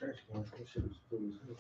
trash can. That shit was full as hell.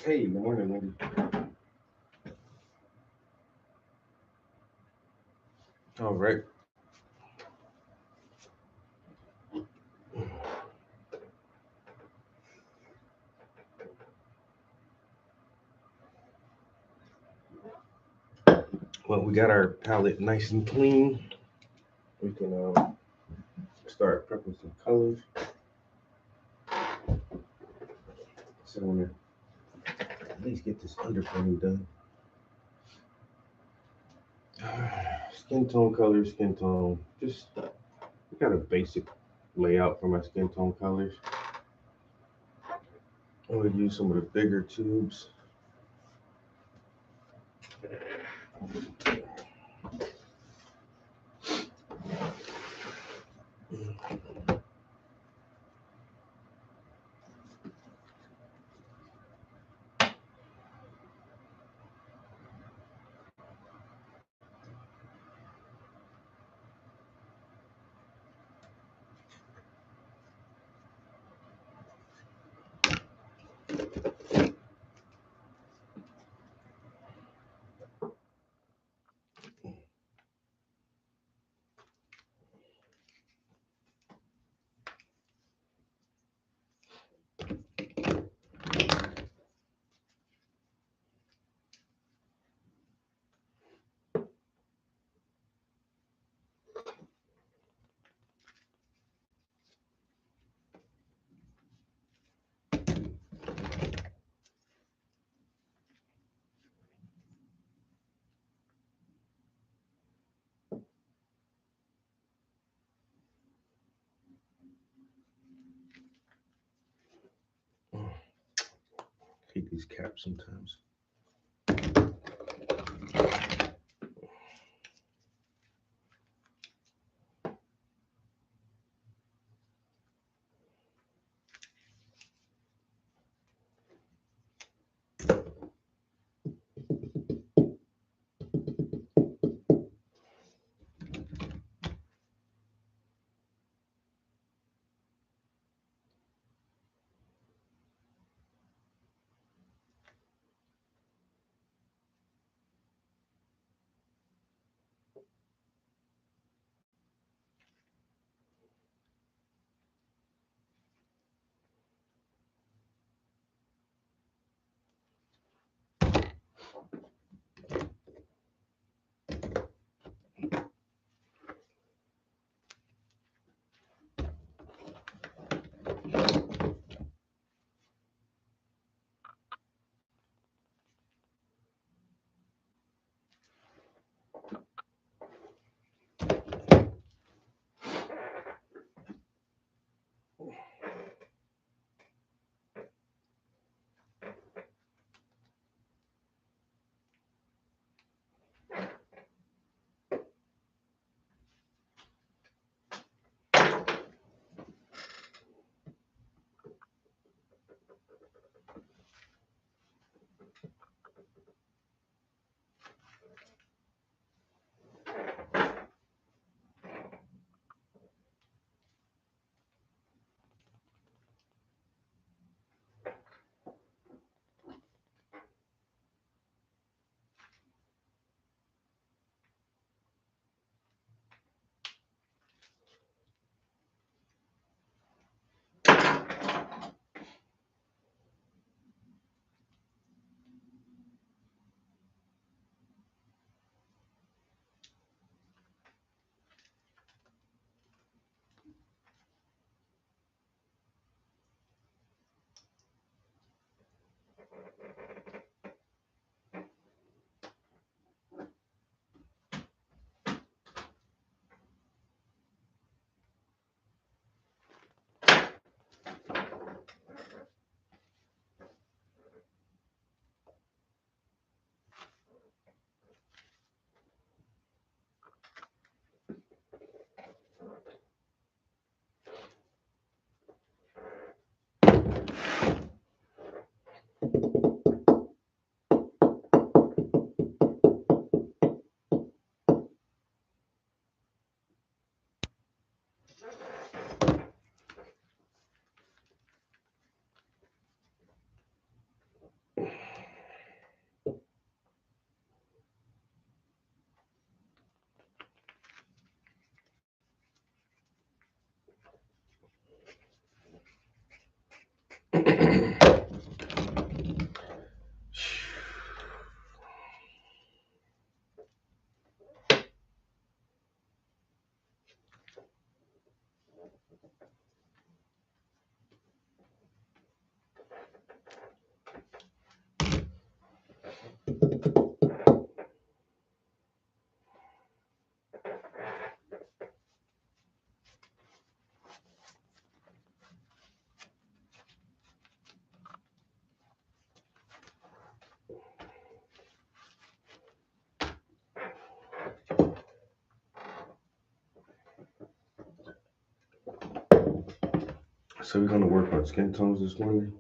Hey, good morning, Wendy. All right. Well, we got our palette nice and clean. We can start prepping some colors. So I want to at least get this underpainting done. Skin tone color, skin tone. Just got a basic layout for my skin tone colors. I'm gonna use some of the bigger tubes. Hate these caps sometimes. So we're gonna work on skin tones this morning.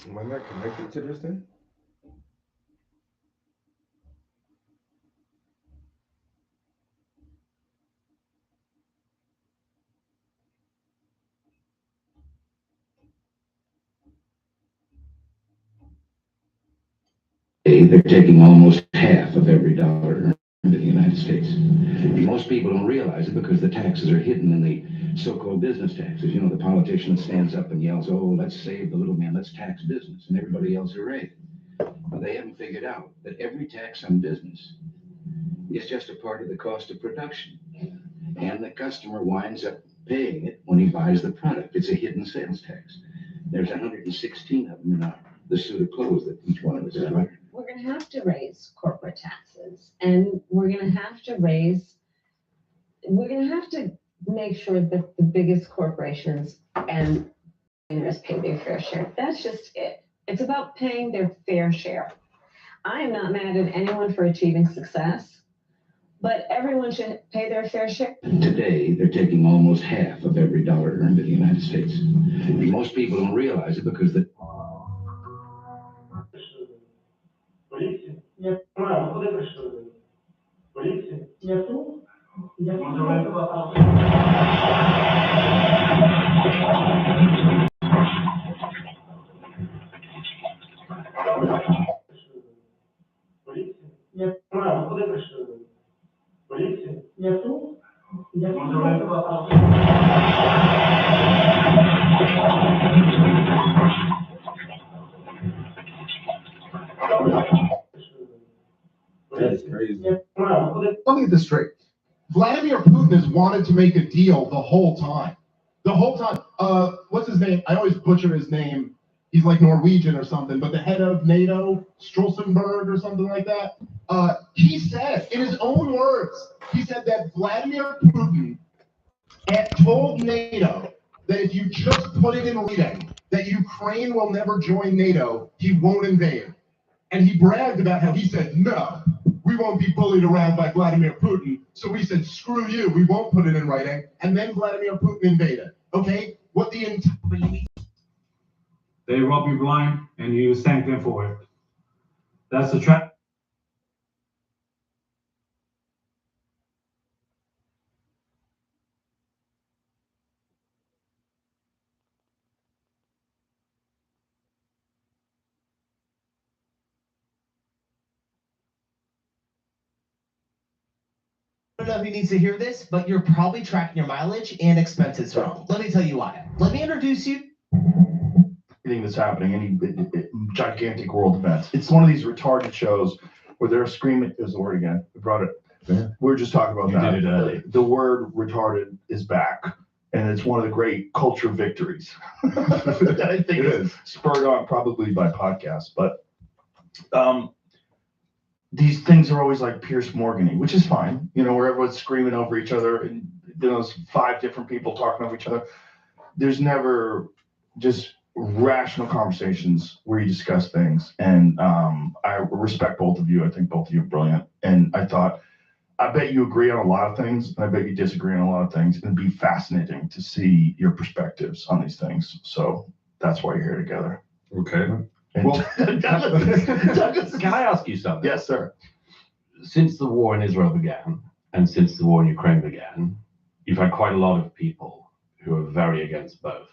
Am I not connected to this thing? They're taking almost half of every dollar earned in the United States. Most people don't realize it because the taxes are hidden in the so-called business taxes. You know, the politician stands up and yells, "Oh, let's save the little man, let's tax business," and everybody else hooray. But they haven't figured out that every tax on business is just a part of the cost of production, and the customer winds up paying it when he buys the product. It's a hidden sales tax. There's 116 of them in the suit of clothes that each one of us is wearing. We're going to have to raise corporate taxes, and we're going to have to make sure that the biggest corporations and owners pay their fair share. That's just it. It's about paying their fair share. I am not mad at anyone for achieving success, but everyone should pay their fair share. Today, they're taking almost half of every dollar earned in the United States. Most people don't realize it because the Поліція? Ні. А куди прийшли? Поліція? Я тут. Може, ви Поліція? Ні. А куди прийшли? Поліція? Я тут. Може, ви That's crazy. Let me get this straight. Vladimir Putin has wanted to make a deal the whole time. The whole time. what's his name? I always butcher his name. He's like Norwegian or something, but the head of NATO, Stoltenberg or something like that. He said, in his own words, he said that Vladimir Putin had told NATO that if you just put it in writing that Ukraine will never join NATO, he won't invade. And he bragged about how he said, no, we won't be bullied around by Vladimir Putin. So we said, screw you, we won't put it in writing. And then Vladimir Putin invaded. Okay? What the They rob you blind and you thank them for it. That's the trap. I don't know who needs to hear this, but you're probably tracking your mileage and expenses wrong. Let me tell you why. Let me introduce you. Anything that's happening, any gigantic world events. It's one of these retarded shows where they're screaming. There's the word again. We brought it. Yeah. We were just talking about You that. did it early. The word retarded is back, and it's one of the great culture victories that I think is spurred on probably by podcasts. But these things are always like Pierce Morgan-y, which is fine, you know, where everyone's screaming over each other and there's 5 different people talking over each other. There's never just rational conversations where you discuss things. And I respect both of you. I think both of you are brilliant. And I thought, I bet you agree on a lot of things, and I bet you disagree on a lot of things. It'd be fascinating to see your perspectives on these things. So that's why you're here together. Okay. And Well, Douglas, can I ask you something? yes, sir. Since the war in Israel began, and since the war in Ukraine began, you've had quite a lot of people who are very against both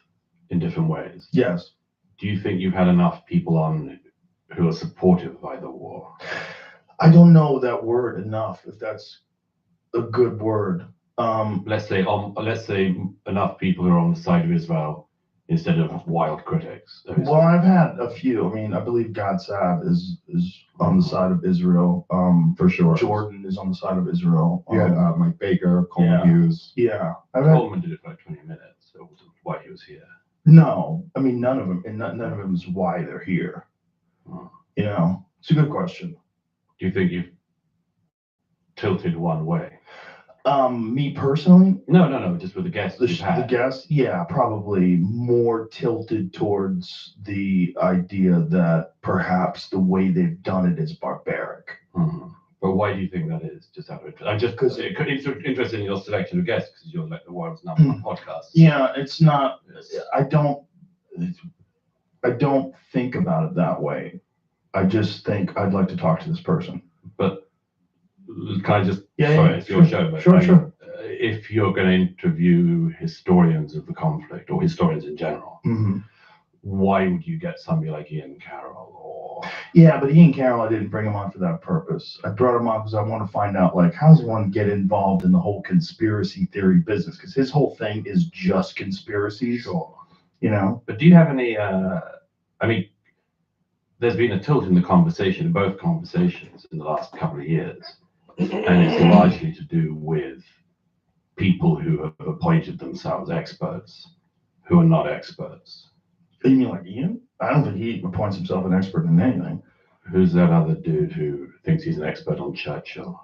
in different ways. Yes. Do you think you've had enough people on who are supportive of either war? I don't know that word enough, if that's a good word. Let's say enough people who are on the side of Israel instead of wild critics. Well, I've had a few. I mean, I believe God Sav is on the side of Israel. for sure. Jordan is on the side of Israel. Yeah, Mike Baker, Coleman yeah. Hughes. Yeah. I've had, Coleman did it for like 20 minutes, so it wasn't why he was here. no, I mean, none of them, and none of them is why they're here. Oh. You know, it's a good question. Do you think you've tilted one way? Me personally, No, just with the guests you've the had. guess, yeah, probably more tilted towards the idea that perhaps the way they've done it is barbaric. Mhm. But why do you think that is? Just out of interest. I'm just because it's interested in your selection of guests because you're like the world's number one podcast. Yeah, it's not. I don't think about it that way. I just think I'd like to talk to this person. But can I just? Yeah, sorry, yeah, it's your sure. show. But Sure. If you're going to interview historians of the conflict or historians in general, Mm-hmm. why would you get somebody like Ian Carroll or? Yeah, but Ian Carroll, I didn't bring him on for that purpose. I brought him on because I want to find out, like, how does one get involved in the whole conspiracy theory business? Because his whole thing is just conspiracies. Sure. You know? But do you have any? I mean, there's been a tilt in the conversation, in both conversations, in the last couple of years, and it's largely to do with people who have appointed themselves experts who are not experts. You mean like Ian? I don't think he appoints himself an expert in anything. Who's that other dude who thinks he's an expert on Churchill?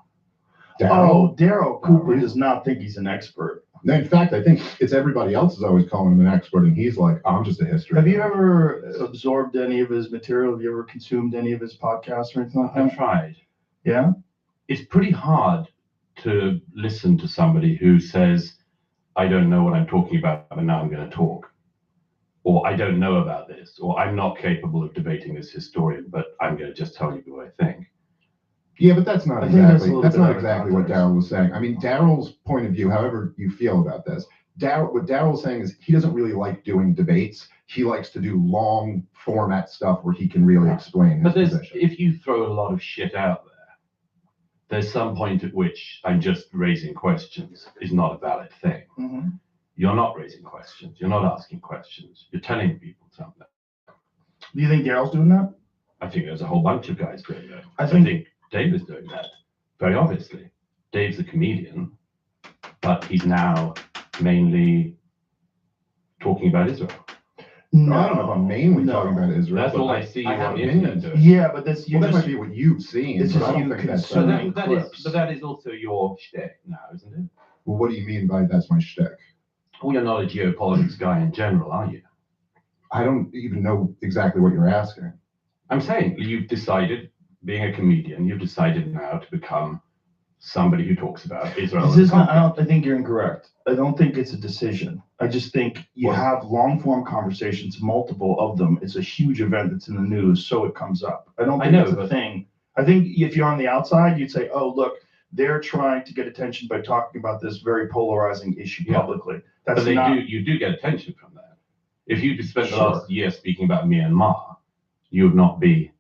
Oh, Daryl Cooper does not think he's an expert. In fact, I think it's everybody else is always calling him an expert, and he's like, I'm just a history. Have you ever absorbed any of his material? Have you ever consumed any of his podcasts or anything like I've that? tried. Yeah? It's pretty hard to listen to somebody who says, I don't know what I'm talking about, but now I'm going to talk. Or I don't know about this, or I'm not capable of debating this historian, but I'm going to just tell you what I think. Yeah, but that's not I think that's a exactly little that's bit not out of exactly what context. Daryl was saying. I mean, Daryl's point of view, however you feel about this, what Daryl's saying is he doesn't really like doing debates. He likes to do long format stuff where he can really explain But his position. if you throw a lot of shit out there, there's some point at which I'm just raising questions is not a valid thing. Mm-hmm. You're not raising questions. You're not asking questions. You're telling people something. Do you think Daryl's doing that? I think there's a whole bunch of guys doing that. I I think- think Dave is doing that, very obviously. Dave's a comedian, but he's now mainly talking about Israel. No, I don't know if I'm mainly no. talking about Israel. That's but all I see you I have on the internet opinions. doing. Yeah, but that's you Well, that just, might be what you've seen, It's but just I don't you think that's. So consuming that is also your shtick now, isn't it? Well, what do you mean by that's my shtick? Well, you're not a geopolitics guy in general, are you? I don't even know exactly what you're asking. I'm saying you've decided, being a comedian, you've decided now to become somebody who talks about Israel. This as a is not, conflict. I think you're incorrect. I don't think it's a decision. I just think you Well- have long form conversations, multiple of them. It's a huge event that's in the news, so it comes up. I don't I think know, it's a but- thing. I think if you're on the outside, you'd say, oh, look, they're trying to get attention by talking about this very polarizing issue Yeah. publicly. That's But not, you do get attention from that. If you'd spent the Sure. last year speaking about Myanmar, you would not be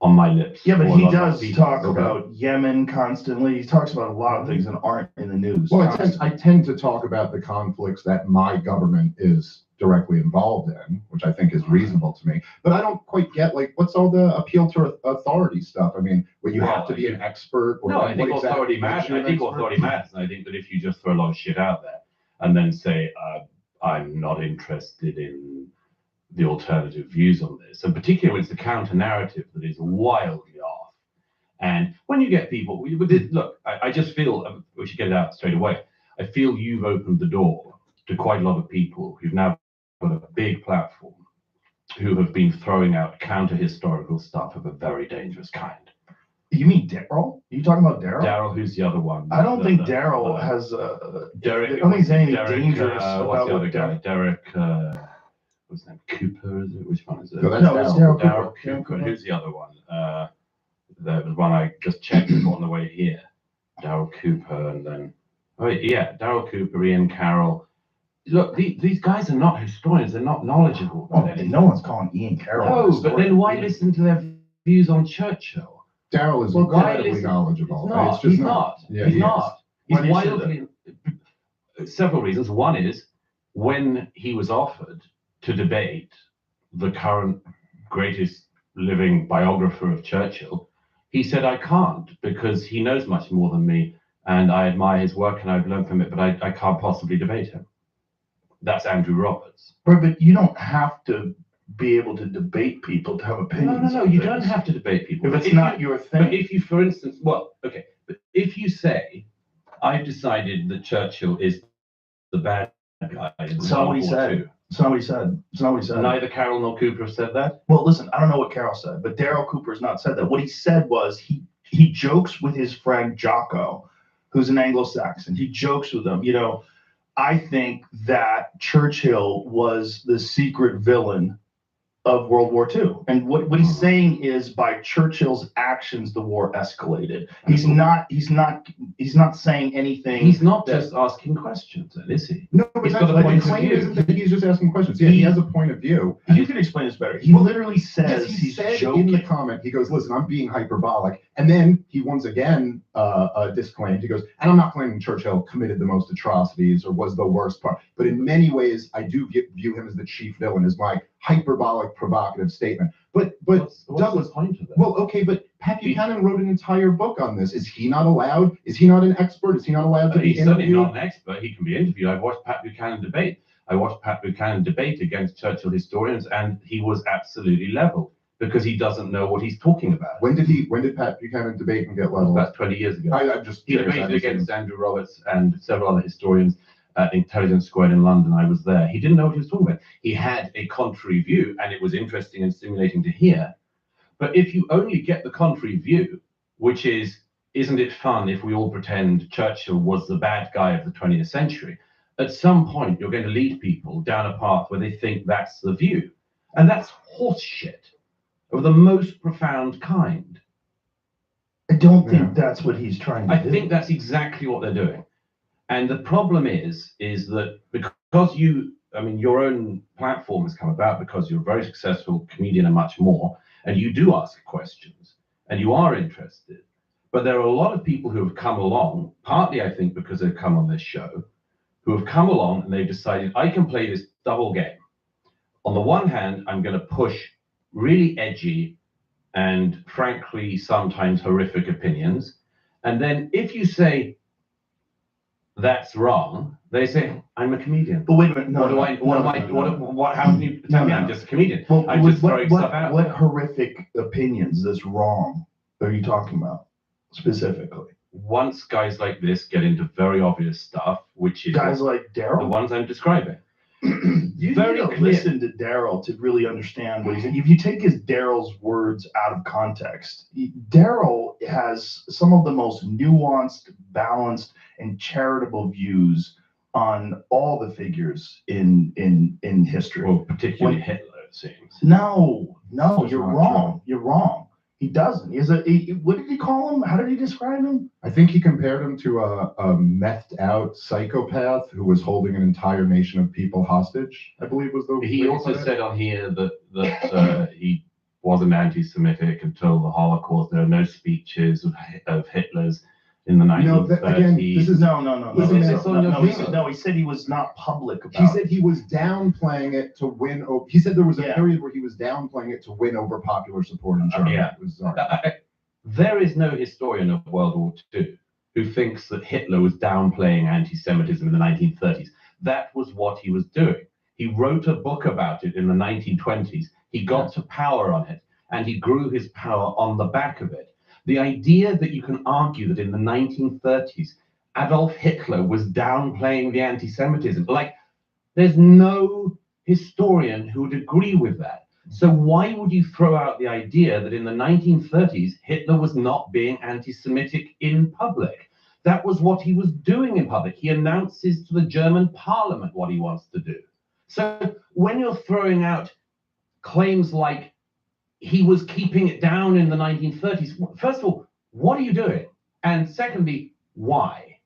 on my lips. yeah, but or a he lot of my does people. talk about Yemen constantly. He talks about a lot of things that aren't in the news. Well, I tend to talk about the conflicts that my government is directly involved in, which I think is reasonable to me. But I don't quite get, like, what's all the appeal to authority stuff? I mean, where you Well, have to be an expert? Or No, I what think exactly authority makes matters. you I an think expert? authority matters. And I think that if you just throw a lot of shit out there and then say, I'm not interested in the alternative views on this, and particularly when it's the counter narrative that is wildly off. And when you get people, look, I just feel we should get it out straight away. I feel you've opened the door to quite a lot of people who've now got a big platform, who have been throwing out counter historical stuff of a very dangerous kind. You mean Daryl? Are you talking about Daryl? Daryl, who's the other one? I don't think The- Daryl the- has, Derek. I don't think there's anything Derek, dangerous what's about the what other guy? Derek. Derek, what's his name? Cooper, is it? Which one is it? No, that's No, it's Daryl. Daryl Daryl Cooper. Cooper. And who's the other one? There was one I just checked on the way here. Daryl Cooper, and then, oh yeah, Daryl Cooper, Ian Carroll. Look, these guys are not historians. They're not knowledgeable. Oh, about and anything. no one's calling Ian Carroll. a No, but historian. then why listen to their views on Churchill? Daryl is Well, why incredibly listen- knowledgeable. He's not. It's just He's not. Yeah, He's he not. Why He's do you say wildly. Several reasons. One is when he was offered to debate the current greatest living biographer of Churchill, he said, I can't, because he knows much more than me, and I admire his work and I've learned from it, but I can't possibly debate him. That's Andrew Roberts. Right, but you don't have to be able to debate people to have opinions. No, on you things. don't have to debate people. If But it's not your But thing. if you, for instance, well, okay, but if you say, I've decided that Churchill is the bad guy in It's not what he World War said. II. It's not what he said. It's not what he said. Neither Carroll nor Cooper have said that. Well, listen, I don't know what Carroll said, but Daryl Cooper's not said that. What he said was he jokes with his friend Jocko, who's an Anglo-Saxon. He jokes with him, you know, I think that Churchill was the secret villain of World War II. And what he's saying is by Churchill's actions, the war escalated. He's not saying anything. He's not that- just asking questions, then, is he? No, but He's that's got a like point the of claim view. isn't that he's just asking questions. Yeah, he has a point of view. You can explain this better. He literally says Yes, he he's said joking. in the comment, he goes, listen, I'm being hyperbolic. And then he once again disclaimed, he goes, and I'm not claiming Churchill committed the most atrocities or was the worst part, but in many ways, I do view him as the chief villain, is my hyperbolic, provocative statement. But What's Douglas, the point of that? well, okay, but Pat Buchanan wrote an entire book on this. Is he not allowed? Is he not an expert? Is he not allowed to be He's certainly interviewed? not an expert. He can be interviewed. I've watched Pat Buchanan debate. I watched Pat Buchanan debate against Churchill historians, and he was absolutely leveled because he doesn't know what he's talking about. When did Pat Buchanan debate and get leveled? About 20 years ago. I'm just He curious. I debated haven't seen against Andrew Roberts and several other historians at Intelligence Squared in London. I was there. He didn't know what he was talking about. He had a contrary view, and it was interesting and stimulating to hear. But if you only get the contrary view, which is, isn't it fun if we all pretend Churchill was the bad guy of the 20th century? At some point, you're going to lead people down a path where they think that's the view. And that's horse shit of the most profound kind. I don't think that's what he's trying to I do. think that's exactly what they're doing. And the problem is that because your own platform has come about because you're a very successful comedian and much more, and you do ask questions and you are interested. But there are a lot of people who have come along, partly I think because they've come on this show, who have come along and they've decided, I can play this double game. On the one hand, I'm going to push really edgy and frankly sometimes horrific opinions. And then if you say, that's wrong, they say, I'm a comedian. But wait a minute, no, How can you tell me I'm just a comedian? Well, I'm just throwing stuff out. what horrific opinions that's wrong are you talking about specifically? Once guys like this get into very obvious stuff, which is Guys like the Daryl? ones I'm describing. You Very need to clear. listen to Daryl to really understand what he's saying. If you take Daryl's words out of context, Daryl has some of the most nuanced, balanced, and charitable views on all the figures in history. Well, particularly Hitler, it seems. No, That's you're not wrong. You're wrong. He doesn't. What did he call him? How did he describe him? I think he compared him to a methed out psychopath who was holding an entire nation of people hostage, I believe was the way He also put it. said on here that he wasn't anti-Semitic until the Holocaust. There are no speeches of Hitler's in the 1930s. No, again, this is No. Listen, Is this on your thing? No, he said he was not public about He it. said he was downplaying it to win. He said there was a Yeah. period where he was downplaying it to win over popular support in Germany. Yeah. It was, There is no historian of World War II who thinks that Hitler was downplaying anti-Semitism in the 1930s. That was what he was doing. He wrote a book about it in the 1920s. He got to power on it, and he grew his power on the back of it. The idea that you can argue that in the 1930s, Adolf Hitler was downplaying the anti-Semitism, like, there's no historian who would agree with that. So why would you throw out the idea that in the 1930s, Hitler was not being anti-Semitic in public? That was what he was doing in public. He announces to the German parliament what he wants to do. So when you're throwing out claims like he was keeping it down in the 1930s, first of all, what are you doing? And secondly, why?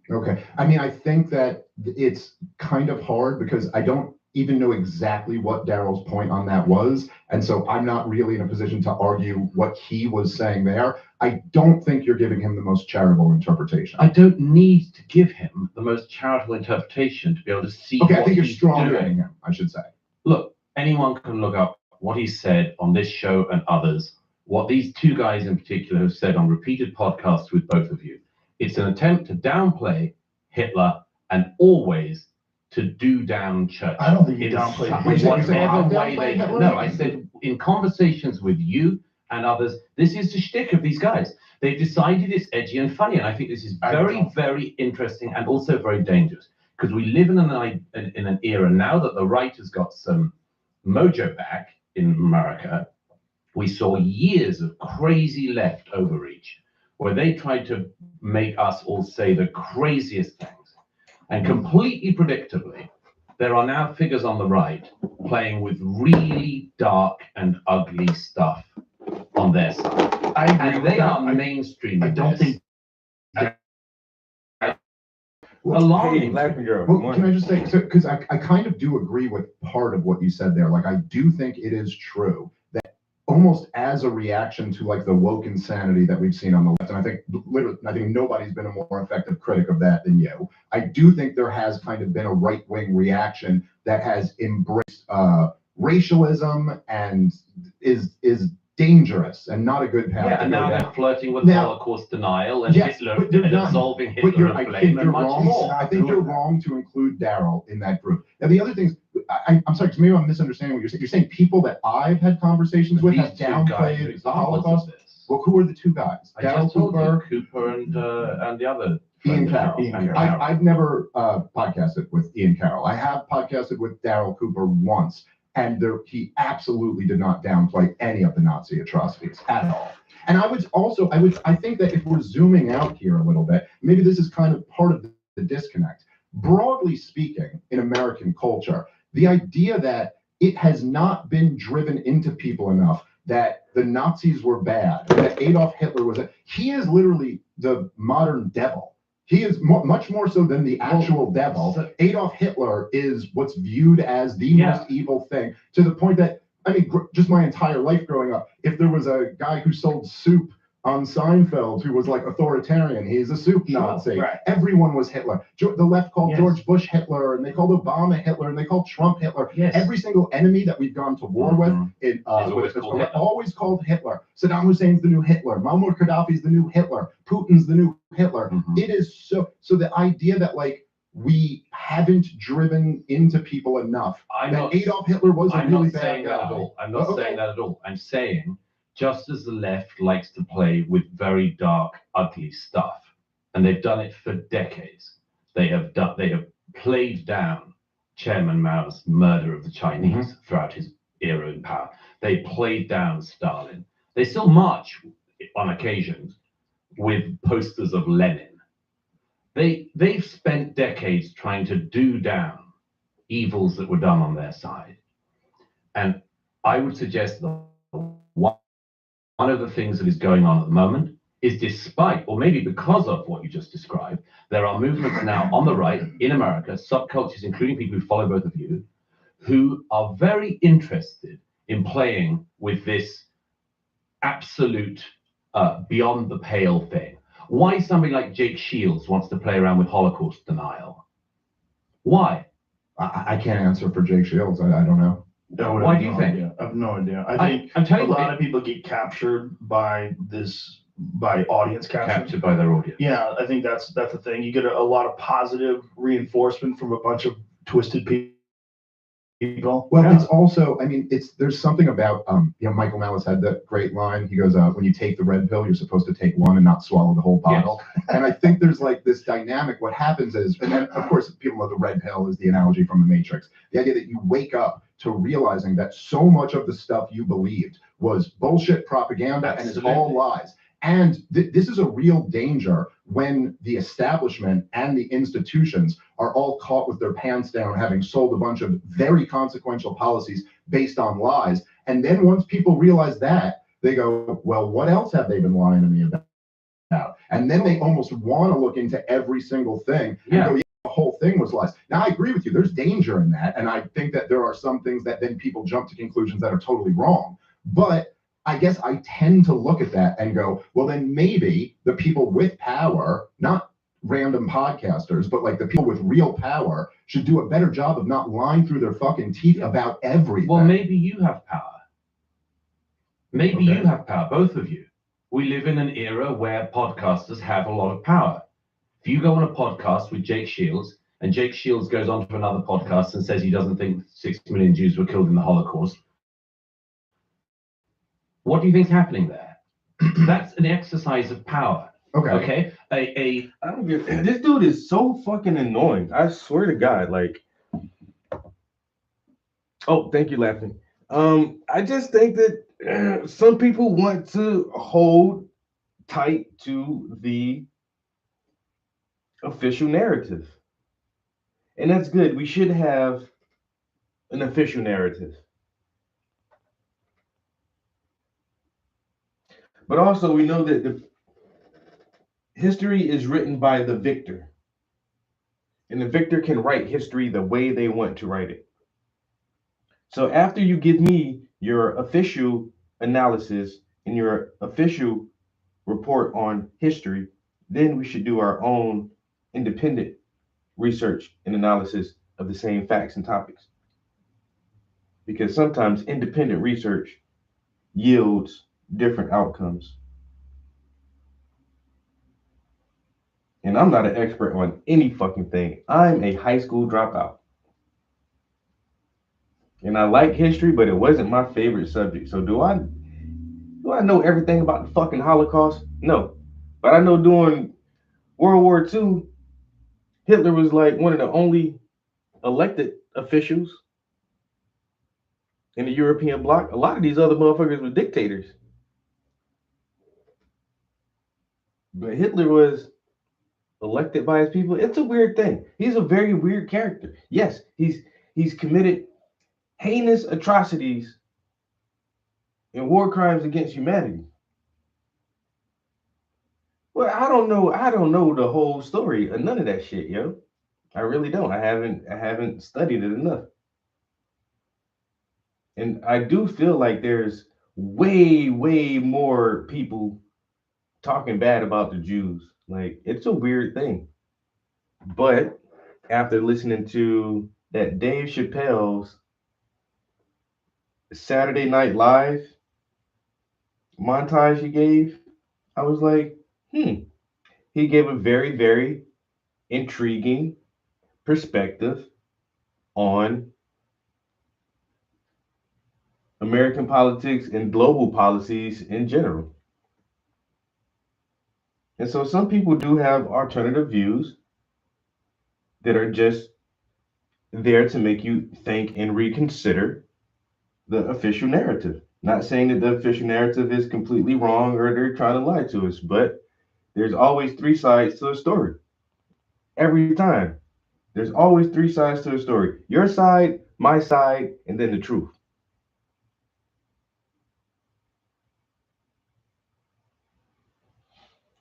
okay. I mean, I think that it's kind of hard because I don't even know exactly what Daryl's point on that was. And so I'm not really in a position to argue what he was saying there. I don't think you're giving him the most charitable interpretation. I don't need to give him the most charitable interpretation to be able to see Okay, I what think you're he's strong doing. getting him, I should say. Look, anyone can look up what he said on this show and others, what these two guys in particular have said on repeated podcasts with both of you. It's an attempt to downplay Hitler and always to do down Churchill. I don't think he In downplayed some- Hitler. whatever You said way downplay they Hitler? No, I said in conversations with you and others, this is the shtick of these guys. They've decided it's edgy and funny, and I think this is very, very interesting and also very dangerous because we live in an era now that the right has got some mojo back in America. We saw years of crazy left overreach where they tried to make us all say the craziest things. And completely predictably, there are now figures on the right playing with really dark and ugly stuff on their side. I agree And with they that. are mainstream. I don't think alarming. Laughing girl. Well, can I just say, because I kind of do agree with part of what you said there. Like, I do think it is true that almost as a reaction to like the woke insanity that we've seen on the left, and I think literally, I think nobody's been a more effective critic of that than you. I do think there has kind of been a right-wing reaction that has embraced racialism and is dangerous and not a good path. Yeah, to and go now down. they're flirting with Now- Holocaust denial and Yes, Hitler but they're and not- absolving But Hitler I of think blame you're and much wrong. more. I think you're wrong to include Daryl in that group. Now, the other things, I'm sorry, because maybe I'm misunderstanding what you're saying. You're saying people that I've had conversations with have These two guys are downplayed the examples of Holocaust. this. Well, who are the two guys? I Daryl just told Cooper, you, Cooper and the other Ian friend of Carroll. Daryl, Ian Carroll. I've never podcasted with Ian Carroll. I have podcasted with Daryl Cooper once, and he absolutely did not downplay any of the Nazi atrocities at all. And I think that if we're zooming out here a little bit, maybe this is kind of part of the disconnect. Broadly speaking, in American culture, the idea that it has not been driven into people enough that the Nazis were bad, that Adolf Hitler he is literally the modern devil. He is much more so than the actual devil. Adolf Hitler is what's viewed as the most evil thing, to the point that, I mean, just my entire life growing up, if there was a guy who sold soup on Seinfeld, who was like authoritarian. He's a soup Nazi. right. Everyone was Hitler. The left called Yes. George Bush Hitler, and they called Obama Hitler, and they called Trump Hitler. Yes. Every single enemy that we've gone to war with, always called Hitler. Saddam Hussein's the new Hitler. Muammar Gaddafi's the new Hitler. Putin's the new Hitler. It is so the idea that like we haven't driven into people enough that Adolf Hitler was a really bad guy. I'm not saying that at all. I'm saying just as the left likes to play with very dark, ugly stuff, and they've done it for decades. They have played down Chairman Mao's murder of the Chinese throughout his era in power. They played down Stalin. They still march on occasions with posters of Lenin. They've spent decades trying to do down evils that were done on their side. And I would suggest that one of the things that is going on at the moment is, despite, or maybe because of what you just described, there are movements now on the right in America, subcultures, including people who follow both of you, who are very interested in playing with this absolute beyond the pale thing. Why somebody like Jake Shields wants to play around with Holocaust denial? Why? I can't answer for Jake Shields. I don't know. Why do you think? I have no idea. I think I'm telling a lot of people get captured by audience captured by their audience. Yeah, I think that's the thing. You get a lot of positive reinforcement from a bunch of twisted people. Well, it's also, I mean, there's something about, Michael Malice had that great line. He goes, when you take the red pill, you're supposed to take one and not swallow the whole bottle. Yes. And I think there's like this dynamic. What happens is, and then of course, people know the red pill is the analogy from the Matrix. The idea that you wake up to realizing that so much of the stuff you believed was bullshit propaganda. Absolutely. And it's all lies. And this is a real danger when the establishment and the institutions are all caught with their pants down, having sold a bunch of very consequential policies based on lies. And then once people realize that, they go, well, what else have they been lying to me about? And then they almost want to look into every single thing and go, yeah, the whole thing was lies. Now, I agree with you. There's danger in that. And I think that there are some things that then people jump to conclusions that are totally wrong. But I guess I tend to look at that and go, well, then maybe the people with power, not random podcasters, but like the people with real power should do a better job of not lying through their fucking teeth about everything. Well, maybe you have power. Maybe you have power, both of you. We live in an era where podcasters have a lot of power. If you go on a podcast with Jake Shields, and Jake Shields goes on to another podcast and says he doesn't think 6 million Jews were killed in the Holocaust, what do you think's happening there? That's an exercise of power. Okay. I don't get, this dude is so fucking annoying. I swear to God, like. Oh, thank you, laughing. I just think that some people want to hold tight to the official narrative, and that's good. We should have an official narrative. But also, we know that the history is written by the victor. And the victor can write history the way they want to write it. So after you give me your official analysis and your official report on history, then we should do our own independent research and analysis of the same facts and topics. Because sometimes independent research yields different outcomes. And I'm not an expert on any fucking thing. I'm a high school dropout. And I like history, but it wasn't my favorite subject. So do I know everything about the fucking Holocaust? No. But I know during World War II, Hitler was like one of the only elected officials in the European bloc. A lot of these other motherfuckers were dictators. But Hitler was elected by his people. It's a weird thing. He's a very weird character. Yes, he's committed heinous atrocities and war crimes against humanity. Well, I don't know the whole story of none of that shit, yo. I really don't. I haven't studied it enough. And I do feel like there's way more people talking bad about the Jews. Like, it's a weird thing. But after listening to that Dave Chappelle's Saturday Night Live montage he gave, I was like, He gave a very, very intriguing perspective on American politics and global policies in general. And so some people do have alternative views that are just there to make you think and reconsider the official narrative. Not saying that the official narrative is completely wrong or they're trying to lie to us, but there's always three sides to a story. Every time. There's always three sides to a story. Your side, my side, and then the truth.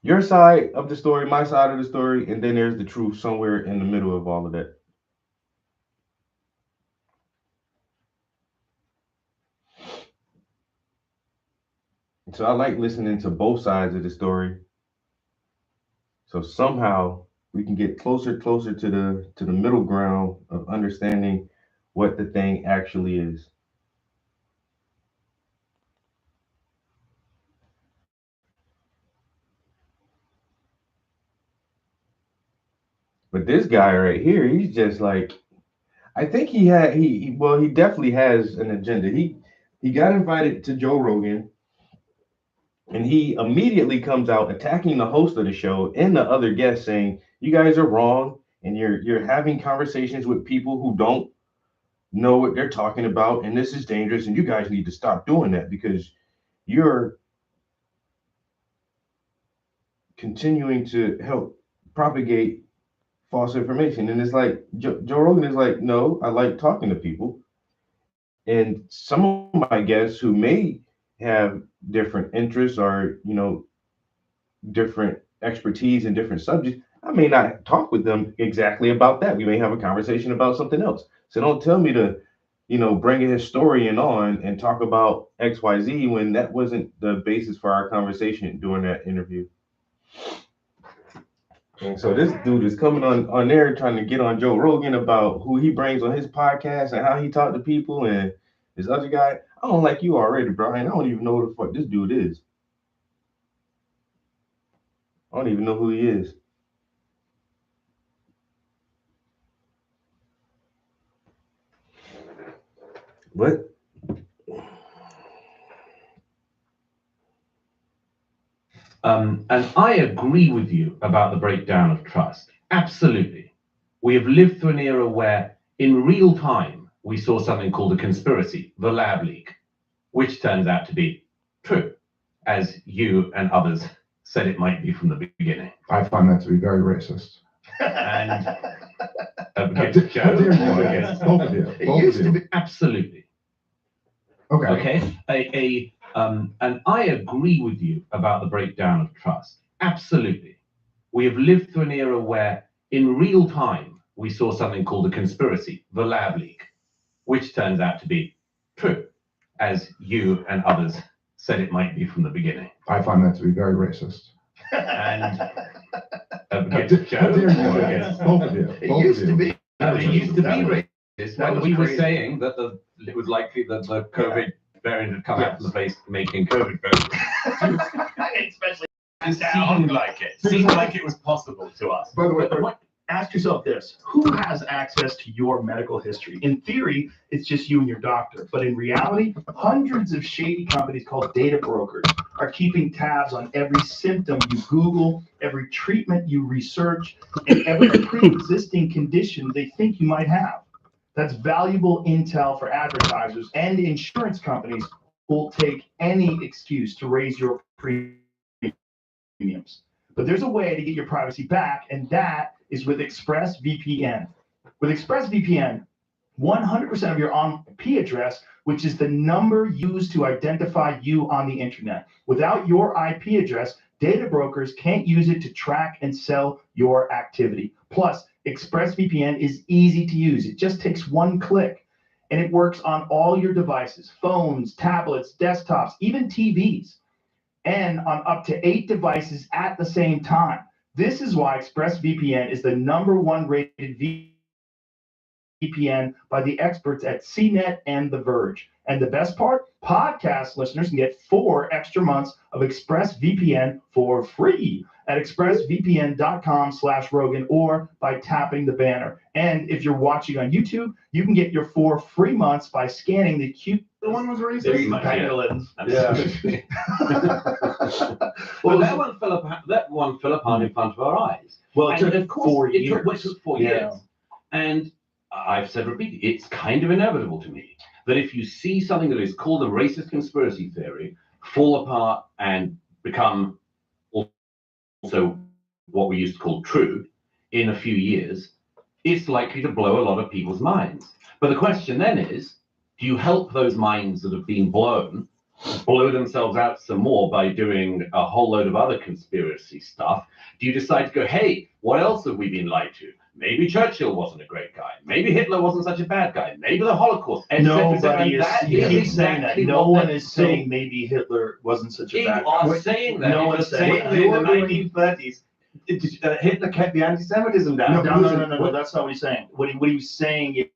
Your side of the story, my side of the story, and then there's the truth somewhere in the middle of all of that. So I like listening to both sides of the story. So somehow we can get closer to the middle ground of understanding what the thing actually is. But this guy right here, he's just like, I think he definitely has an agenda. He got invited to Joe Rogan and he immediately comes out attacking the host of the show and the other guests saying, you guys are wrong and you're having conversations with people who don't know what they're talking about and this is dangerous and you guys need to stop doing that because you're continuing to help propagate false information. And it's like Joe Rogan is like, no, I like talking to people. And some of my guests who may have different interests or, different expertise in different subjects, I may not talk with them exactly about that. We may have a conversation about something else. So don't tell me to, bring a historian on and talk about XYZ when that wasn't the basis for our conversation during that interview. And so this dude is coming on there trying to get on Joe Rogan about who he brings on his podcast and how he talk to people. And this other guy, I don't like you already, Brian. I don't even know who the fuck this dude is. I don't even know who he is. What? And I agree with you about the breakdown of trust. Absolutely. We have lived through an era where, in real time, we saw something called a conspiracy, the lab leak, which turns out to be true, as you and others said it might be from the beginning. I find that to be very racist. And Both of you. It used to be absolutely. Okay. Okay. And I agree with you about the breakdown of trust. Absolutely. We have lived through an era where, in real time, we saw something called a conspiracy, the lab leak, which turns out to be true, as you and others said it might be from the beginning. I find that to be very racist. And Both of you. It used to be racist when we were saying that it was likely that the COVID variant had come out from the place making COVID variant. Especially It seemed like it. Seemed like it was possible to us. By the way, Ask yourself this: who has access to your medical history? In theory, it's just you and your doctor, but in reality, hundreds of shady companies called data brokers are keeping tabs on every symptom you Google, every treatment you research, and every pre-existing condition they think you might have. That's valuable intel for advertisers, and insurance companies will take any excuse to raise your premiums. But there's a way to get your privacy back, and that is with ExpressVPN. With ExpressVPN, 100% of your IP address, which is the number used to identify you on the internet. Without your IP address, data brokers can't use it to track and sell your activity. Plus, ExpressVPN is easy to use. It just takes one click, and it works on all your devices, phones, tablets, desktops, even TVs. and on up to 8 devices at the same time. This is why ExpressVPN is the #1 rated VPN by the experts at CNET and The Verge. And the best part, podcast listeners can get 4 extra months of ExpressVPN for free at expressvpn.com/Rogan or by tapping the banner. And if you're watching on YouTube, you can get your 4 free months by scanning the The one was racist. Absolutely. Well, that one fell apart in front of our eyes. Well, it And took of course, 4 it years. took 4 Yeah. years. And I've said repeatedly, it's kind of inevitable to me that if you see something that is called a racist conspiracy theory fall apart and become also what we used to call true in a few years, it's likely to blow a lot of people's minds. But the question then is, do you help those minds that have been blow themselves out some more by doing a whole load of other conspiracy stuff? Do you decide to go, hey, what else have we been lied to? Maybe Churchill wasn't a great guy. Maybe Hitler wasn't such a bad guy. Maybe the Holocaust. Nobody is saying exactly that. No what one is saying maybe Hitler wasn't such a You bad are guy. saying that. No You're one's saying saying that. in the 1930s, Hitler kept the anti-Semitism down. No, that's not what he's saying. What he was saying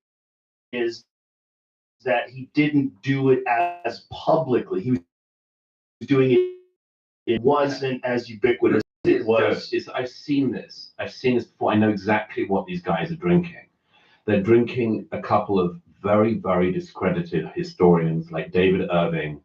is that he didn't do it as publicly. He was doing it. It wasn't as ubiquitous. It was. I've seen this before. I know exactly what these guys are drinking. They're drinking a couple of very, very discredited historians like David Irving,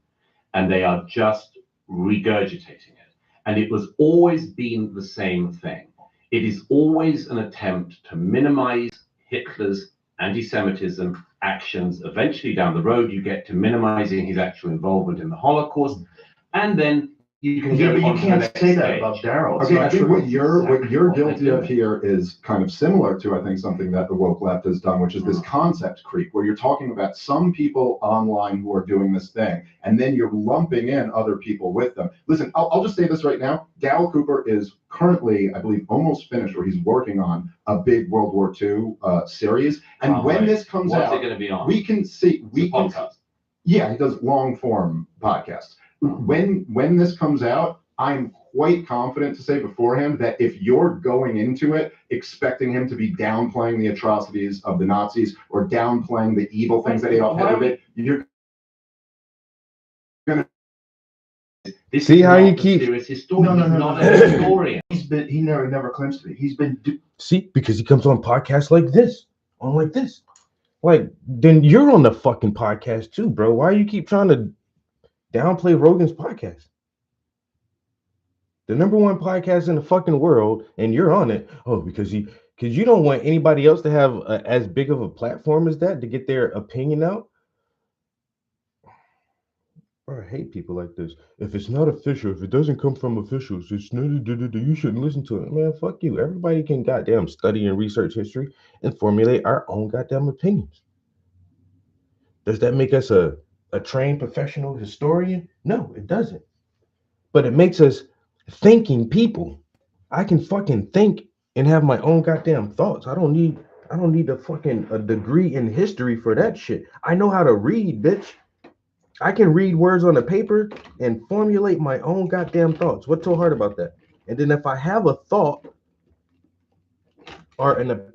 and they are just regurgitating it. And it was always been the same thing. It is always an attempt to minimize Hitler's anti-Semitism actions. Eventually down the road, you get to minimizing his actual involvement in the Holocaust, and then you can Yeah, go but you on to the can't next say that stage. about Daryl. It's Okay, I not think true. what you're Exactly what guilty they're of here is kind of similar to, I think, something that the woke left has done, which is this concept creep, where you're talking about some people online who are doing this thing, and then you're lumping in other people with them. Listen, I'll just say this right now. Daryl Cooper is currently, I believe, almost finished, or he's working on a big World War II series. And when this comes What's out, it going to be on? we can see, It's a podcast. yeah, he does long form podcasts. When this comes out, I'm quite confident to say beforehand that if you're going into it expecting him to be downplaying the atrocities of the Nazis or downplaying the evil things that Adolf Hitler did, you're gonna This See is how not you a keep- serious historian. No, He's no, not no. a historian. He never claims to be. He's been. See, because he comes on podcasts like this, like this. Like, then you're on the fucking podcast too, bro. Why you keep trying to downplay Rogan's podcast? The #1 podcast in the fucking world, and you're on it. Oh, because you don't want anybody else to have as big of a platform as that to get their opinion out. Bro, I hate people like this. If it's not official, if it doesn't come from officials, it's not. You shouldn't listen to it, man. Fuck you. Everybody can goddamn study and research history and formulate our own goddamn opinions. Does that make us a trained professional historian? No, it doesn't. But it makes us thinking people. I can fucking think and have my own goddamn thoughts. I don't need a degree in history for that shit. I know how to read, bitch. I can read words on a paper and formulate my own goddamn thoughts. What's so hard about that? And then if I have a thought or an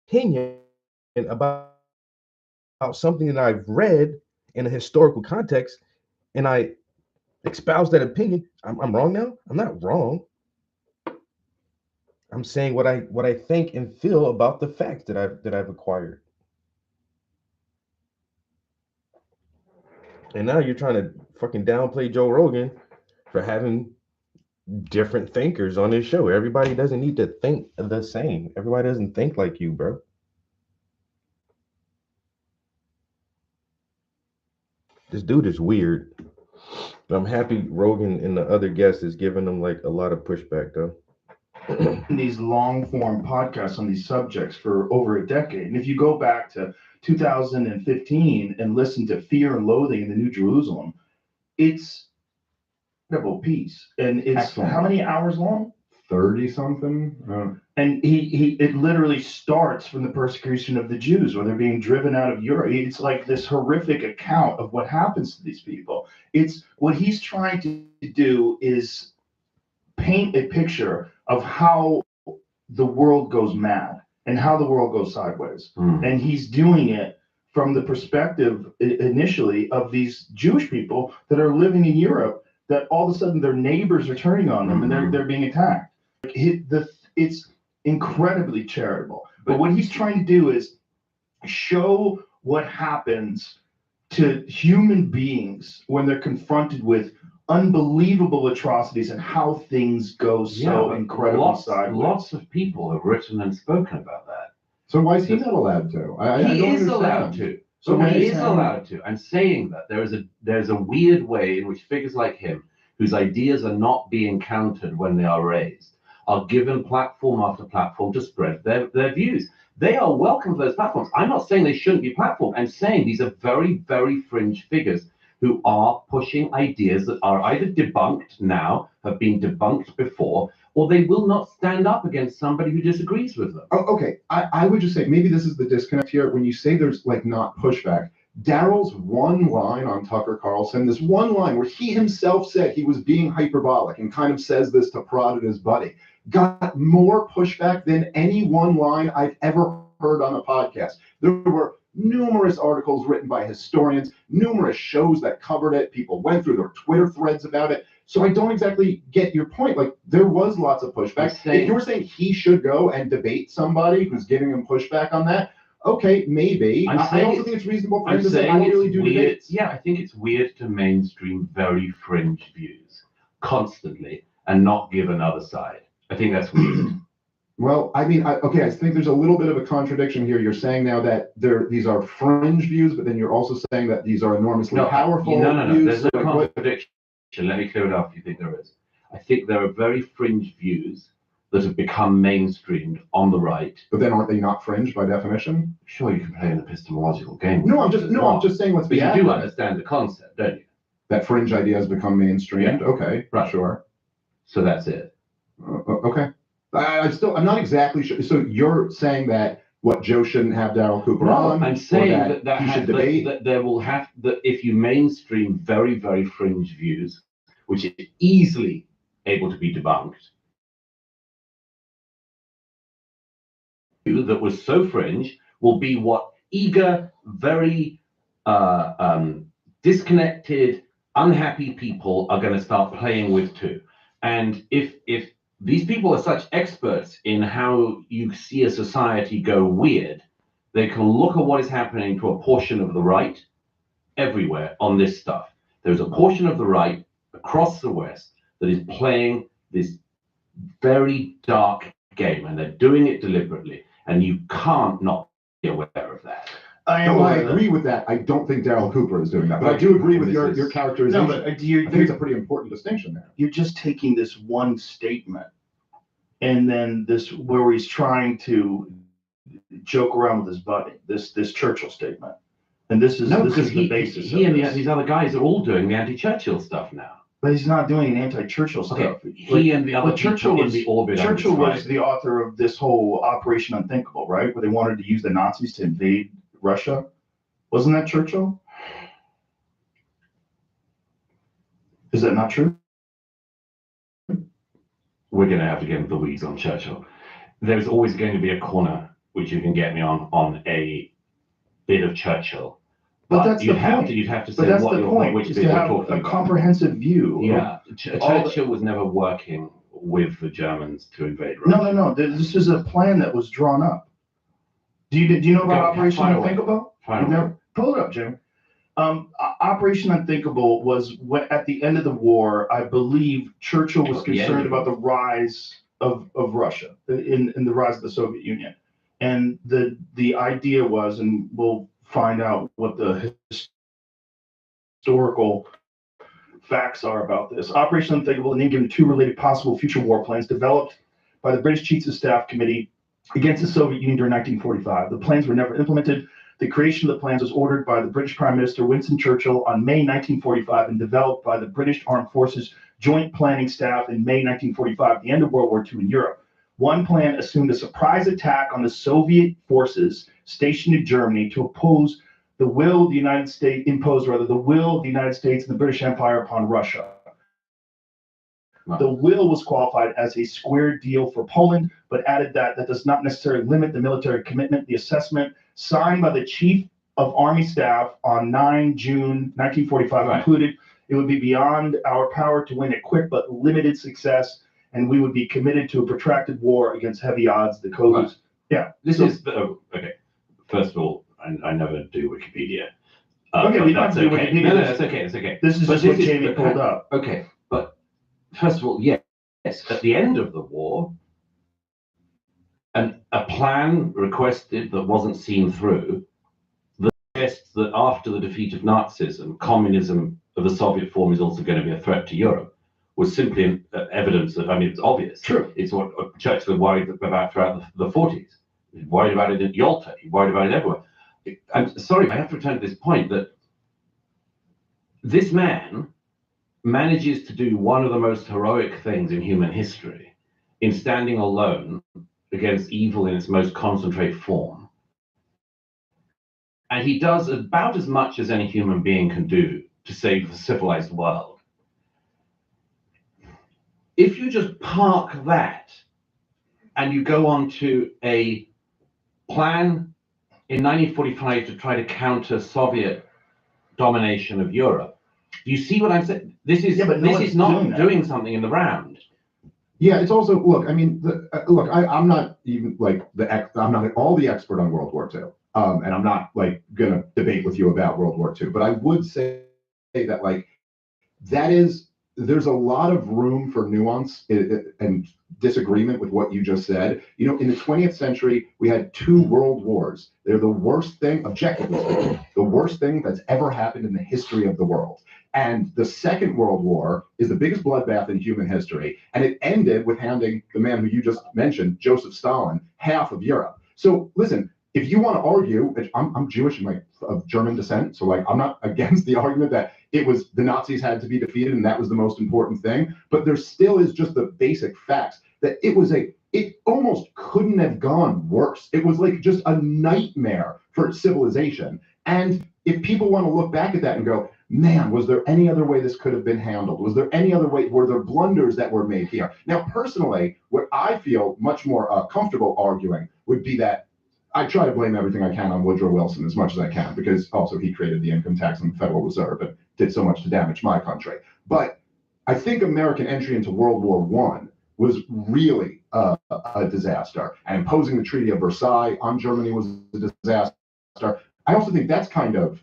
opinion about something that I've read in a historical context, and I espouse that opinion, I'm wrong now? I'm not wrong. I'm saying what I think and feel about the facts that I've acquired. And now you're trying to fucking downplay Joe Rogan for having different thinkers on his show. Everybody doesn't need to think the same. Everybody doesn't think like you, bro. This dude is weird. I'm happy Rogan and the other guests is giving them like a lot of pushback though. These long form podcasts on these subjects for over a decade. And if you go back to 2015 and listen to Fear and Loathing in the New Jerusalem, it's a incredible piece. And it's Excellent. how many hours long? 30 something. And it literally starts from the persecution of the Jews when they're being driven out of Europe. It's like this horrific account of what happens to these people. It's what he's trying to do is paint a picture of how the world goes mad and how the world goes sideways. And he's doing it from the perspective initially of these Jewish people that are living in Europe, that all of a sudden their neighbors are turning on them and they're being attacked. It's incredibly charitable. But what he's trying to do is show what happens to human beings when they're confronted with unbelievable atrocities and how things go so incredibly sideways. Lots of people have written and spoken about that. So why is he not allowed to? He is allowed to. So he is allowed to. I'm saying that there's a weird way in which figures like him, whose ideas are not being countered when they are raised, are given platform after platform to spread their views. They are welcome to those platforms. I'm not saying they shouldn't be platformed. I'm saying these are very, very fringe figures who are pushing ideas that are either debunked now, have been debunked before, or they will not stand up against somebody who disagrees with them. Oh, okay. I would just say maybe this is the disconnect here. When you say there's like not pushback, Daryl's one line on Tucker Carlson, this one line where he himself said he was being hyperbolic and kind of says this to prod at his buddy, got more pushback than any one line I've ever heard on a podcast. There were numerous articles written by historians, numerous shows that covered it. People went through their Twitter threads about it. So I don't exactly get your point. Like, there was lots of pushback. If you're saying he should go and debate somebody who's giving him pushback on that, okay, maybe. I also think it's reasonable for him to say, I don't really do debates. Yeah, I think it's weird to mainstream very fringe views constantly and not give another side. I think that's weird. Well, I mean, I think there's a little bit of a contradiction here. You're saying now that these are fringe views, but then you're also saying that these are enormously powerful No. views. There's no contradiction. Let me clear it up if you think there is. I think there are very fringe views that have become mainstreamed on the right. But then aren't they not fringe by definition? Sure, you can play an epistemological game. No, I'm just saying let's be But you do understand the concept, don't you? That fringe ideas become mainstreamed. Yeah. Okay, Right. Sure. So that's it. Okay. I'm not exactly sure. So you're saying that what Joe shouldn't have Daryl Cooper on? I'm saying that he should debate? that there will have that if you mainstream very, very fringe views, which is easily able to be debunked, that was so fringe will be what eager, very disconnected, unhappy people are going to start playing with too. And if these people are such experts in how you see a society go weird, they can look at what is happening to a portion of the right everywhere on this stuff. There's a portion of the right across the West that is playing this very dark game, and they're doing it deliberately, and you can't not be aware of that. I agree with that. I don't think Daryl Cooper is doing that, but I do agree with your characterization. No, but I think it's a pretty important distinction there. You're just taking this one statement and then this where he's trying to joke around with his buddy, this Churchill statement. And this is the basis. He and these other guys are all doing the anti-Churchill stuff now. But he's not doing an anti-Churchill stuff. Okay. He and the other Churchill in the orbit. Churchill was the author of this whole Operation Unthinkable, right? Where they wanted to use the Nazis to invade Russia. Wasn't that Churchill? Is that not true? We're going to have to get into the weeds on Churchill. There's always going to be a corner which you can get me on a bit of Churchill. But that's you'd the have point. To, you'd have to but say that's what the you're, point, which is bit to you're have talking a about. comprehensive view. Yeah, Churchill was never working with the Germans to invade Russia. No. This is a plan that was drawn up. Do you know about Operation Unthinkable? Pull it up, Jim. Operation Unthinkable was at the end of the war. I believe Churchill was concerned about the rise of Russia in the rise of the Soviet Union, and the idea was, and we'll find out what the historical facts are about this. Operation Unthinkable, the name given to two related possible future war plans developed by the British Chiefs of Staff Committee against the Soviet Union during 1945. The plans were never implemented. The creation of the plans was ordered by the British Prime Minister Winston Churchill on May 1945 and developed by the British Armed Forces Joint Planning Staff in May 1945, the end of World War II in Europe. One plan assumed a surprise attack on the Soviet forces stationed in Germany to oppose the will of the United States, the will of the United States and the British Empire upon Russia. Right. The will was qualified as a square deal for Poland, but added that does not necessarily limit the military commitment. The assessment signed by the Chief of Army Staff on 9 June 1945 concluded it would be beyond our power to win a quick but limited success, and we would be committed to a protracted war against heavy odds. The code was, This is okay. First of all, I never do Wikipedia. Okay, but we don't have that's to do okay. Wikipedia. No, that's okay. It's okay. This is But just what this is Jamie the- pulled up. Okay, but first of all, yes, at the end of the war, a plan requested that wasn't seen through suggests that after the defeat of Nazism, communism of the Soviet form is also going to be a threat to Europe, was simply evidence that, I mean, it's obvious. True. It's what Churchill worried about throughout the 40s. He worried about it in Yalta. He worried about it everywhere. I'm sorry, I have to return to this point that this man manages to do one of the most heroic things in human history in standing alone against evil in its most concentrated form. And he does about as much as any human being can do to save the civilized world. If you just park that and you go on to a plan in 1945 to try to counter Soviet domination of Europe, do you see what I'm saying? This is not doing something in the round. Yeah, it's also, look, I mean, I'm not even like I'm not all the expert on World War II. And I'm not like gonna debate with you about World War II, but I would say that like there's a lot of room for nuance and disagreement with what you just said. You know, in the 20th century, we had 2 world wars. They're the worst thing, objectively speaking, the worst thing that's ever happened in the history of the world. And the Second World War is the biggest bloodbath in human history. And it ended with handing the man who you just mentioned, Joseph Stalin, half of Europe. So listen, if you want to argue, I'm Jewish and like of German descent, so like I'm not against the argument that it was the Nazis had to be defeated and that was the most important thing, but there still is just the basic facts that it almost couldn't have gone worse. It was like just a nightmare for civilization. And if people want to look back at that and go, man, was there any other way this could have been handled? Was there any other way? Were there blunders that were made here? Now, personally, what I feel much more comfortable arguing would be that I try to blame everything I can on Woodrow Wilson as much as I can, because also he created the income tax and the Federal Reserve and did so much to damage my country. But I think American entry into World War I was really a disaster. And imposing the Treaty of Versailles on Germany was a disaster. I also think that's kind of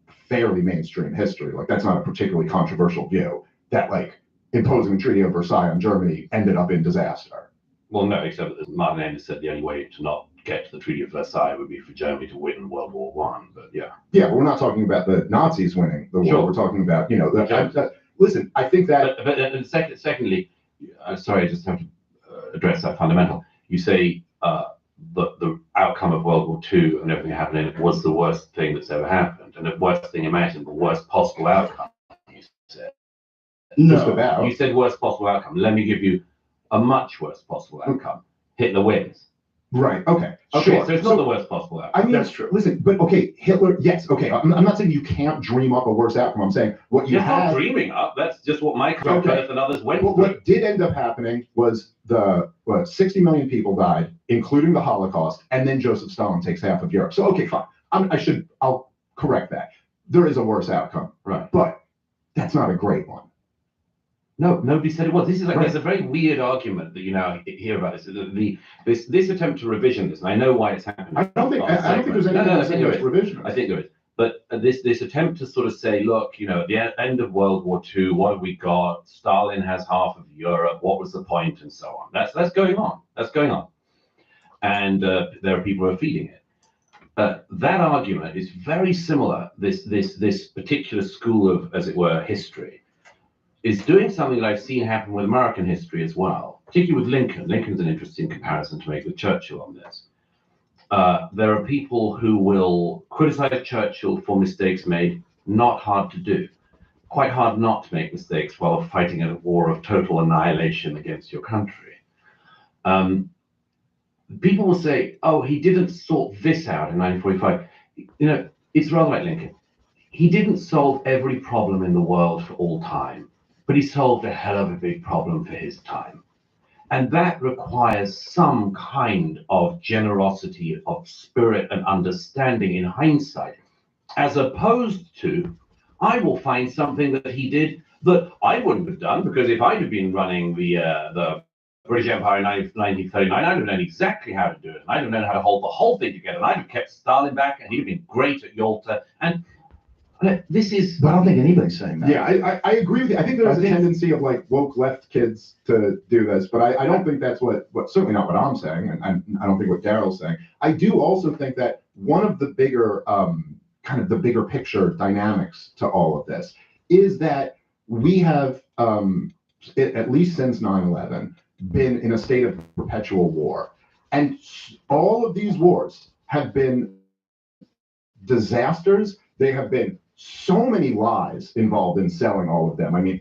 fairly mainstream history. Like that's not a particularly controversial view that like imposing the Treaty of Versailles on Germany ended up in disaster. Well, no, except that Martin Amis said the only way to not get to the Treaty of Versailles would be for Germany to win World War One. But yeah. Yeah, but we're not talking about the Nazis winning the war. Sure. We're talking about, listen, I think that. But secondly, I'm sorry, I just have to address that fundamental. You say the outcome of World War II and everything happening in it was the worst thing that's ever happened, and the worst thing imaginable, worst possible outcome. You said. No. Just about. You said worst possible outcome. Let me give you a much worse possible outcome. Hitler wins. Right. Okay. Sure. So it's not the worst possible outcome. I mean, that's true. Listen, but okay, Hitler. Yes. Okay. I'm not saying you can't dream up a worse outcome. I'm saying what you You're not had. dreaming up. That's just what Michael and others went through. What did end up happening was 60 million people died, including the Holocaust, and then Joseph Stalin takes half of Europe. So okay, fine. I'll correct that. There is a worse outcome. Right. But that's not a great one. No, nobody said it was. This is like there's a very weird argument that you now hear about this. This attempt to revision this, and I know why it's happening. I don't think there's anything that's revisionist. I think there is. But this attempt to sort of say, look, at the end of World War II, what have we got? Stalin has half of Europe. What was the point, and so on. That's going on. That's going on, and there are people who are feeding it. That argument is very similar. This particular school of, as it were, history is doing something that I've seen happen with American history as well, particularly with Lincoln. Lincoln's an interesting comparison to make with Churchill on this. There are people who will criticize Churchill for mistakes made, not hard to do. Quite hard not to make mistakes while fighting a war of total annihilation against your country. People will say, oh, he didn't sort this out in 1945. You know, it's rather like Lincoln. He didn't solve every problem in the world for all time, but he solved a hell of a big problem for his time. And that requires some kind of generosity of spirit and understanding in hindsight, as opposed to, I will find something that he did that I wouldn't have done, because if I'd have been running the British Empire in 1939, I'd have known exactly how to do it. And I'd have known how to hold the whole thing together. And I'd have kept Stalin back, and he'd have been great at Yalta. And this is... But I don't think anybody's saying that. Yeah, I agree with you. I think there's a tendency of like woke left kids to do this, but I don't think that's what certainly not what I'm saying, and I don't think what Daryl's saying. I do also think that one of the bigger kind of the bigger picture dynamics to all of this is that we have at least since 9/11 been in a state of perpetual war, and all of these wars have been disasters. They have been so many lies involved in selling all of them. I mean,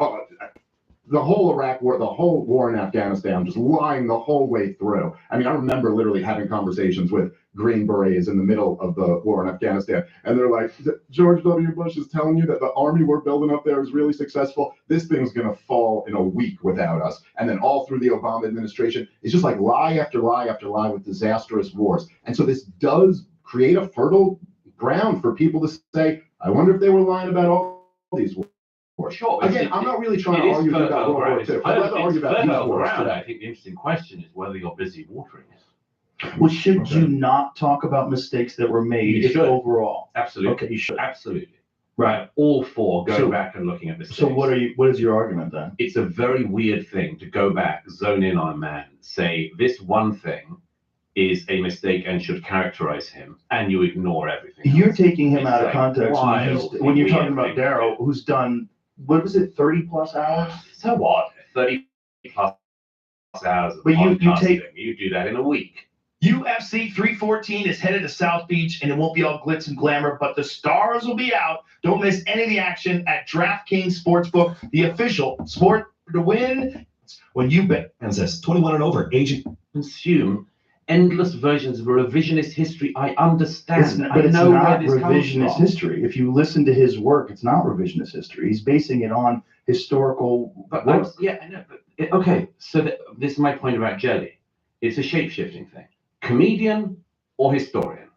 the whole Iraq war, the whole war in Afghanistan, just lying the whole way through. I mean, I remember literally having conversations with Green Berets in the middle of the war in Afghanistan, and they're like, George W. Bush is telling you that the army we're building up there is really successful. This thing's going to fall in a week without us. And then all through the Obama administration, it's just like lie after lie after lie with disastrous wars. And so this does create a fertile ground for people to say, I wonder if they were lying about all these wars. Sure. Again, I'm not really trying to argue about World War II. I'd rather argue about these wars today. I think the interesting question is whether you're busy watering it. Well, should you not talk about mistakes that were made You should. overall? Absolutely. Okay, you should. Absolutely. Right. All for going So- back and looking at mistakes. So what is your argument then? It's a very weird thing to go back, zone in on a man, say this one thing is a mistake and should characterize him, and you ignore everything You're else. taking him It's out of like context wild, when you're talking weird about thing. Daryl, who's done, what was it, 30 plus hours? So what? 30 plus hours of But you podcasting. take- You do that in a week. UFC 314 is headed to South Beach, and it won't be all glitz and glamour, but the stars will be out. Don't miss any of the action at DraftKings Sportsbook, the official sport to win when you bet. And says 21 and over, age. Consume endless versions of a revisionist history. I understand. But it's I know where not this comes revisionist from. history. If you listen to his work, it's not revisionist history. He's basing it on historical But work. yeah, I know. But, okay, so this is my point about Jelly. It's a shape-shifting thing. Comedian or historian?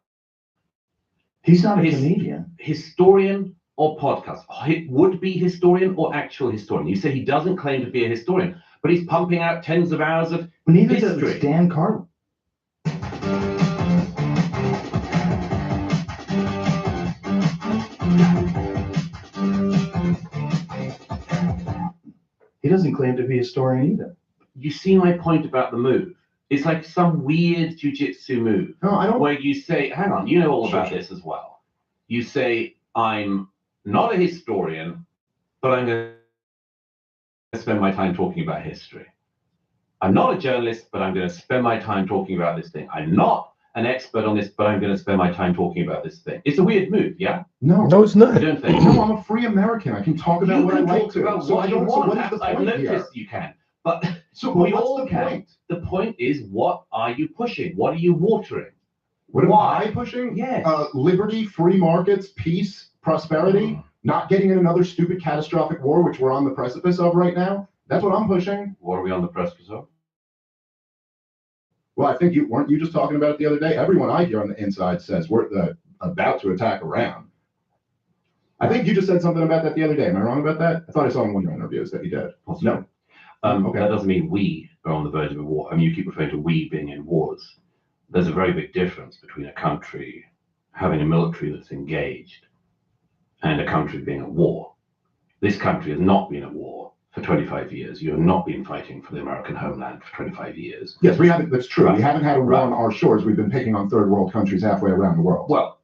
He's not a comedian. Historian or podcast? Would-be historian or actual historian? You say he doesn't claim to be a historian, but he's pumping out tens of hours of But neither does history. Dan Carlin. He doesn't claim to be a historian either. You see my point about the move? It's like some weird jujitsu move. No, I don't. Where you say, hang on, you know all about this as well. You say, I'm not a historian, but I'm going to spend my time talking about history. I'm not a journalist, but I'm going to spend my time talking about this thing. I'm not an expert on this, but I'm going to spend my time talking about this thing. It's a weird move, yeah? No, it's I not. don't think. No, I'm a free American. I can talk about You what I can like talk to. about So what I you don't. So want. what is the I've point noticed here? you can. But So we what's all the can. point? The point is, what are you pushing? What are you watering? What am Why? I pushing? Yes. Liberty, free markets, peace, prosperity, not getting in another stupid catastrophic war, which we're on the precipice of right now. That's what I'm pushing. What are we on the precipice of? Well, I think weren't you just talking about it the other day? Everyone I hear on the inside says we're about to attack Iran. I think you just said something about that the other day. Am I wrong about that? I thought I saw in one of your interviews that you did. Possibly. No. Okay. That doesn't mean we are on the verge of a war. I mean, you keep referring to we being in wars. There's a very big difference between a country having a military that's engaged and a country being at war. This country has not been at war for 25 years. You have not been fighting for the American homeland for 25 years. Yes, we haven't. That's true. Right. We haven't had a war Right. on our shores. We've been picking on third world countries halfway around the world. Well,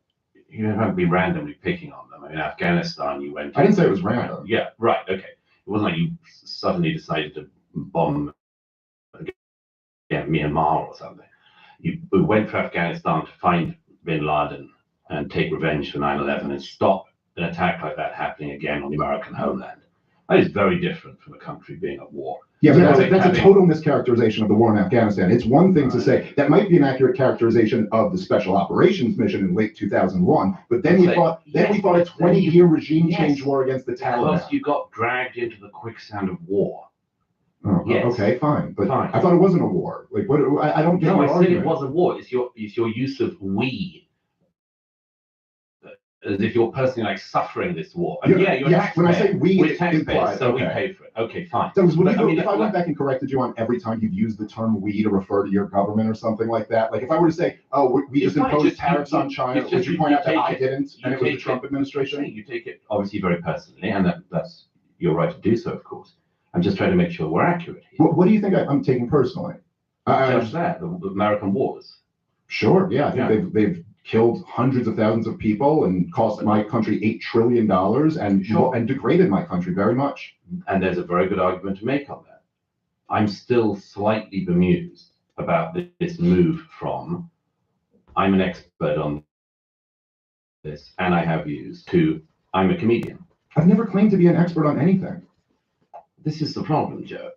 you haven't been randomly picking on them. I mean, Afghanistan, you went. I didn't say it was random. Yeah, right. Okay. It wasn't like you suddenly decided to bomb Myanmar or something. You went for Afghanistan to find bin Laden and take revenge for 9/11 and stop an attack like that happening again on the American homeland. That is very different from a country being at war. Yeah, but Having- that's a having- total mischaracterization of the war in Afghanistan. It's one thing to say that might be an accurate characterization of the special operations mission in late 2001, but then we fought a 20-year regime change war against the Taliban. Because you got dragged into the quicksand of war. Oh, Yes. okay, fine, but Fine. I thought it wasn't a war. Like, what? I don't get No, your I said it argument. was a war. It's your use of we. As if you're personally like suffering this war. I mean, yeah, you're a yes, when I taxpayer. say we, We're it taxpayers, implies, so we okay. pay for it. Okay, fine. So would But, you, I mean, if I like- went back and corrected you on every time you've used the term "we" to refer to your government or something like that, like if I were to say, "Oh, we It's just fine, imposed just- tariffs you- on China," it's would just you point out that take I it- didn't, and it was the take Trump administration? You take it obviously very personally, and that's your right to do so, of course. I'm just trying to make sure we're accurate here. What do you think I'm taking personally? Just that, the American wars. Sure, yeah, I think Yeah. they've killed hundreds of thousands of people and cost my country $8 trillion and degraded my country very much. And there's a very good argument to make on that. I'm still slightly bemused about this move from I'm an expert on this and I have views to I'm a comedian. I've never claimed to be an expert on anything. This is the problem, Joe.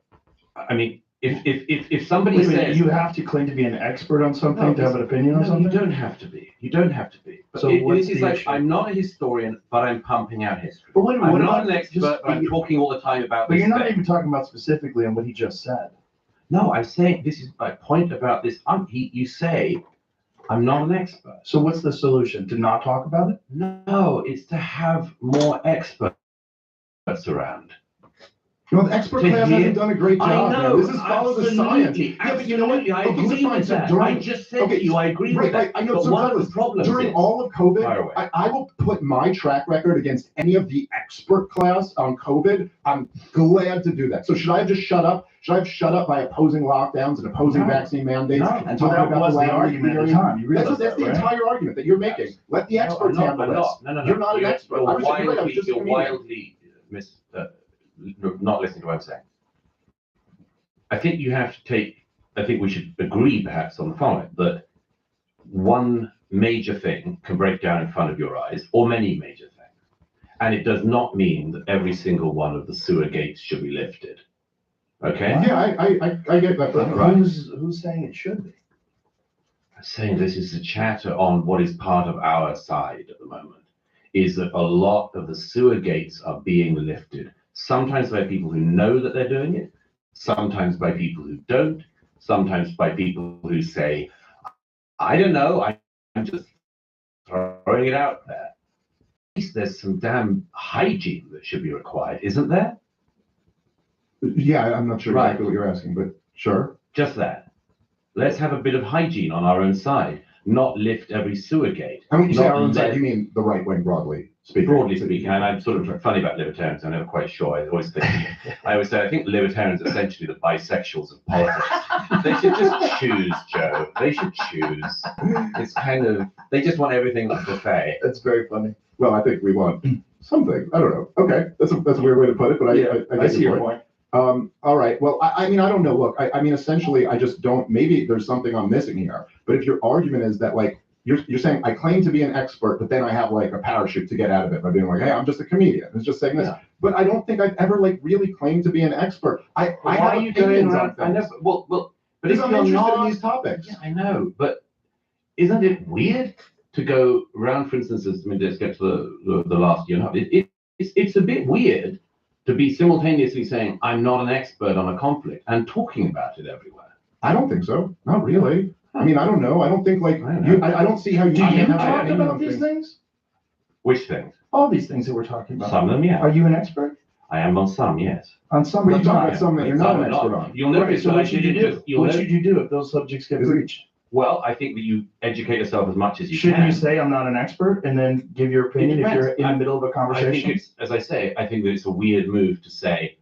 I mean, if somebody Wait a minute, says you have to claim to be an expert on something to have an opinion on no, something? you don't have to be. You don't have to be. But So it what's is the like issue? I'm not a historian, but I'm pumping out history. But wait a minute, I'm what not about an expert, just- but I'm talking all the time about But this you're not thing. even talking about specifically on what he just said. No, I'm saying this is my point about this. You say I'm not an expert. So what's the solution? To not talk about it? No, it's to have more experts around. No, the expert class hasn't done a great job. I know. Man. This is follow the science. Absolutely, Yeah, but you know what? absolutely, I Okay, so agree fine, with so that. during- I just said to you, I agree with that. I know, But so one of Douglas, the problems during is, all of Fire away. COVID, I will put my track record against any of the expert class on COVID. I'm glad to do that. So should I have just shut up? Should I have shut up by opposing lockdowns and opposing No. vaccine mandates No, and well, talking that about was the the lab argument at the experience? time. You realize That's that, the right? entire argument that you're making. Let the experts I'm handle this. not. No. You're not an expert. You're I was just- I was just a comedian. wildly not listening to what I'm saying. I think you have to take, I think we should agree perhaps on the following, that one major thing can break down in front of your eyes, or many major things. And it does not mean that every single one of the sewer gates should be lifted. Okay? Yeah, I get that. But Right. who's saying it should be? I'm saying this is the chatter on what is part of our side at the moment, is that a lot of the sewer gates are being lifted, sometimes by people who know that they're doing it, sometimes by people who don't, sometimes by people who say, I don't know, I'm just throwing it out there. At least there's some damn hygiene that should be required, isn't there? Yeah, I'm not sure Right. exactly what you're asking, but sure. Just that. Let's have a bit of hygiene on our own side, not lift every sewer gate. And when you say not our own side, let- you mean the right wing broadly speaking. Broadly speaking, and I'm sort of funny about libertarians. I'm never quite sure. I always think, I always say, I think libertarians are essentially the bisexuals of politics. They should just choose, Joe. They should choose. It's kind of, they just want everything like a buffet. That's very funny. Well, I think we want something. I don't know. Okay, that's a weird way to put it, but I I get see your point. All right. Well, I mean, I don't know. Look, I mean, essentially, I just don't. Maybe there's something I'm missing here. But if your argument is that, like, you're saying I claim to be an expert, but then I have like a parachute to get out of it by being like, hey, I'm just a comedian. It's just saying this. Yeah. But I don't think I've ever like really claimed to be an expert. I Why have are you going opinions on around? I know, things. but if Because I'm you're interested not, in these topics. yeah, I know, but isn't it weird to go around, for instance, as, I mean, let's get to the last year and a half. It's a bit weird to be simultaneously saying, I'm not an expert on a conflict and talking about it everywhere. I don't think so. Not really. I mean, I don't know. I don't think like I don't know. I don't see how you Do you can have an talk opinion about on these things. things? Which things? All these things that we're talking about. Some of them, yeah. Are you an expert I am on some, yes. on some? But Or you you're talk not? about something that you're not Some an are expert not. on. You'll Right, notice so that what I should you didn't do? just, you'll What notice, should you do if those subjects get Is it- breached? well, I think that you educate yourself as much as you Shouldn't can. you say I'm not an expert and then give your opinion if you're in the middle of a I think conversation? it's, as I say, I think that it's a weird move to say,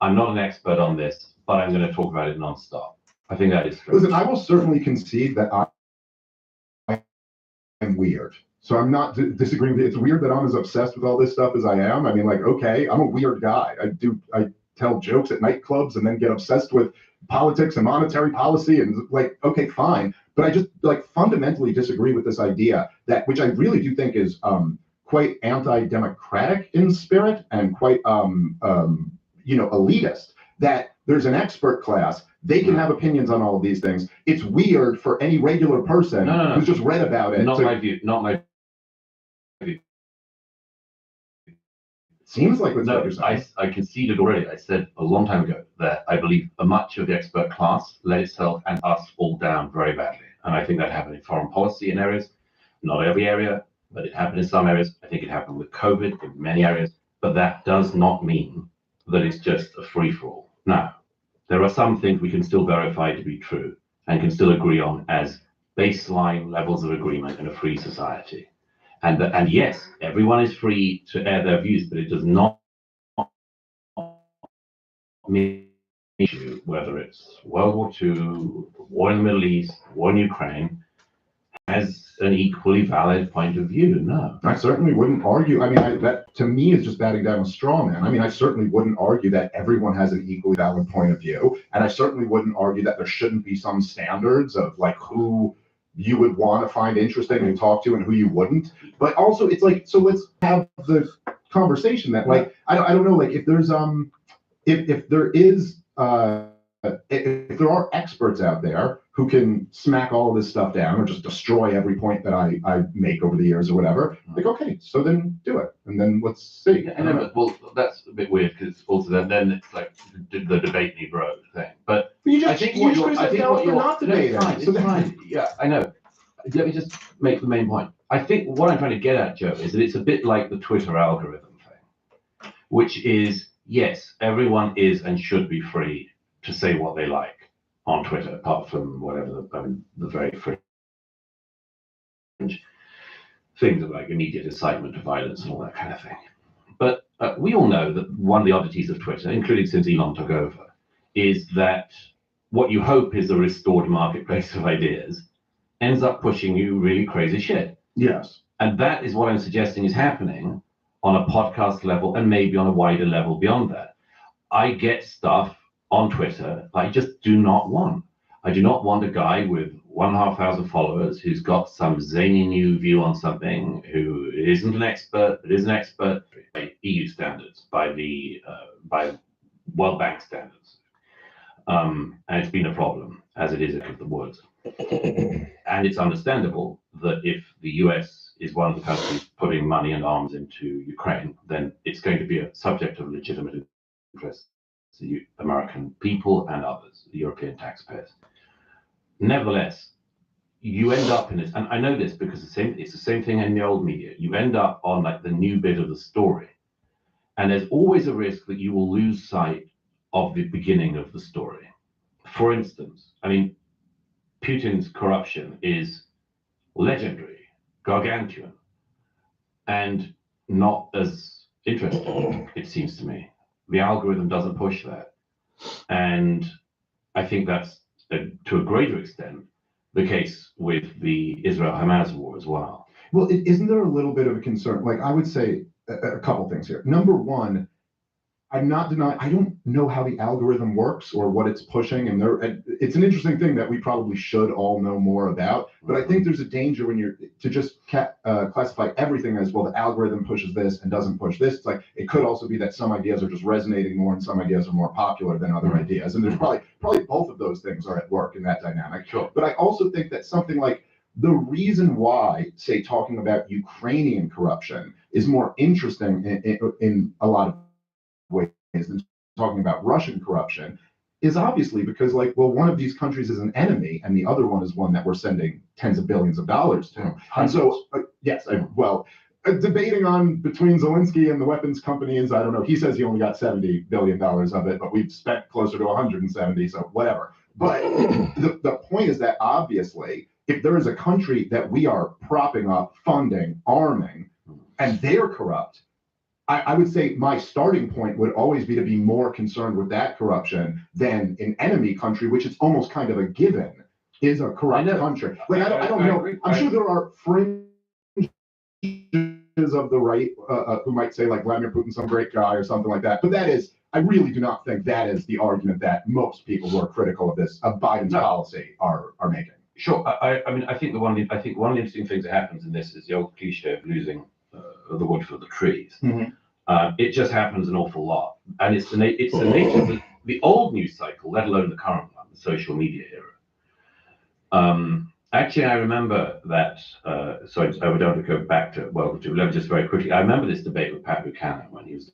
I'm not an expert on this, but I'm going to talk about it nonstop. I think that is true. Listen, I will certainly concede that I am weird. So I'm not disagreeing with you. It's weird that I'm as obsessed with all this stuff as I am. I mean, like, okay, I'm a weird guy. I tell jokes at nightclubs and then get obsessed with politics and monetary policy and like, okay, fine. But I just like fundamentally disagree with this idea that, which I really do think is, quite anti-democratic in spirit and quite elitist, that there's an expert class. They can have opinions on all of these things. It's weird for any regular person who's just read about it. Not my view. Not my view. Seems like that's what No, you're saying. I conceded already. I said a long time ago that I believe much of the expert class let itself and us fall down very badly. And I think that happened in foreign policy in areas, not every area, but it happened in some areas. I think it happened with COVID in many areas. But that does not mean that it's just a free-for-all. Now, there are some things we can still verify to be true and can still agree on as baseline levels of agreement in a free society. And yes, everyone is free to air their views, but it does not mean whether it's World War II, war in the Middle East, war in Ukraine, has an equally valid point of view. No. I certainly wouldn't argue. I mean, that to me is just batting down a straw man. I mean, I certainly wouldn't argue that everyone has an equally valid point of view. And I certainly wouldn't argue that there shouldn't be some standards of like who you would want to find interesting and talk to and who you wouldn't. But also it's like, so let's have the conversation that like, I don't know, like if there's, if there is, if there are experts out there who can smack all of this stuff down or just destroy every point that I make over the years or whatever, like, okay, so then do it. And then let's see. Yeah, I know, but, well, that's a bit weird because also then it's like the debate me bro thing. But you just, I think you what just you're, I think what you're not debating. It's fine. Yeah, I know. Let me just make the main point. I think what I'm trying to get at, Joe, is that it's a bit like the Twitter algorithm thing, which is, yes, everyone is and should be free to say what they like on Twitter, apart from whatever the very fringe things of like immediate incitement to violence and all that kind of thing. But we all know that one of the oddities of Twitter, including since Elon took over, is that what you hope is a restored marketplace of ideas ends up pushing you really crazy shit. Yes. And that is what I'm suggesting is happening on a podcast level and maybe on a wider level beyond that. I get stuff on Twitter I just do not want. I do not want a guy with 1,500 followers who's got some zany new view on something, who isn't an expert, but is an expert by EU standards, by the by World Bank standards. And it's been a problem, as it is in the woods. And it's understandable that if the US is one of the countries putting money and arms into Ukraine, then it's going to be a subject of legitimate interest to the American people and others, the European taxpayers. Nevertheless, you end up in this, and I know this because it's the same thing in the old media. You end up on like the new bit of the story, and there's always a risk that you will lose sight of the beginning of the story. For instance, I mean, Putin's corruption is legendary, gargantuan, and not as interesting, it seems to me. The algorithm doesn't push that. And I think that's, to a greater extent, the case with the Israel-Hamas war as well. Well, isn't there a little bit of a concern? Like, I would say a couple things here. Number one, I'm not denying, I don't know how the algorithm works or what it's pushing. And it's an interesting thing that we probably should all know more about. But I think there's a danger when you're to just classify everything as, well, the algorithm pushes this and doesn't push this. It's like, it could also be that some ideas are just resonating more and some ideas are more popular than other ideas. And there's probably both of those things are at work in that dynamic. Sure. But I also think that something like the reason why, say, talking about Ukrainian corruption is more interesting in a lot of ways than talking about Russian corruption is obviously because, like, well, one of these countries is an enemy and the other one is one that we're sending tens of billions of dollars to. And so, yes, debating on between Zelensky and the weapons companies, I don't know. He says he only got $70 billion of it, but we've spent closer to 170, so whatever. But the point is that obviously, if there is a country that we are propping up, funding, arming, and they're corrupt, I would say my starting point would always be to be more concerned with that corruption than an enemy country, which is almost kind of a given, is a corrupt country. Like, I don't know. I'm sure there are fringes of the right who might say, like, Vladimir Putin's some great guy or something like that. But that is, I really do not think that is the argument that most people who are critical of this, of Biden's policy, are making. Sure. I mean, I think one of the interesting things that happens in this is the old cliche of losing the wood for the trees. Mhm. It just happens an awful lot, and it's the nature of the old news cycle, let alone the current one, the social media era. Actually, I remember that. Sorry, I don't want to go back to World War II. Let me just very quickly. I remember this debate with Pat Buchanan when he was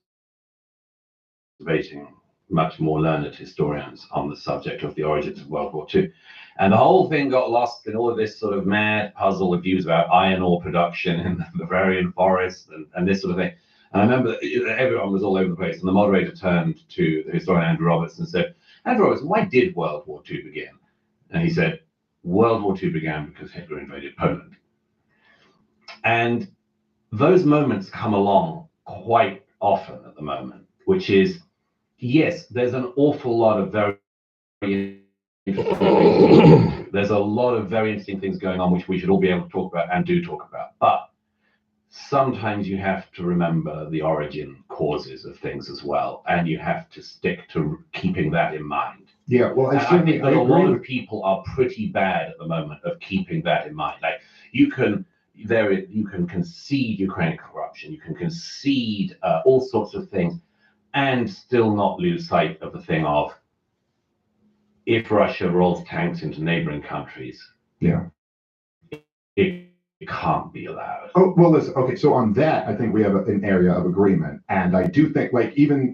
debating much more learned historians on the subject of the origins of World War II. And the whole thing got lost in all of this sort of mad puzzle of views about iron ore production in the Bavarian forest and this sort of thing. And I remember that everyone was all over the place, and the moderator turned to the historian Andrew Roberts and said, Andrew Roberts, why did World War II begin? And he said, World War II began because Hitler invaded Poland. And those moments come along quite often at the moment, which is, yes, there's an awful lot of very interesting things. There's a lot of very interesting things going on, which we should all be able to talk about and do talk about. But sometimes you have to remember the origin causes of things as well, and you have to stick to keeping that in mind. Yeah, well, I think that a lot of people are pretty bad at the moment of keeping that in mind. Like you can concede Ukrainian corruption, you can concede all sorts of things, and still not lose sight of the thing of if Russia rolls tanks into neighboring countries, yeah, it can't be allowed. Oh, well, listen, okay, so on that, I think we have an area of agreement. And I do think, like, even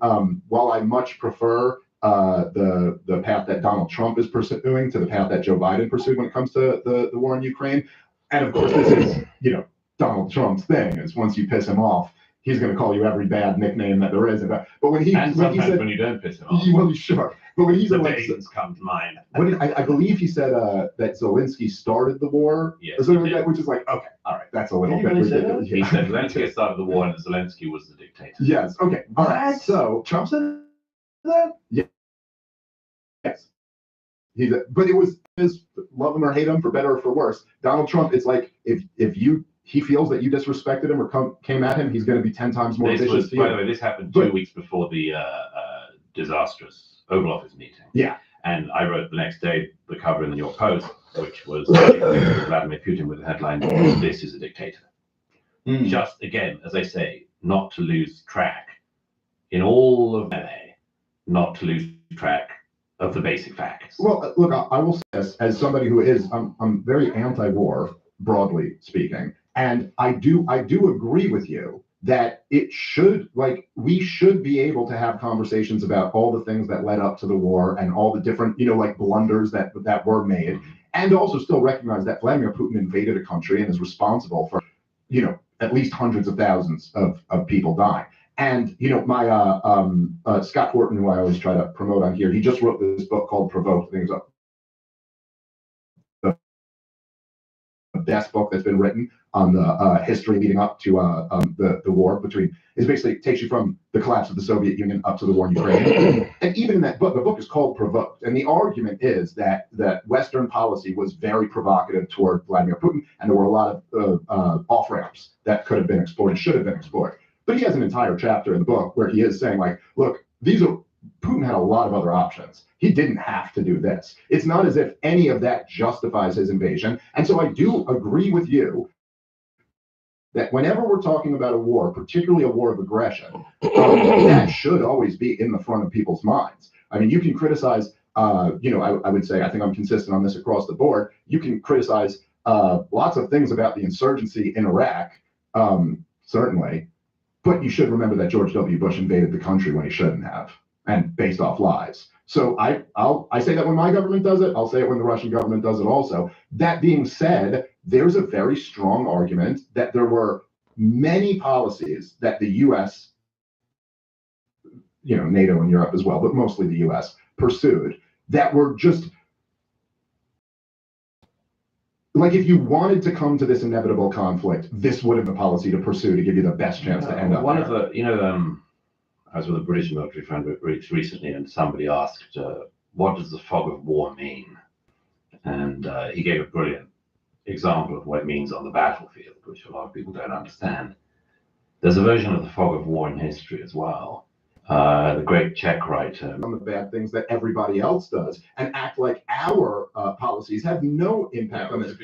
while I much prefer the path that Donald Trump is pursuing to the path that Joe Biden pursued when it comes to the war in Ukraine, and of course, this is, Donald Trump's thing, is once you piss him off, he's going to call you every bad nickname that there is. But when he said, when you don't piss him off, well, sure. But when he said, Bidens come to mind. I believe he said that Zelensky started the war, yes, or something like that, which is like, okay, all right, that's a little bit ridiculous. He said Zelensky started the war and Zelensky was the dictator. Yes. Okay. All right. So Trump said that? Yeah. Yes. But it was his love him or hate him, for better or for worse. Donald Trump, it's like if he feels that you disrespected him or came at him, he's going to be 10 times more vicious to you. By the way, this happened 2 weeks before the disastrous Oval Office meeting. Yeah. And I wrote the next day the cover in the New York Post, which was Vladimir Putin with the headline, "This is a dictator." Just again, as I say, not to lose track in all of melee, not to lose track of the basic facts. Well, look, I will say this as somebody who is, I'm very anti-war, broadly speaking, and I do agree with you that it should, like, we should be able to have conversations about all the things that led up to the war and all the different, like, blunders that were made, and also still recognize that Vladimir Putin invaded a country and is responsible for, at least hundreds of thousands of people dying. And, my Scott Horton, who I always try to promote on here, he just wrote this book called Provoked. I think it's the best book that's been written on the history leading up to the war it basically takes you from the collapse of the Soviet Union up to the war in Ukraine. And even in that book, the book is called Provoked. And the argument is that Western policy was very provocative toward Vladimir Putin, and there were a lot of off-ramps that could have been explored, should have been explored. But he has an entire chapter in the book where he is saying, like, look, Putin had a lot of other options. He didn't have to do this. It's not as if any of that justifies his invasion. And so I do agree with you that whenever we're talking about a war, particularly a war of aggression, that should always be in the front of people's minds. I mean, you can criticize, I would say, I think I'm consistent on this across the board. You can criticize lots of things about the insurgency in Iraq, certainly. But you should remember that George W. Bush invaded the country when he shouldn't have, and based off lies. So I say that when my government does it, I'll say it when the Russian government does it also. That being said, there's a very strong argument that there were many policies that the U.S., NATO and Europe as well, but mostly the U.S., pursued that were just, like, if you wanted to come to this inevitable conflict, this would have been a policy to pursue to give you the best chance to end up one there. of the, I was with a British military friend recently, and somebody asked, what does the fog of war mean? And he gave a brilliant example of what it means on the battlefield, which a lot of people don't understand. There's a version of the fog of war in history as well. The great Czech writer. On the bad things that everybody else does and act like our policies have no impact on this.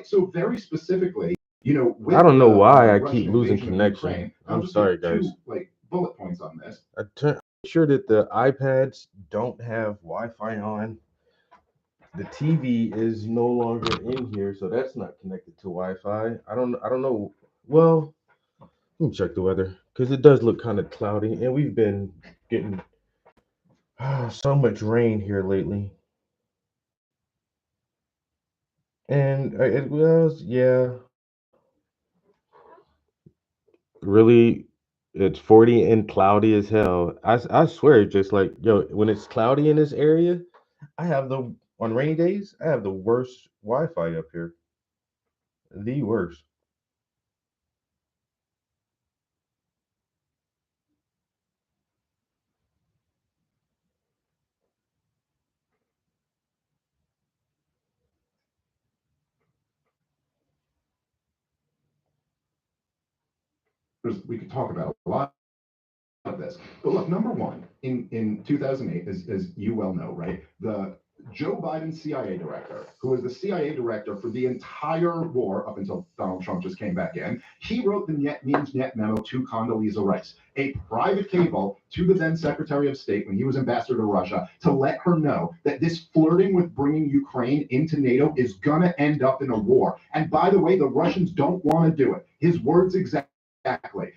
So very specifically, You know, with I don't know the, why I Russian keep losing invasion of connection. Ukraine, I'll I'm just sorry, give guys. two, like, bullet points on this. I'm sure that the iPads don't have Wi-Fi on. The TV is no longer in here, so that's not connected to Wi-Fi. I don't know. Well, let me check the weather because it does look kind of cloudy, and we've been getting so much rain here lately. And it was, yeah, really, it's 40 and cloudy as hell. I swear, just like, yo, when it's cloudy in this area, on rainy days, I have the worst Wi-Fi up here. The worst. We could talk about a lot of this. But look, number one, in 2008, as you well know, right, the Joe Biden CIA director, who was the CIA director for the entire war up until Donald Trump just came back in, he wrote the Net Means Net memo to Condoleezza Rice, a private cable to the then Secretary of State when he was ambassador to Russia, to let her know that this flirting with bringing Ukraine into NATO is gonna end up in a war. And by the way, the Russians don't want to do it. His words exactly.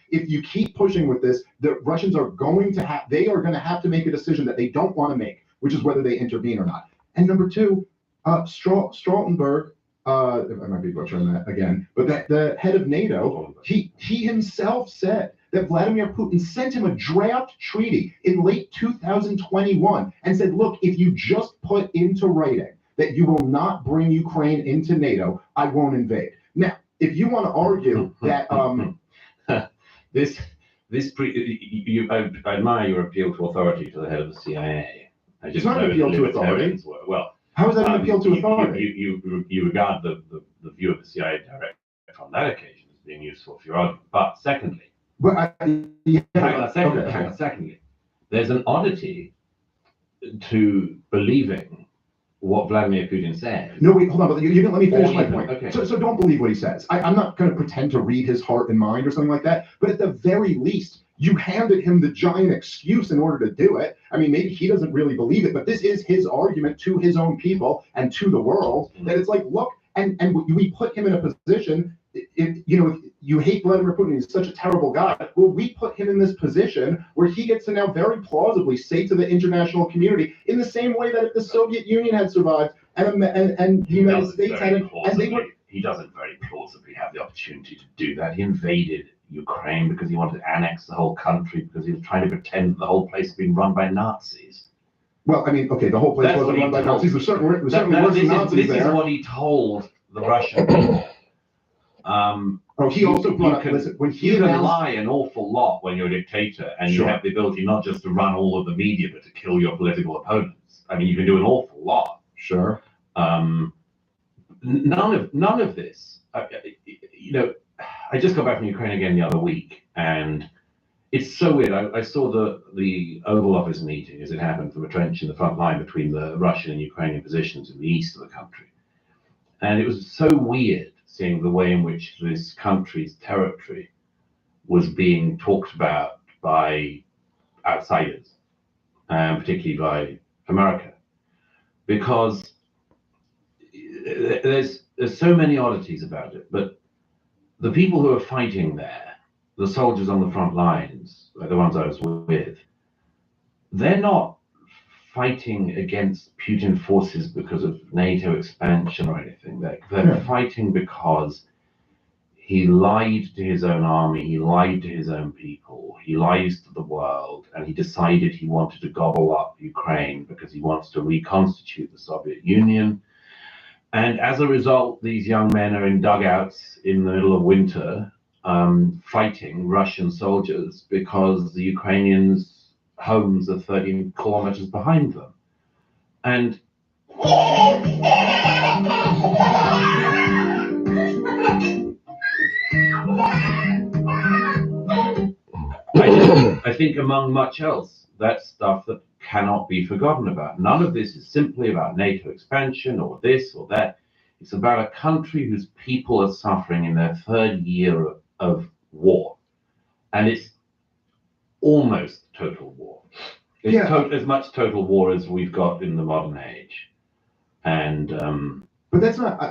If you keep pushing with this, the Russians are going to have to make a decision that they don't want to make, which is whether they intervene or not. And number two, Stoltenberg, I might be butchering that again, but that the head of NATO, he himself said that Vladimir Putin sent him a draft treaty in late 2021 and said, look, if you just put into writing that you will not bring Ukraine into NATO, I won't invade. Now, if you want to argue that I admire your appeal to authority to the head of the CIA. It's not an appeal to authority. Well, how is that an appeal to authority? You regard the view of the CIA director on that occasion as being useful for your argument. But secondly, secondly, there's an oddity to believing what Vladimir Putin says. No, wait, hold on, but you didn't let me finish my point. Okay. So don't believe what he says. I'm not going to pretend to read his heart and mind or something like that, but at the very least, you handed him the giant excuse in order to do it. I mean, maybe he doesn't really believe it, but this is his argument to his own people and to the world, that it's like, look, and we put him in a position, you hate Vladimir Putin, he's such a terrible guy. Well, we put him in this position where he gets to now very plausibly say to the international community, in the same way that if the Soviet Union had survived and the United States hadn't, as they were. He doesn't very plausibly have the opportunity to do that. He invaded Ukraine because he wanted to annex the whole country, because he was trying to pretend the whole place had been run by Nazis. Well, I mean, okay, the whole place wasn't run by Nazis. There's certainly worse Nazis there. This is what he told the Russian people. He also brought up, listen, when he you can announced, lie an awful lot when you're a dictator, and you have the ability not just to run all of the media, but to kill your political opponents. I mean, you can do an awful lot. Sure. None of this. I just got back from Ukraine again the other week, and it's so weird. I saw the Oval Office meeting as it happened from a trench in the front line between the Russian and Ukrainian positions in the east of the country. And it was so weird seeing the way in which this country's territory was being talked about by outsiders, and particularly by America, because there's so many oddities about it. But the people who are fighting there, the soldiers on the front lines, like the ones I was with, they're not fighting against Putin forces because of NATO expansion or anything. They're fighting because he lied to his own army, he lied to his own people, he lies to the world, and he decided he wanted to gobble up Ukraine because he wants to reconstitute the Soviet Union. And as a result, these young men are in dugouts in the middle of winter, fighting Russian soldiers because the Ukrainians' homes are 13 kilometers behind them. And I think among much else, that's stuff that cannot be forgotten about. None of this is simply about NATO expansion or this or that. It's about a country whose people are suffering in their third year of war. And it's almost total war. It's as much total war as we've got in the modern age. And But that's not.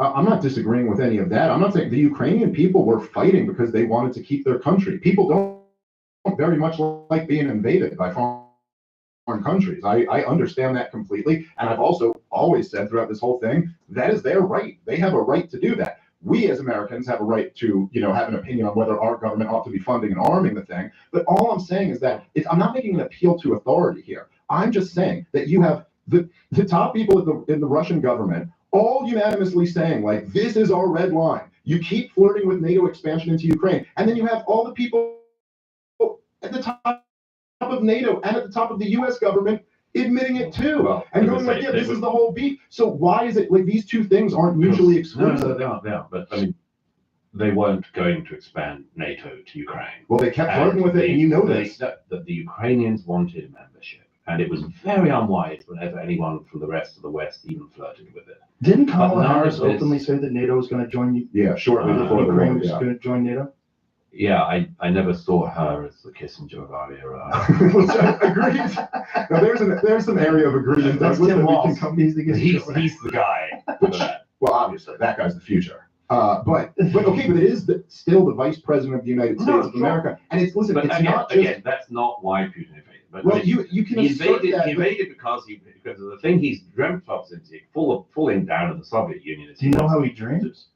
I'm not disagreeing with any of that. I'm not saying the Ukrainian people were fighting because they wanted to keep their country. People don't very much like being invaded by foreign countries. I understand that completely, and I've also always said throughout this whole thing that is their right. They have a right to do that. We as Americans have a right to, have an opinion on whether our government ought to be funding and arming the thing. But all I'm saying is that I'm not making an appeal to authority here. I'm just saying that you have the top people in the Russian government all unanimously saying, like, this is our red line. You keep flirting with NATO expansion into Ukraine. And then you have all the people at the top of NATO and at the top of the US government admitting it too. Well, and going like, yeah, this is the whole beef. So why is it like these two things aren't mutually exclusive? No, they are. But I mean, they weren't going to expand NATO to Ukraine. Well, they kept flirting with it, and you know this. That the Ukrainians wanted membership. And it was very unwise whenever anyone from the rest of the West even flirted with it. Didn't Kamala Harris openly say that NATO was going to join? Yeah, shortly before the Ukraine war. was going to join NATO. Yeah, I never saw her as the Kissinger of our era. Agreed. Now there's some area of agreement. That's Tim Walz. He's the guy for that. Well, obviously, that guy's the future. But okay, but it is still the Vice President of the United States of America, and it's But it's again, not just. that's not why Putin invaded. But Well, you can he assert invaded. that. He invaded because of the thing he's dreamt of since he falling down in the Soviet Union. Do you know how he dreams?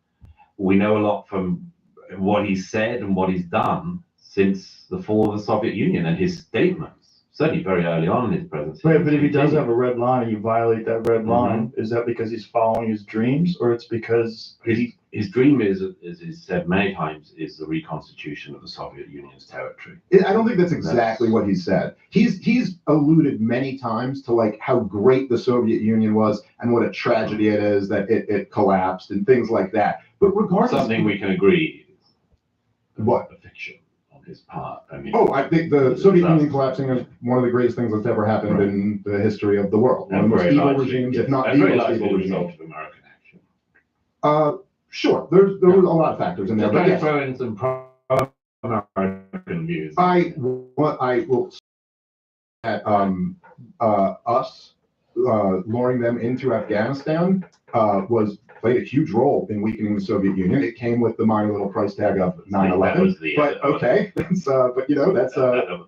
We know a lot from what he's said and what he's done since the fall of the Soviet Union and his statements. Certainly, very early on in his presidency. Right, but if he does have a red line and you violate that red line, is that because he's following his dreams, or it's because his dream is, as he's said many times, is the reconstitution of the Soviet Union's territory. I don't think that's exactly what he said. He's alluded many times to like how great the Soviet Union was and what a tragedy it is that it collapsed and things like that. But regardless, Something we can agree is what a fiction on his part. I mean, I think the Soviet Union collapsing is one of the greatest things that's ever happened in the history of the world. One of the most evil regimes, if not the most evil regime. Result of American action. Sure, there were a lot of factors in there, but yes. Throw in some pro-American views. I will at us luring them into Afghanistan played a huge role in weakening the Soviet Union. It came with the minor little price tag of 9/11. But okay, that's that's the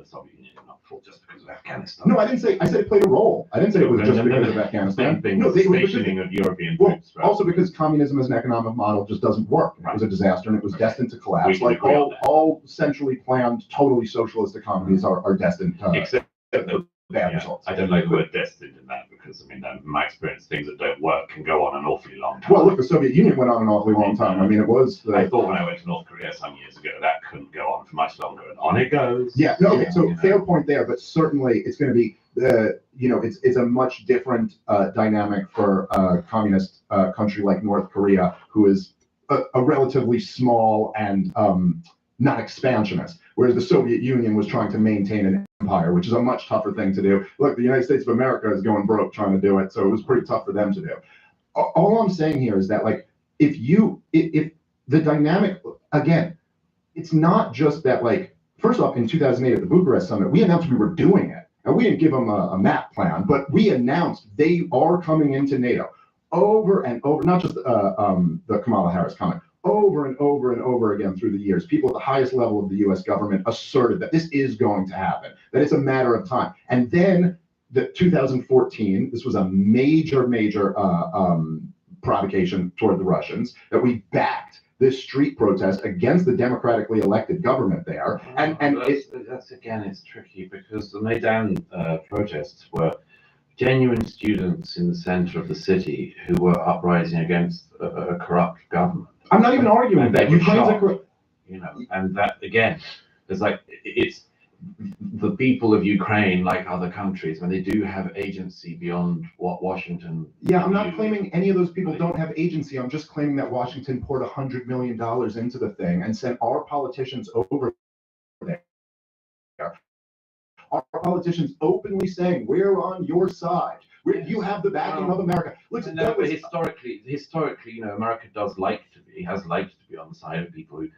Soviet Union did not fall just because of Afghanistan. No, I didn't say. I said it played a role. I didn't say it was just because of Afghanistan. No, they were stationing of European well, troops. Right? Also because communism as an economic model just doesn't work. It was a disaster and it was destined to collapse. We can Like agree on that. all centrally planned, totally socialist economies are destined to Except bad results. I don't like the word destined in that because, I mean, in my experience, things that don't work can go on an awfully long time. Well, look, the Soviet Union went on an awfully long time. I mean, it was. I thought when I went to North Korea some years ago, that couldn't go on for much longer, and on it goes. Yeah, no, okay, so fair point there, but certainly it's going to be, it's a much different dynamic for a communist country like North Korea, who is a relatively small and not expansionist, whereas the Soviet Union was trying to maintain an empire, which is a much tougher thing to do. Look, the United States of America is going broke trying to do it, so it was pretty tough for them to do. All I'm saying here is that, like, if the dynamic, again, it's not just that, like, first off, in 2008 at the Bucharest summit, we announced we were doing it. And we didn't give them a map plan, but we announced they are coming into NATO over and over, not just the Kamala Harris comment, over and over and over again through the years. People at the highest level of the US government asserted that this is going to happen, that it's a matter of time. And then the 2014, this was a major provocation toward the Russians, that we backed this street protest against the democratically elected government there. And that's again, it's tricky because the Maidan protests were genuine students in the center of the city who were uprising against a corrupt government. I'm not even arguing that. Ukraine's a corrupt, and that again, it's like it's the people of Ukraine, like other countries, when they do have agency beyond what Washington. Yeah, I'm not claiming any of those people don't have agency. I'm just claiming that Washington poured $100 million into the thing and sent our politicians over there. Our politicians openly saying, we're on your side. You have the backing of America. Listen, No, but Douglas, historically, America has liked to be on the side of people who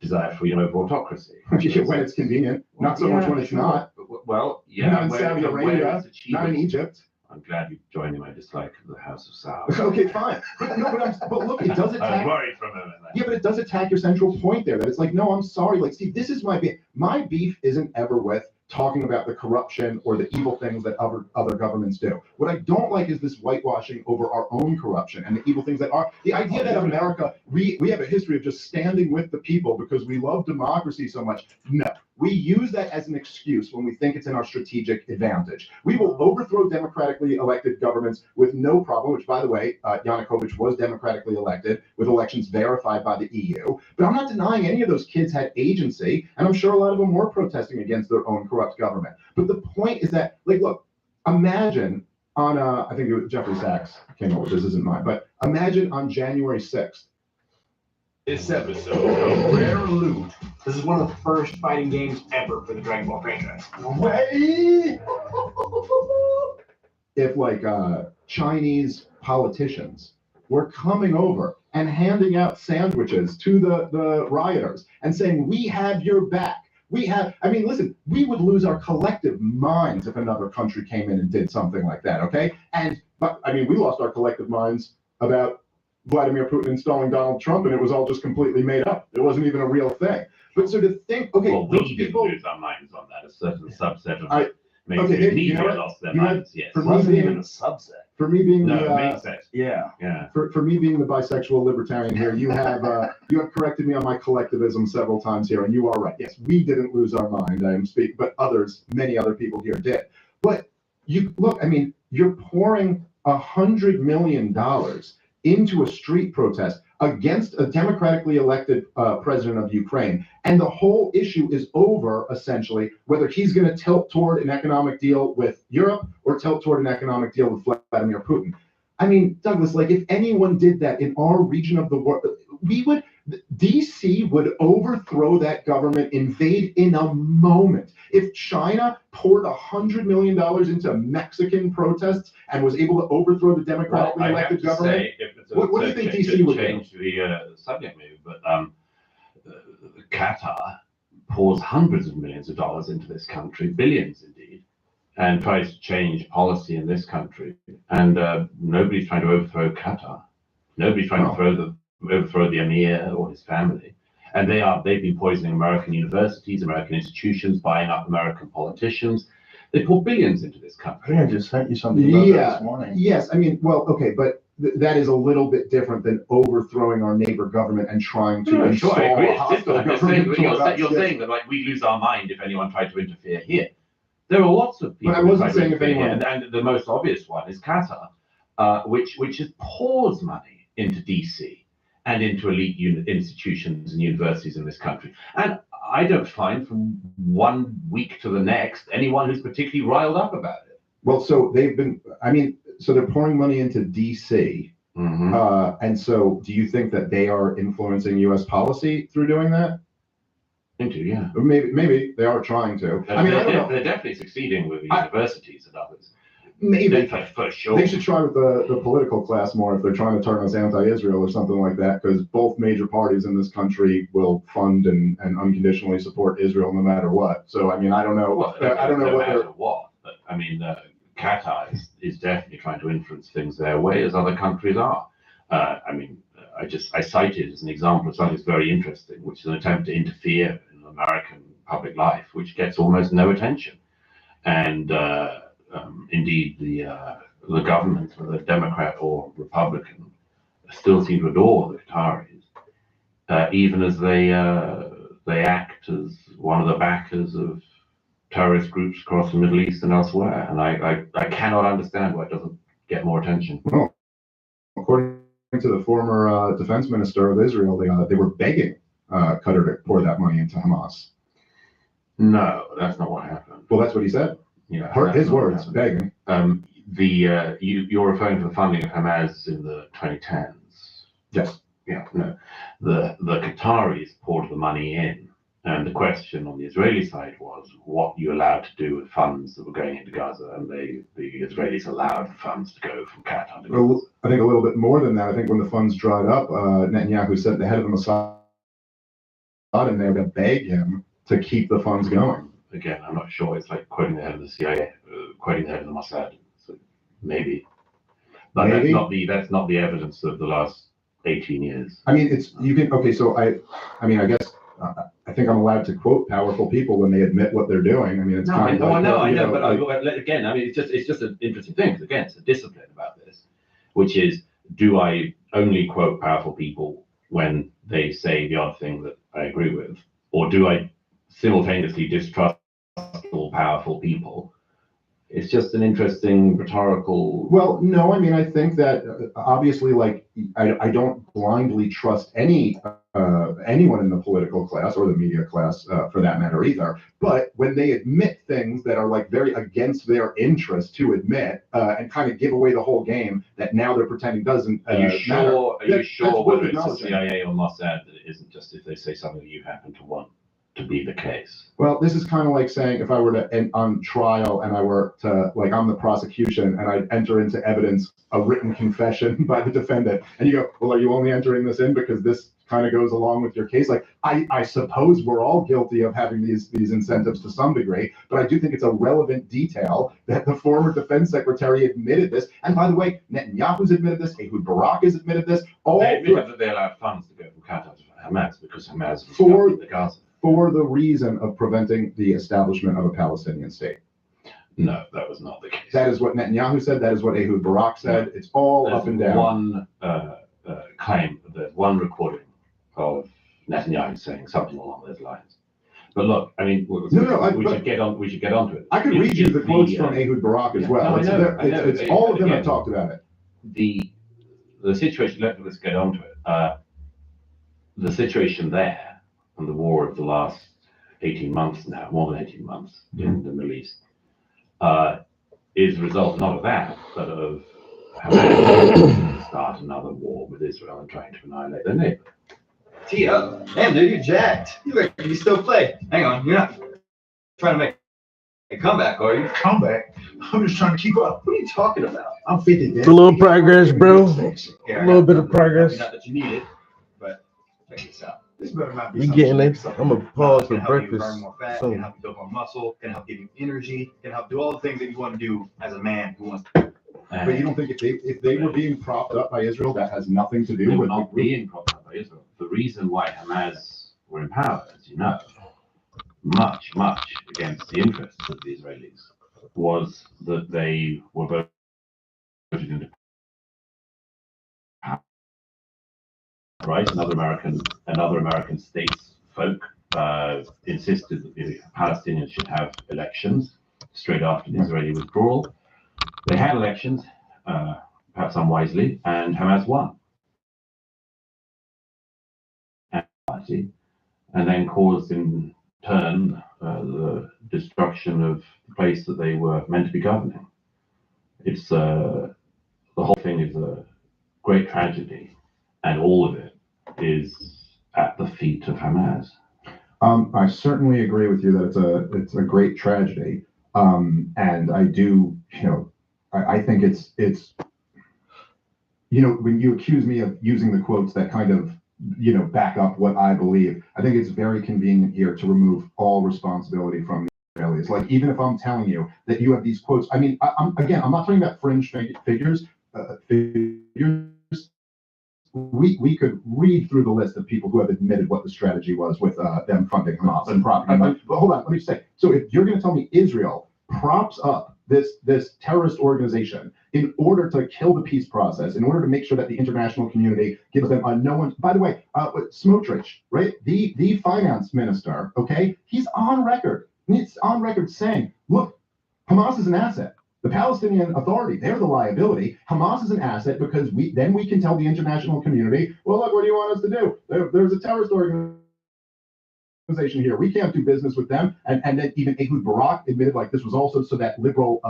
desire freedom over autocracy. when it's convenient, not so much when it's not. Well, Not in where- Saudi where Arabia, it's achievable. not in Egypt. I'm glad you joined in my dislike of the House of Saud. Okay, fine. But look, it does I was attack. worried for a moment. Yeah, but it does attack your central point there. That it's like, no, I'm sorry. Like, Steve, this is my beef. My beef isn't ever with talking about the corruption or the evil things that other governments do. What I don't like is this whitewashing over our own corruption and the evil things that are. The idea that America, we have a history of just standing with the people because we love democracy so much. No. We use that as an excuse when we think it's in our strategic advantage. We will overthrow democratically elected governments with no problem, which, by the way, Yanukovych was democratically elected with elections verified by the EU. But I'm not denying any of those kids had agency, and I'm sure a lot of them were protesting against their own corrupt government. But the point is that, like, look, imagine on, I think it was Jeffrey Sachs came up with this, isn't mine, but imagine on January 6th. This episode of Rare Loot. This is one of the first fighting games ever for the Dragon Ball franchise. Way! If like Chinese politicians were coming over and handing out sandwiches to the rioters and saying, we have your back. I mean, listen, we would lose our collective minds if another country came in and did something like that, okay? But I mean, we lost our collective minds about Vladimir Putin installing Donald Trump, and it was all just completely made up. It wasn't even a real thing. But so to think, okay, well, we didn't lose our minds on that. A certain subset of okay, media lost their minds. Yes, for me being a subset. For me being yeah. For me being the bisexual libertarian here, you have corrected me on my collectivism several times here, and you are right. Yes, we didn't lose our mind. I am speaking, but many other people here did. But you look, I mean, you're pouring $100 million into a street protest against a democratically elected president of Ukraine. And the whole issue is over, essentially, whether he's going to tilt toward an economic deal with Europe or tilt toward an economic deal with Vladimir Putin. I mean, Douglas, like if anyone did that in our region of the world, DC would overthrow that government, invade in a moment. If China poured $100 million into Mexican protests and was able to overthrow the democratically elected government, what do you think DC would do? Change the subject maybe, but Qatar pours hundreds of millions of dollars into this country, billions indeed, and tries to change policy in this country. And nobody's trying to overthrow Qatar. Nobody's trying to overthrow the emir or his family. And they've been poisoning American universities, American institutions, buying up American politicians. They pour billions into this country. I think I just sent you something about that this morning. Yes, I mean, well, okay, but that is a little bit different than overthrowing our neighbor government and trying to install a hostile government. You're saying that like we lose our mind if anyone tried to interfere here. There are lots of people. But I wasn't saying if anyone. And the most obvious one is Qatar, which just pours money into DC and into elite institutions and universities in this country. And I don't find from one week to the next anyone who's particularly riled up about it. Well, so they're pouring money into DC. Mm-hmm. And so do you think that they are influencing U.S. policy through doing that? Yeah. Maybe they are trying to. I mean, I don't know. They're definitely succeeding with the universities and others. Maybe for sure. They should try with the political class more if they're trying to turn us anti-Israel or something like that, because both major parties in this country will fund and unconditionally support Israel no matter what. So I mean, I don't know. Well, I don't know no matter what. But I mean, Qatar is definitely trying to influence things their way, as other countries are. I mean, I cited as an example of something that's very interesting, which is an attempt to interfere in American public life, which gets almost no attention. And indeed, the government, whether Democrat or Republican, still seem to adore the Qataris, even as they act as one of the backers of terrorist groups across the Middle East and elsewhere. And I cannot understand why it doesn't get more attention. Well, according to the former defense minister of Israel, they were begging Qatar to pour that money into Hamas. No, that's not what happened. Well, that's what he said. Yeah, his words, begging. You're referring to the funding of Hamas in the 2010s. Yes. Yeah. No, the Qataris poured the money in And the question on the Israeli side was what you allowed to do with funds that were going into Gaza, and the Israelis allowed the funds to go from Qatar to Gaza. Well, I think a little bit more than that. I think when the funds dried up, Netanyahu sent the head of the Mossad in there to beg him to keep the funds going. Again, I'm not sure. It's like quoting the head of the CIA, quoting the head of the Mossad. So maybe, but Maybe. that's not the evidence of the last 18 years. I mean, it's you can okay. So I mean, I guess I think I'm allowed to quote powerful people when they admit what they're doing. I mean, it's kind of like, I know, but again, I mean, it's just an interesting thing. 'Cause again, it's a discipline about this, which is, do I only quote powerful people when they say the odd thing that I agree with, or do I simultaneously distrust all powerful people? It's just an interesting rhetorical. Well, no, I mean, I think that obviously, like, I don't blindly trust anyone in the political class or the media class for that matter either. But when they admit things that are like very against their interest to admit and kind of give away the whole game that now they're pretending doesn't Are you sure? matter, Are you sure worth whether it's the acknowledging. CIA or Mossad that it isn't just if they say something that you happen to want to be the case? Well, this is kind of like saying if I were to end on trial and I were to, like, I'm the prosecution and I'd enter into evidence a written confession by the defendant, and you go, well, are you only entering this in because this kind of goes along with your case? Like, I suppose we're all guilty of having these incentives to some degree, but I do think it's a relevant detail that the former defense secretary admitted this. And by the way, Netanyahu's admitted this, Ehud Barak has admitted this. They admitted that they allowed funds to go from Qatar to Hamas because Hamas was governing the Gaza. For the reason of preventing the establishment of a Palestinian state. No, that was not the case. That is what Netanyahu said. That is what Ehud Barak said. It's all There's up and down. One claim, there's one recording of Netanyahu saying something along those lines. But look, I mean, we should get on. We should get onto it. I could read you the quotes from Ehud Barak as well. No, I know. It's all of them have talked about it. The situation. Let's get onto it. The situation there and the war of the last 18 months now, more than 18 months in the Middle East, is a result not of that, but of Hamas to start another war with Israel and trying to annihilate their neighbor. Tee up. Damn, dude, you're jacked. You still play. Hang on, you're not trying to make a comeback, are you? Comeback? I'm just trying to keep up. What are you talking about? I'm 50, man. A little progress, bro. Here, A little bit of progress. Not that you need it, but check this out. This better not be We something getting it. something I'm gonna pause It's gonna for help you breakfast burn more fat, soon. can help you build more muscle, can help give you energy, can help do all the things that you want to do as a man who wants to. But you don't think if they were being propped up by Israel, that has nothing to They do were with not being propped up by Israel. The reason why Hamas were in power, as you know, much against the interests of the Israelis, was that they were voted into power. Right? Another American states folk insisted that the Palestinians should have elections straight after the Israeli withdrawal. They had elections, perhaps unwisely, and Hamas won. And then caused in turn the destruction of the place that they were meant to be governing. It's the whole thing is a great tragedy, and all of it is at the feet of Hamas. I certainly agree with you that it's a great tragedy, and I do, I think it's when you accuse me of using the quotes that kind of back up what I believe, I think it's very convenient here to remove all responsibility from the Israelis. Like, even if I'm telling you that you have these quotes, I mean, I'm not talking about fringe figures. We could read through the list of people who have admitted what the strategy was with them funding Hamas and propping them up. But hold on, let me say. So if you're going to tell me Israel props up this terrorist organization in order to kill the peace process, in order to make sure that the international community gives them no one. By the way, Smotrich, right? The finance minister, okay, he's on record. It's on record saying, look, Hamas is an asset. The Palestinian Authority, they're the liability. Hamas is an asset because we can tell the international community, well, look, what do you want us to do? There's a terrorist organization here. We can't do business with them. And then even Ehud Barak admitted, like, this was also so that liberal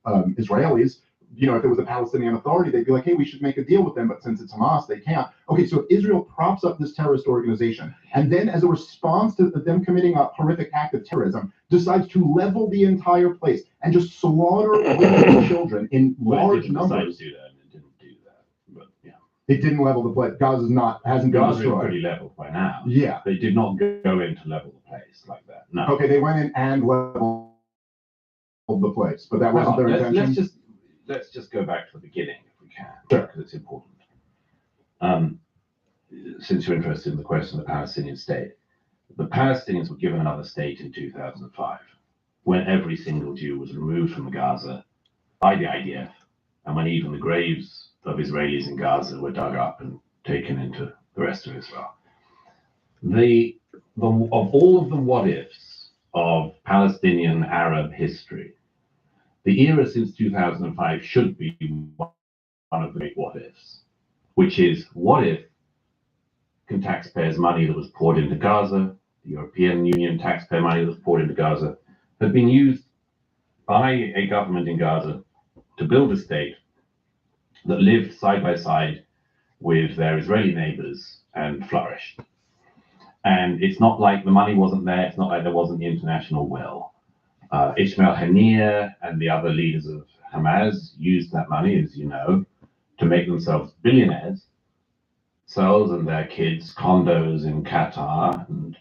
Israelis if it was a Palestinian Authority, they'd be like, hey, we should make a deal with them, but since it's Hamas, they can't. Okay, so if Israel props up this terrorist organization, and then as a response to them committing a horrific act of terrorism, decides to level the entire place and just slaughter women and children in large numbers. Do that, and it didn't do that. But yeah, it didn't level the place. Gaza's hasn't been Gaza is destroyed. pretty leveled by now. Yeah, they did not go in to level the place like that. No. Okay, they went in and leveled the place, but that wasn't their intention. Let's just go back to the beginning if we can, sure, because it's important. Since you're interested in the question of the Palestinian state, the Palestinians were given another state in 2005, when every single Jew was removed from Gaza by the IDF, and when even the graves of Israelis in Gaza were dug up and taken into the rest of Israel. Of all of the what-ifs of Palestinian Arab history, the era since 2005 should be one of the big what-ifs, which is, what if can taxpayers' money that was poured into Gaza, the European Union taxpayer money that was poured into Gaza, had been used by a government in Gaza to build a state that lived side by side with their Israeli neighbors and flourished. And it's not like the money wasn't there, it's not like there wasn't the international will. Ismail Haniyeh and the other leaders of Hamas used that money, as you know, to make themselves billionaires, themselves and their kids condos in Qatar, and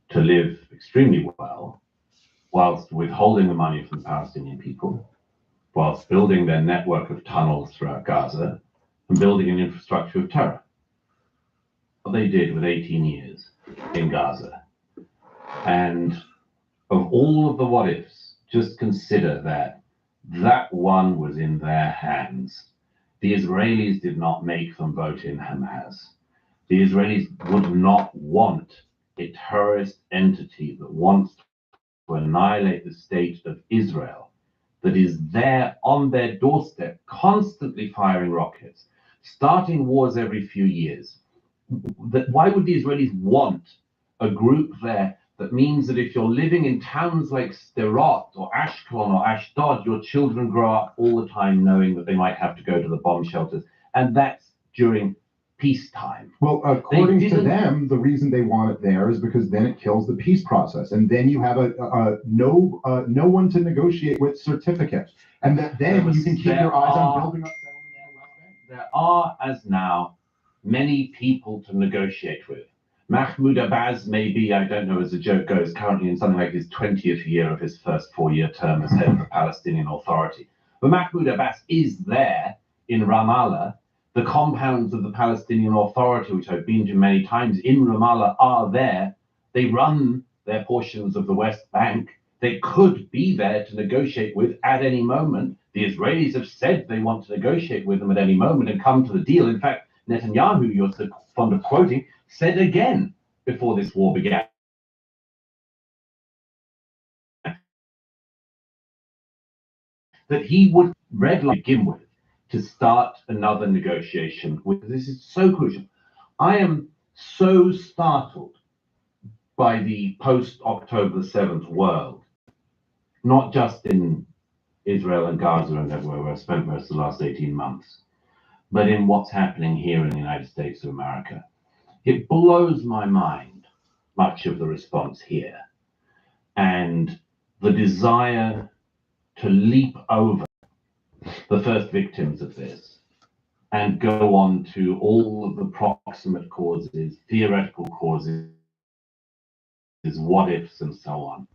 to live extremely well, whilst withholding the money from the Palestinian people, whilst building their network of tunnels throughout Gaza, and building an infrastructure of terror. What they did with 18 years in Gaza. And of all of the what-ifs, just consider that one was in their hands. The Israelis did not make them vote in Hamas. The Israelis would not want a terrorist entity that wants to annihilate the state of Israel, that is there on their doorstep, constantly firing rockets, starting wars every few years. Why would the Israelis want a group there? That means that if you're living in towns like Sderot or Ashkelon or Ashdod, your children grow up all the time knowing that they might have to go to the bomb shelters. And that's during peacetime. Well, according to them, the reason they want it there is because then it kills the peace process. And then you have no one to negotiate with certificate. And then you can keep your eyes on building up settlements. There are, as now, many people to negotiate with. Mahmoud Abbas may be, I don't know as the joke goes, currently in something like his 20th year of his first 4-year term as head of the Palestinian Authority. But Mahmoud Abbas is there in Ramallah. The compounds of the Palestinian Authority, which I've been to many times in Ramallah, are there. They run their portions of the West Bank. They could be there to negotiate with at any moment. The Israelis have said they want to negotiate with them at any moment and come to the deal. In fact, Netanyahu, you're so fond of quoting, said again before this war began that he would begin with to start another negotiation. This is so crucial. I am so startled by the post-October 7th world, not just in Israel and Gaza and everywhere where I've spent most of the last 18 months, but in what's happening here in the United States of America. It blows my mind, much of the response here, and the desire to leap over the first victims of this and go on to all of the proximate causes, theoretical causes, what ifs, and so on.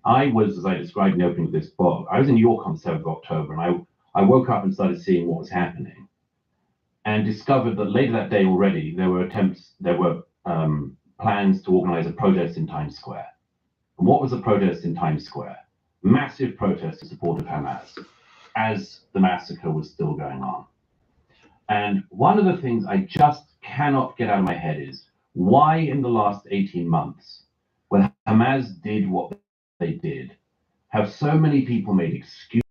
I was, as I described in the opening of this book, I was in New York on the 7th of October, and I woke up and started seeing what was happening, and discovered that later that day already there were plans to organize a protest in Times Square. And what was the protest in Times Square? Massive protest in support of Hamas, as the massacre was still going on. And one of the things I just cannot get out of my head is why in the last 18 months, when Hamas did what they did, have so many people made excuses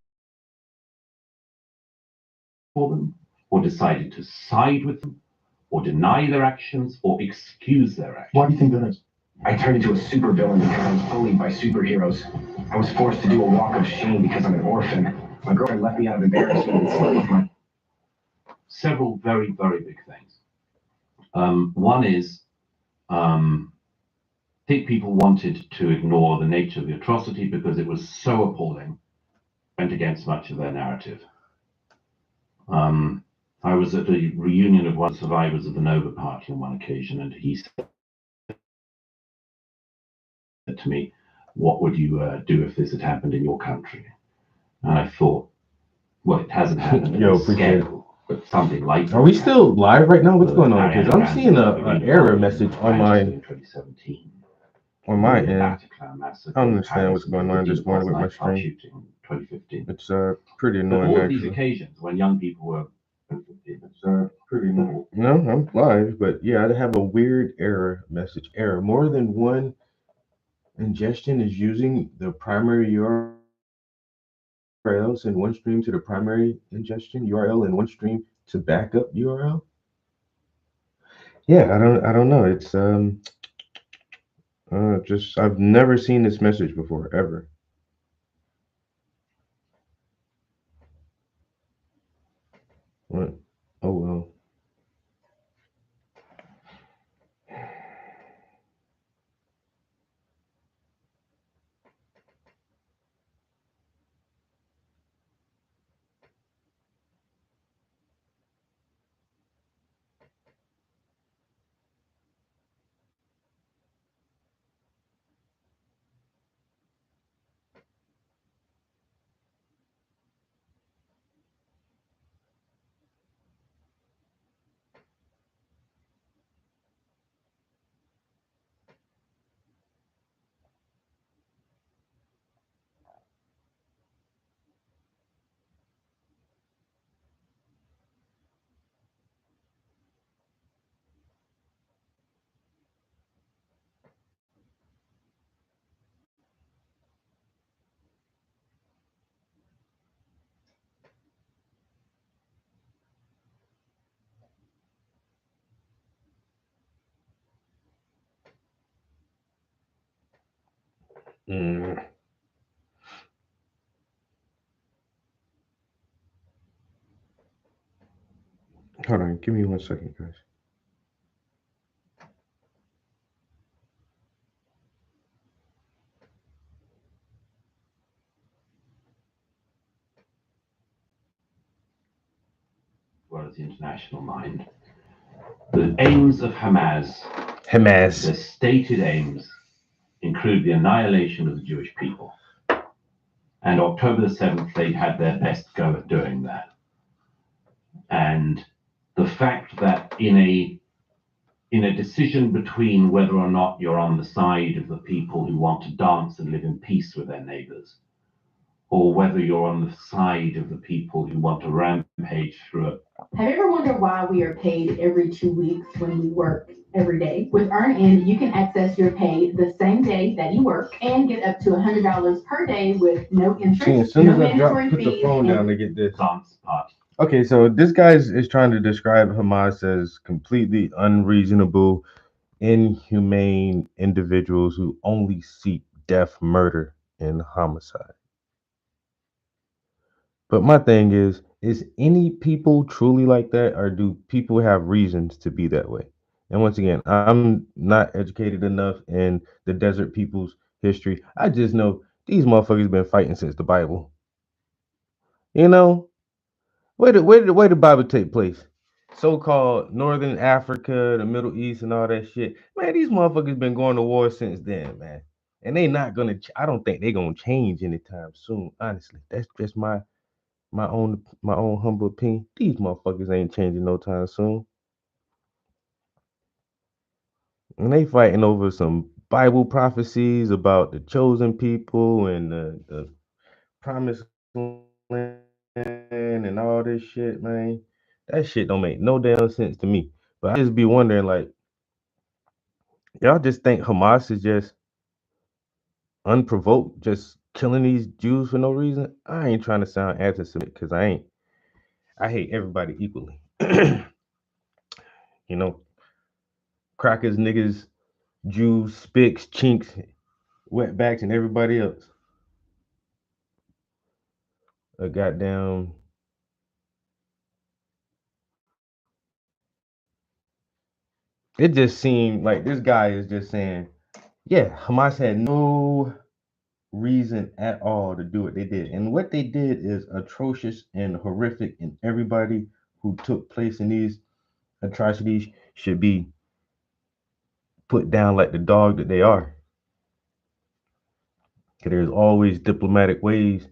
for them, or decided to side with them, or deny their actions, or excuse their actions? Why do you think that is? I turned into a supervillain because I was bullied by superheroes. I was forced to do a walk of shame because I'm an orphan. My girlfriend left me out of embarrassment. Several very, very big things. One is, I think people wanted to ignore the nature of the atrocity because it was so appalling, went against much of their narrative. I was at a reunion of one of the survivors of the Nova Party on one occasion, and he said to me, "What would you do if this had happened in your country?" And I thought, well, it hasn't happened at this scale, but something like. Are we still live right now? What's going on? Because I'm seeing an error message on my end. I don't understand what's going on this morning with my stream. It's pretty annoying, all these actually. occasions when young people were. It's pretty annoying. No, I'm live, but yeah, I have a weird error message. Error. More than one ingestion is using the primary URL, send one stream to the primary ingestion URL and one stream to backup URL. Yeah, I don't know. It's just I've never seen this message before ever. What? Oh well. Hold on, give me 1 second, guys. Well as the international mind. The aims of Hamas, the stated aims, include the annihilation of the Jewish people. And October the 7th, they had their best go at doing that. And the fact that in a decision between whether or not you're on the side of the people who want to dance and live in peace with their neighbors, or whether you're on the side of the people who want to rampage through it. Have you ever wondered why we are paid every 2 weeks when we work every day? With EarnIn, you can access your pay the same day that you work and get up to $100 per day with no interest. See, as soon as I put the phone down to get this. Okay, so this guy is trying to describe Hamas as completely unreasonable, inhumane individuals who only seek death, murder, and homicide. But my thing is any people truly like that, or do people have reasons to be that way? And once again, I'm not educated enough in the desert people's history. I just know these motherfuckers been fighting since the Bible. You know, where did the Bible take place? So-called Northern Africa, the Middle East, and all that shit. Man, these motherfuckers been going to war since then, man. And they not gonna. I don't think they gonna change anytime soon. Honestly, that's just my own humble opinion. These motherfuckers ain't changing no time soon. And they fighting over some Bible prophecies about the chosen people and the promised land and all this shit, man. That shit don't make no damn sense to me. But I just be wondering, like, y'all just think Hamas is just unprovoked, just killing these Jews for no reason? I ain't trying to sound anti-Semitic because I ain't. I hate everybody equally. You know, crackers, niggas, Jews, spicks, chinks, wetbacks, and everybody else. a goddamn it just seemed like this guy is just saying, yeah, Hamas had no reason at all to do what they did. And what they did is atrocious and horrific, and everybody who took place in these atrocities should be put down like the dog that they are. Because there's always diplomatic ways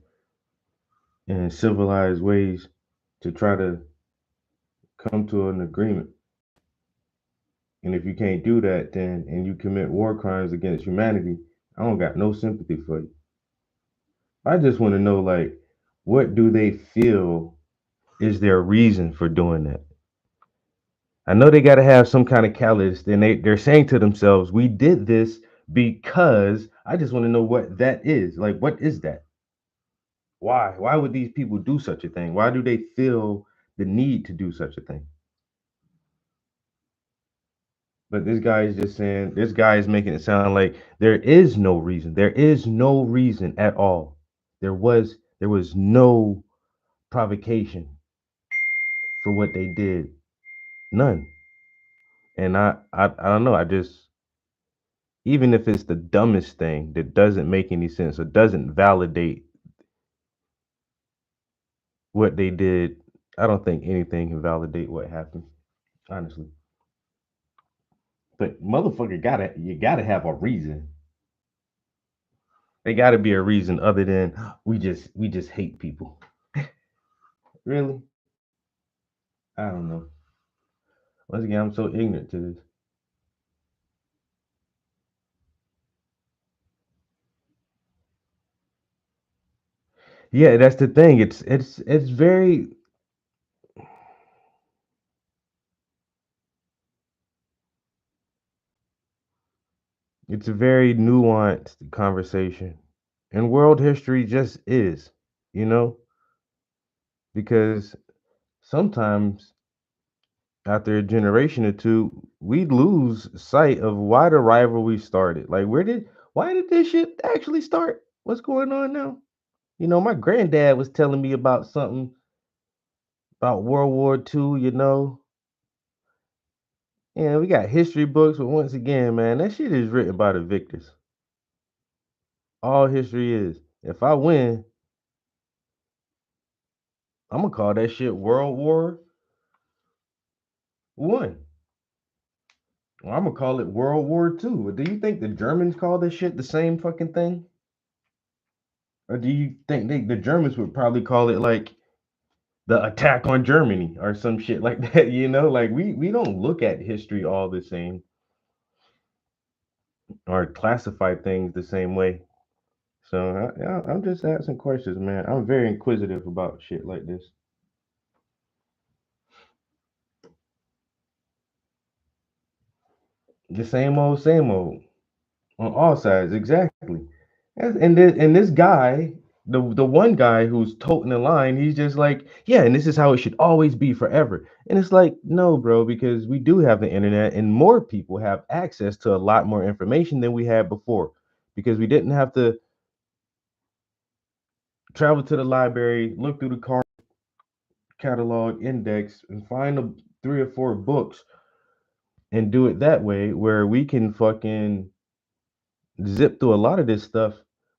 and civilized ways to try to come to an agreement. And if you can't do that, then and you commit war crimes against humanity, I don't got no sympathy for you. I just want to know, like, what do they feel is their reason for doing that? I know they got to have some kind of catalyst, and they're saying to themselves, "We did this because." I just want to know what that is. Like, what is that? Why? Why would these people do such a thing? Why do they feel the need to do such a thing? But this guy is just saying, this guy is making it sound like there is no reason. There is no reason at all. There was no provocation for what they did. None. And I don't know. I just, even if it's the dumbest thing that doesn't make any sense or doesn't validate what they did, I don't think anything can validate what happened, honestly. But motherfucker, you gotta have a reason. There gotta be a reason other than we just hate people. Really? I don't know. Once again, I'm so ignorant to this. Yeah, that's the thing. It's very it's a very nuanced conversation. And world history just is, you know? Because sometimes after a generation or two, we lose sight of why the rivalry started. Like why did this shit actually start? What's going on now? You know, my granddad was telling me about something about World War II, you know. Yeah, we got history books, but once again, man, that shit is written by the victors. All history is. If I win, I'm gonna call that shit World War One. Or I'm gonna call it World War Two. Do you think the Germans call this shit the same fucking thing? Or do you think the Germans would probably call it like the attack on Germany or some shit like that? You know, like we don't look at history all the same or classify things the same way. So I'm just asking questions, man. I'm very inquisitive about shit like this. The same old on all sides, exactly. And this guy, the one guy who's toting the line, he's just like, yeah, and this is how it should always be forever. And it's like, no, bro, because we do have the internet, and more people have access to a lot more information than we had before, because we didn't have to travel to the library, look through the card catalog index, and find the 3 or 4 books and do it that way, where we can fucking zip through a lot of this stuff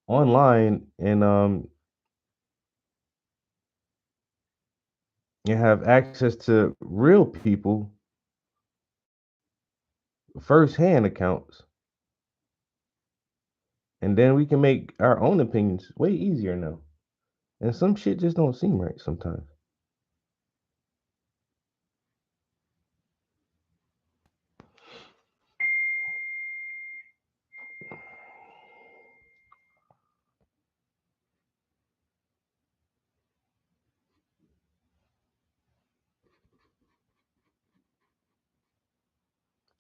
online and have access to real people first-hand accounts, and then we can make our own opinions way easier now. And some shit just don't seem right sometimes.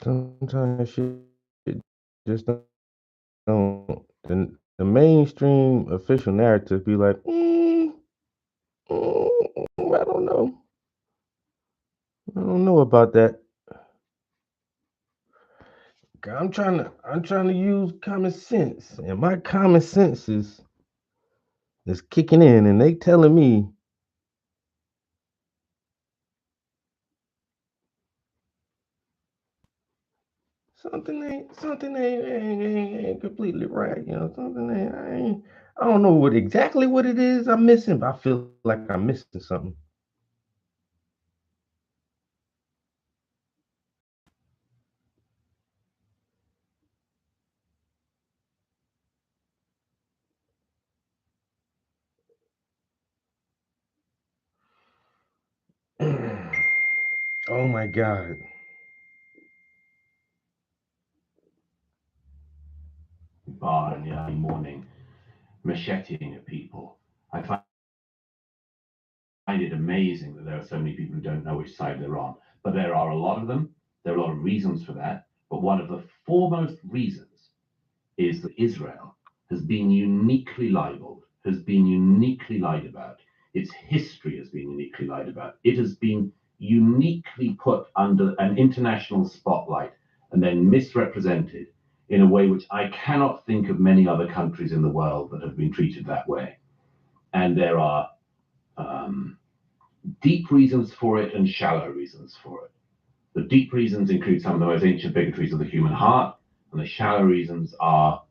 Sometimes shit just don't. The mainstream official narrative be like, I don't know. I don't know about that. I'm trying to use common sense, and my common sense is is kicking in, and they telling me something ain't completely right. You know, something I don't know exactly what it is I'm missing, but I feel like I'm missing something. Oh my God. Bar in the early morning, macheting at people. I find it amazing that there are so many people who don't know which side they're on. But there are a lot of them. There are a lot of reasons for that. But one of the foremost reasons is that Israel has been uniquely libeled, has been uniquely lied about. Its history has been uniquely lied about. It has been uniquely put under an international spotlight and then misrepresented in a way which I cannot think of many other countries in the world that have been treated that way. And there are deep reasons for it and shallow reasons for it. The deep reasons include some of the most ancient bigotries of the human heart, and the shallow reasons are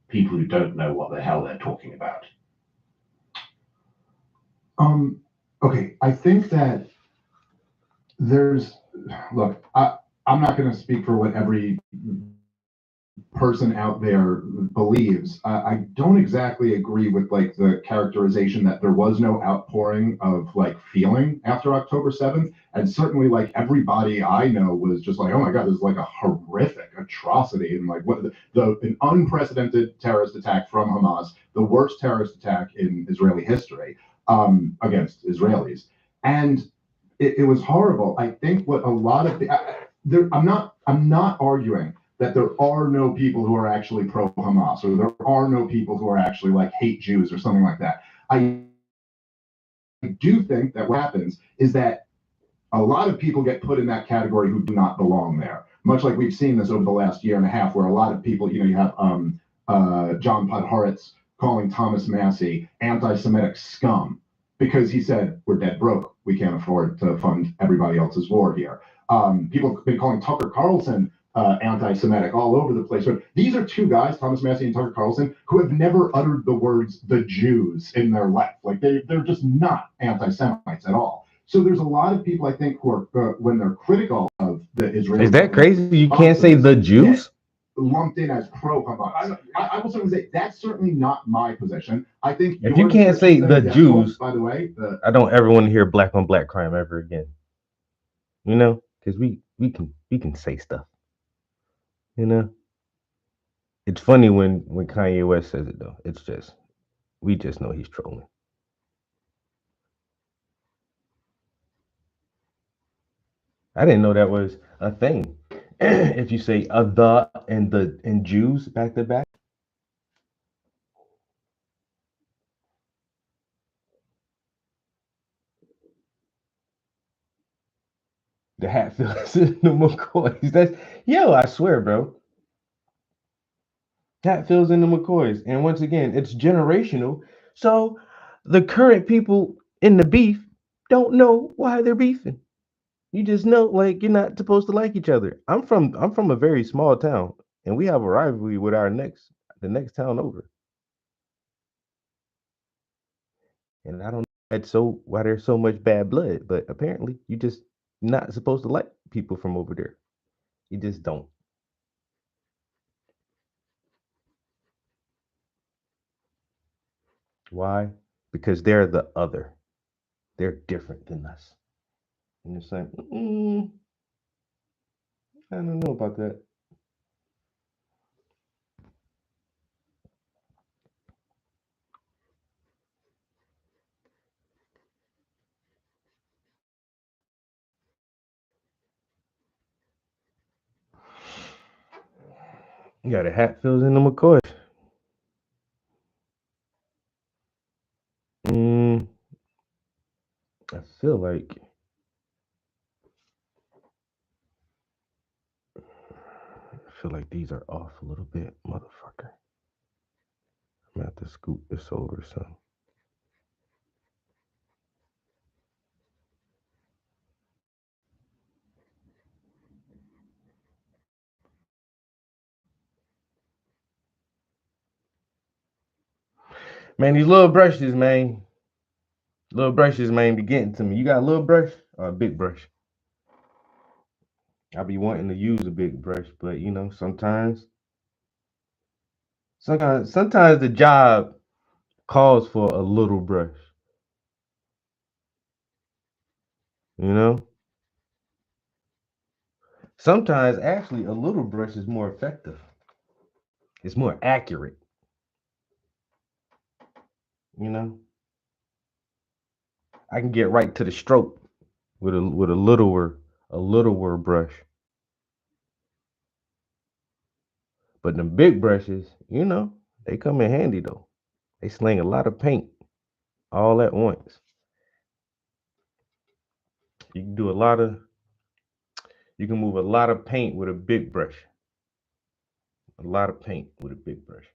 people who don't know what the hell they're talking about. Okay, I think that look, I'm not going to speak for what every person out there believes. I don't exactly agree with like the characterization that there was no outpouring of like feeling after October 7th. And certainly like everybody I know was just like, oh my God, this is like a horrific atrocity. And like what an unprecedented terrorist attack from Hamas, the worst terrorist attack in Israeli history against Israelis. And it was horrible. I think what a lot of I'm not arguing that there are no people who are actually pro-Hamas, or there are no people who are actually like hate Jews or something like that. I do think that what happens is that a lot of people get put in that category who do not belong there. Much like we've seen this over the last year and a half, where a lot of people, you have John Podhoretz calling Thomas Massie anti-Semitic scum because he said, we're dead broke. We can't afford to fund everybody else's war here. People have been calling Tucker Carlson anti-Semitic all over the place. But these are two guys, Thomas Massie and Tucker Carlson, who have never uttered the words "the Jews" in their life. Like they're just not anti-Semites at all. So there's a lot of people I think who are when they're critical of the Israeli. Is that crazy? You can't say the Jews? Lumped in as pro-Hamas. I will certainly say that's certainly not my position. I think if you can't say the Jews, by the way, I don't ever want to hear black on black crime ever again. You know, because we can say stuff. You know, it's funny when Kanye West says it though. It's just we just know he's trolling. I didn't know that was a thing. If you say the and Jews back to back. The Hatfields and the McCoys. That's I swear, bro. Hatfields and the McCoys. And once again, it's generational. So the current people in the beef don't know why they're beefing. You just know, like, you're not supposed to like each other. I'm from a very small town, and we have a rivalry with the next town over. And I don't know why there's so much bad blood, but apparently you just not supposed to like people from over there. You just don't. Why? Because they're the other. They're different than us. And it's like, I don't know about that. You got a Hatfields and the McCoys. I feel like these are off a little bit, motherfucker. I'm gonna have to scoot this over some. Man, these little brushes, man. Little brushes, man, be getting to me. You got a little brush or a big brush? I be wanting to use a big brush, but you know, sometimes the job calls for a little brush. You know, sometimes actually a little brush is more effective. It's more accurate. You know, I can get right to the stroke with a littler brush. But the big brushes, you know, they come in handy though. They sling a lot of paint all at once. You can do a lot of you can move a lot of paint with a big brush. A lot of paint with a big brush.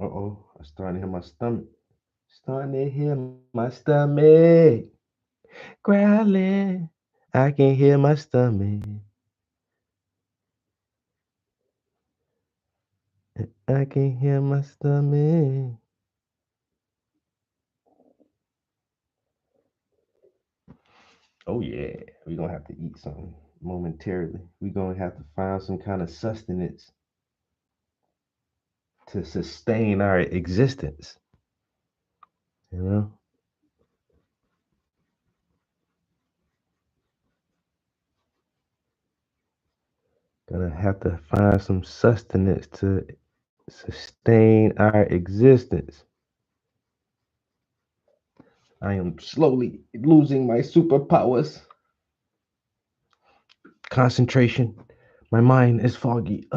Uh-oh, I'm starting to hear my stomach. Starting to hear my stomach growling. I can hear my stomach. I can hear my stomach. Oh yeah, we're gonna have to eat something momentarily. We're gonna have to find some kind of sustenance to sustain our existence. You know? Gonna have to find some sustenance to sustain our existence. I am slowly losing my superpowers. Concentration. My mind is foggy.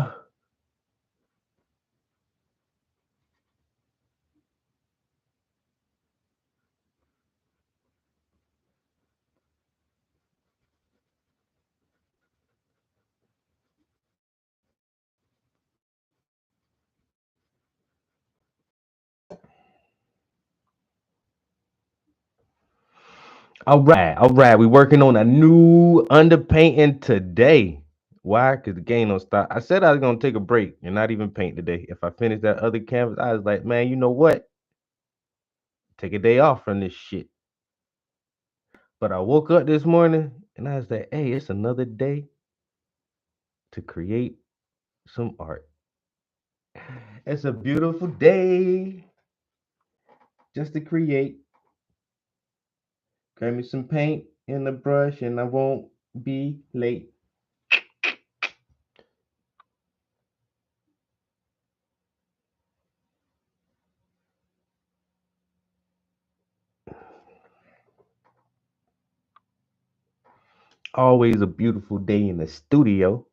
All right. We're working on a new underpainting today. Why? Because the game don't stop. I said I was gonna take a break and not even paint today. If I finish that other canvas, I was like, man, you know what? Take a day off from this shit. But I woke up this morning and I was like, hey, it's another day to create some art. It's a beautiful day just to create. Grab me some paint and a brush and I won't be late. Always a beautiful day in the studio.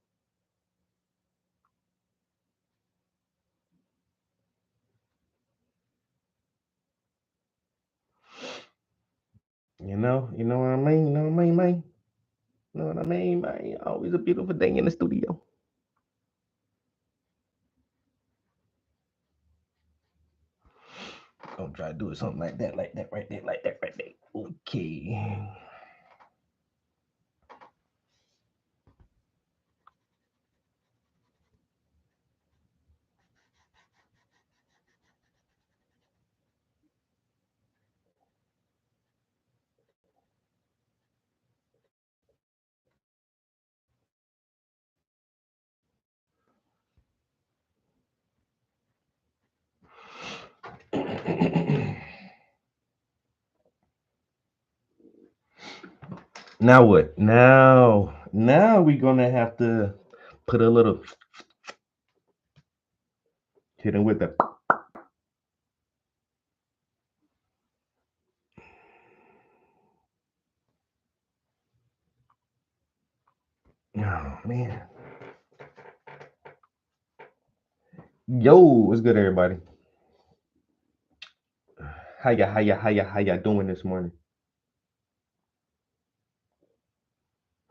You know what I mean? You know what I mean, man? You know what I mean, man? Always a beautiful day in the studio. Gonna try to do it something like that, right there. Okay. Now what? Now we're gonna have to put a little hit him with the. Oh man. Yo, what's good, everybody? How ya doing this morning?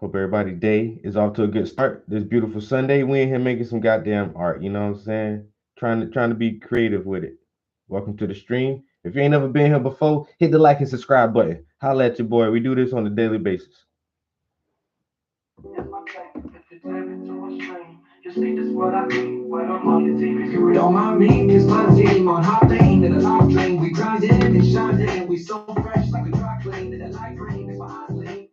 Hope everybody's day is off to a good start. This beautiful Sunday, we in here making some goddamn art. You know what I'm saying? Trying to be creative with it. Welcome to the stream. If you ain't never been here before, hit the like and subscribe button. Holla at your boy. We do this on a daily basis. see just what I mean when I'm on your team. You don't mind me, cause my team on hot lane and a live dream. We grind in and shine in. We so fresh like a dry clean and a light green is my eyes lean.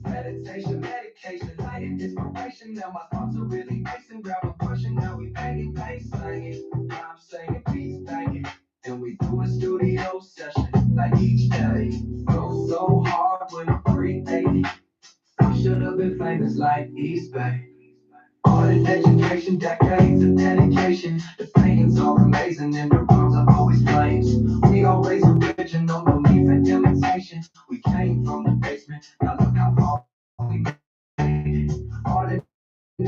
Meditation, medication, light and inspiration. Now my thoughts are really nice and grab a portion. Now we banging, bang, singing. I'm saying peace, banging. And we do a studio session like each day. Go so hard when I'm creating. I should have been famous like East Bay. Art and education, decades of dedication. The paintings are amazing and the rhymes are always flames. We always original, no need for imitation. We came from the basement, now look how far we made it. Art and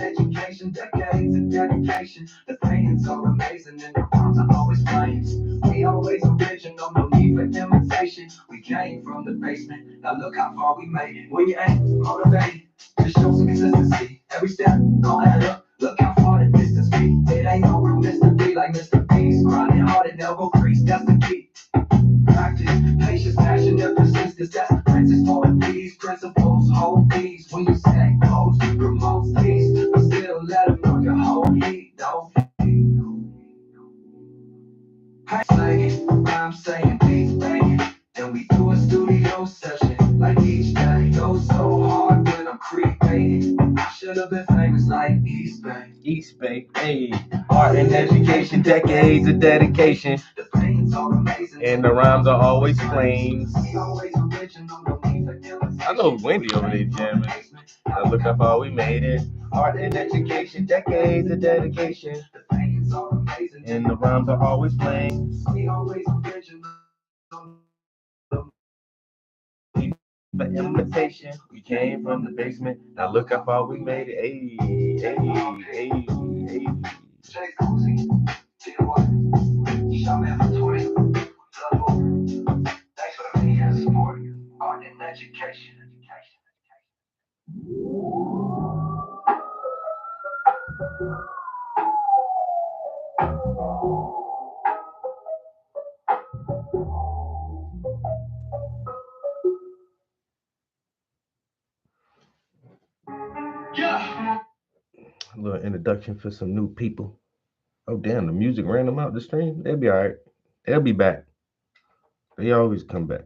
education, decades of dedication. The paintings are amazing and the rhymes are always flames. We always original, no need for imitation. We came from the basement, now look how far we made it. When you ain't motivated, just show some consistency. Every step gon' add up. Look how far the distance be. It ain't no real mystery like Mr. Beast. Grinding hard and elbow crease, that's the key. Practice, patience, passion, and persistence. That's the princess for these principles. Hold these when you say goals. Promotes peace, but still let them know your whole heat. Don't I'm saying peace, banging. And we do a studio session like each day. Go so hard when I'm creating. I should have been famous like East Bay. East Bay, hey. Art and education, decades of dedication. The paintings are amazing. And the rhymes are always flames. We always original, no need for imitation. I know Wendy over there jamming. Now look how far we made it. Art and education, decades of dedication. The paintings are amazing. And the rhymes are always flames. We always original. The invitation, we came from the basement. Now look how far we made it. Hey, hey, hey, hey. Jay Cozy, Shaman for 20. Thanks for the media support. Art and education. A little introduction for some new people. Oh damn, the music ran them out the stream. They'll be all right. They'll be back. They always come back.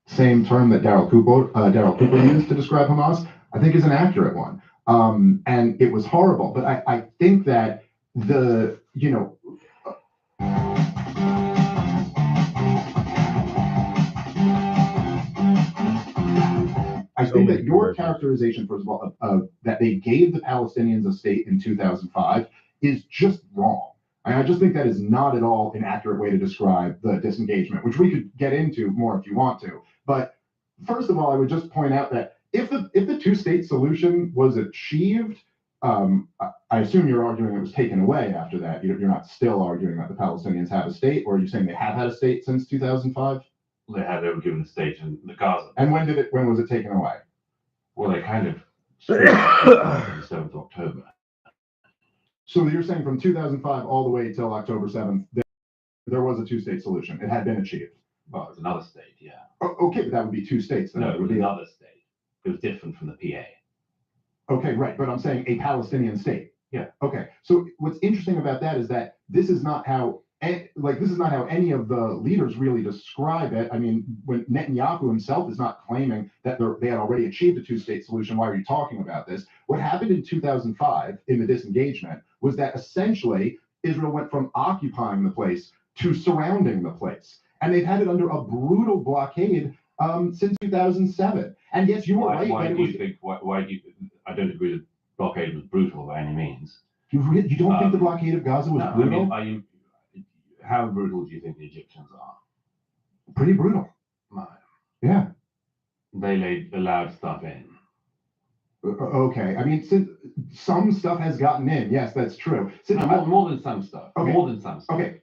Same term that Daryl Cooper used to describe Hamas, I think is an accurate one. And it was horrible. But I think that I think that your characterization, first of all, that they gave the Palestinians a state in 2005 is just wrong. And I just think that is not at all an accurate way to describe the disengagement, which we could get into more if you want to. But first of all, I would just point out that if the two-state solution was achieved, I assume you're arguing it was taken away after that. You're not still arguing that the Palestinians have a state, or are you saying they have had a state since 2005? They were given a state in the Gaza. And when was it taken away? Well, they kind of on the 7th of October. So you're saying from 2005 all the way till October 7th, there was a two-state solution. It had been achieved. Well, it's another state, yeah. Okay, but that would be two states. Then. No, it was another state. It was different from the PA. Okay, right. But I'm saying a Palestinian state. Yeah. Okay. So what's interesting about that is that this is not how any of the leaders really describe it. I mean, when Netanyahu himself is not claiming that they had already achieved a two-state solution, why are you talking about this? What happened in 2005 in the disengagement was that essentially Israel went from occupying the place to surrounding the place. And they've had it under a brutal blockade since 2007. And yes, you were right. Why do you, I don't agree that blockade was brutal by any means. You don't think the blockade of Gaza was brutal? I mean, how brutal do you think the Egyptians are? Pretty brutal. Yeah. They allowed stuff in. Okay. I mean, some stuff has gotten in. Yes, that's true. More than some stuff. Okay. More than some stuff. Okay.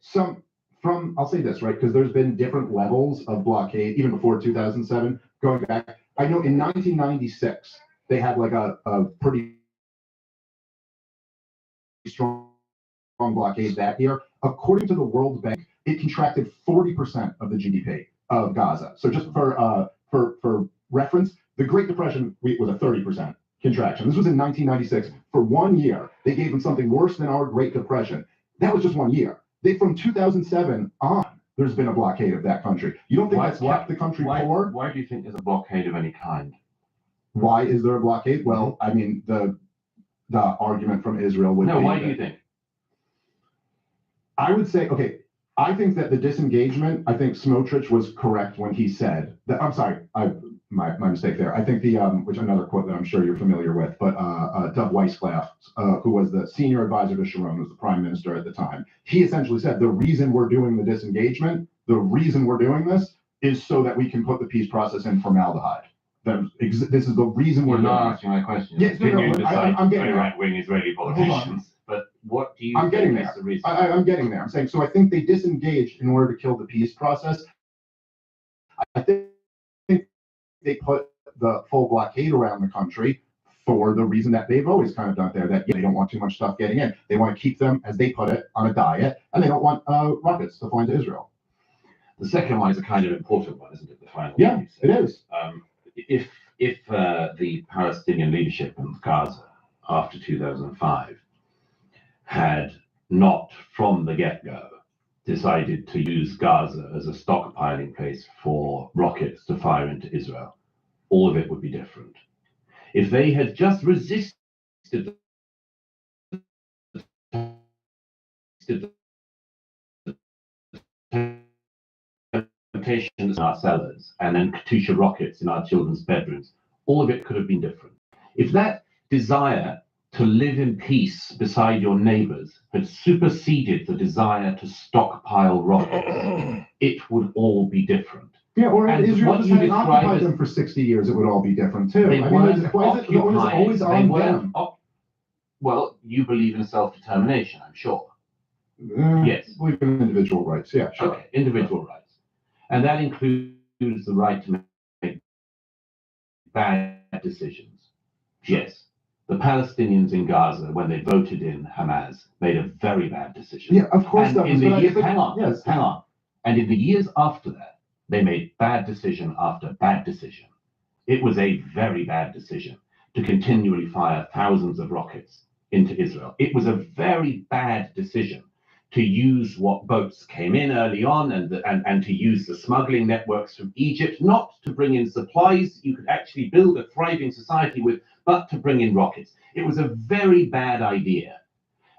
I'll say this, right? Because there's been different levels of blockade, even before 2007, going back. I know in 1996, they had like a pretty strong blockade that year. According to the World Bank, it contracted 40% of the GDP of Gaza. So just for reference, The Great Depression was a 30% contraction. This was in 1996. For 1 year, they gave them something worse than our Great Depression. That was just 1 year. From 2007 on, there's been a blockade of that country. You don't think that's left the country poor? Why do you think there's a blockade of any kind? Why is there a blockade? Well, I mean, the argument from Israel would be. No, why do you think? I would say, okay, I think that the disengagement, I think Smotrich was correct when he said that, I'm sorry, my mistake there. I think which another quote that I'm sure you're familiar with, but Doug Weissklaff, who was the senior advisor to Sharon, was the prime minister at the time. He essentially said the reason we're doing the disengagement, the reason we're doing this is so that we can put the peace process in formaldehyde. This is the reason we're not answering my question. Yes, I'm getting there. Right-wing Israeli politicians. But what do you I'm think getting is there. the reason? I'm getting there. I'm saying, so I think they disengaged in order to kill the peace process. I think they put the full blockade around the country for the reason that they've always kind of done there, that they don't want too much stuff getting in. They want to keep them, as they put it, on a diet, and they don't want rockets to fly into Israel. The second one is a kind of important one, isn't it? The final Yeah, one. it is. If the Palestinian leadership in Gaza after 2005 had not from the get-go decided to use Gaza as a stockpiling place for rockets to fire into Israel, all of it would be different. If they had just resisted the temptations in our cellars and then Katyusha rockets in our children's bedrooms, all of it could have been different. If that desire to live in peace beside your neighbors had superseded the desire to stockpile rockets, it would all be different. Yeah, or if Israel just hadn't occupied as, them for 60 years, it would all be different too. They I mean, weren't why is it always on them? Well, you believe in self-determination, I'm sure. Yes. I believe in individual rights, yeah, sure. Okay, individual rights. And that includes the right to make bad decisions. Yes. The Palestinians in Gaza, when they voted in Hamas, made a very bad decision. Yeah, of course. And in the years, hang on. And in the years after that, they made bad decision after bad decision. It was a very bad decision to continually fire thousands of rockets into Israel. It was a very bad decision to use what boats came in early on and to use the smuggling networks from Egypt, not to bring in supplies you could actually build a thriving society with, but to bring in rockets. It was a very bad idea.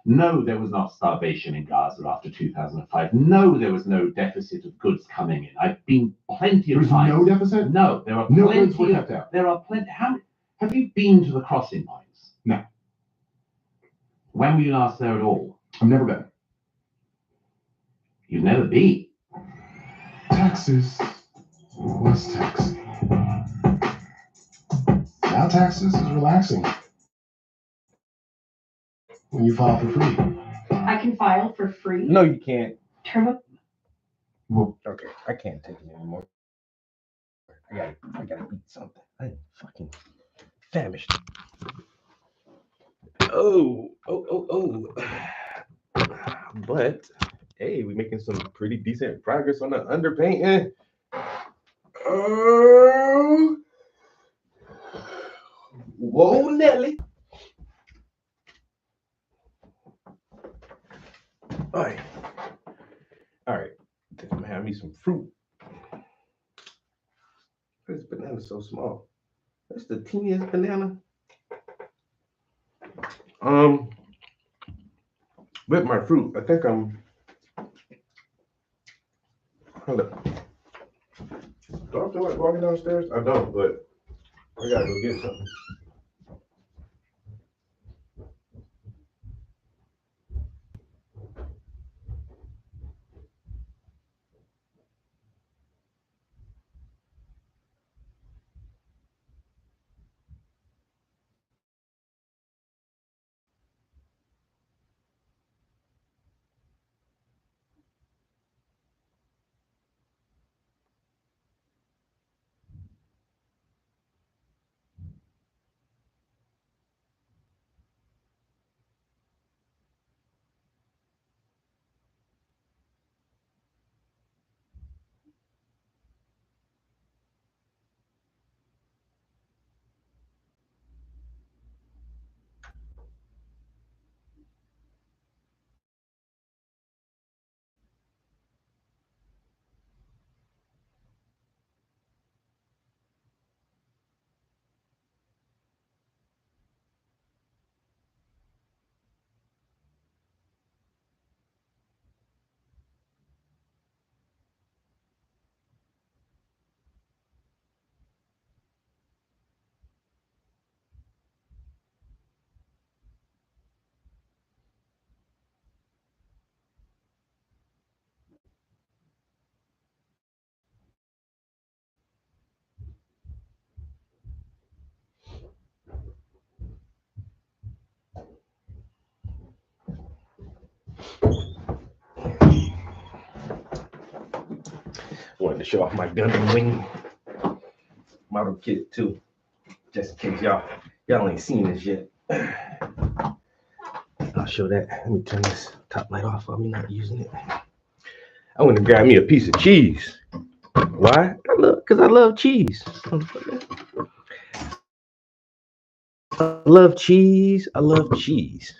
No, there was not starvation in Gaza after 2005. No, there was no deficit of goods coming in. I've been plenty of times. There's no deficit? No, there are no plenty goods were kept out. There are plenty. Have you been to the crossing points? No. When were you last there at all? I've never been. You've never been? Texas was taxing. Now Texas is relaxing. When you file for free. I can file for free? No, you can't. Turn up. Well, okay, I can't take it anymore. I gotta eat something. I'm fucking famished. Oh. But hey, we're making some pretty decent progress on the underpainting. Oh, whoa, Nelly. All right. I'm gonna have me some fruit. This banana's so small. That's the teeniest banana. With my fruit, I think I'm. Hold up. Do I feel like walking downstairs? I don't, but I gotta go get something. wanted to show off my Gundam Wing model kit too, just in case y'all ain't seen this yet. I'll show that. Let me turn this top light off while we're not using it. I want to grab me a piece of cheese. Why? Because I love cheese. I love cheese. I love cheese.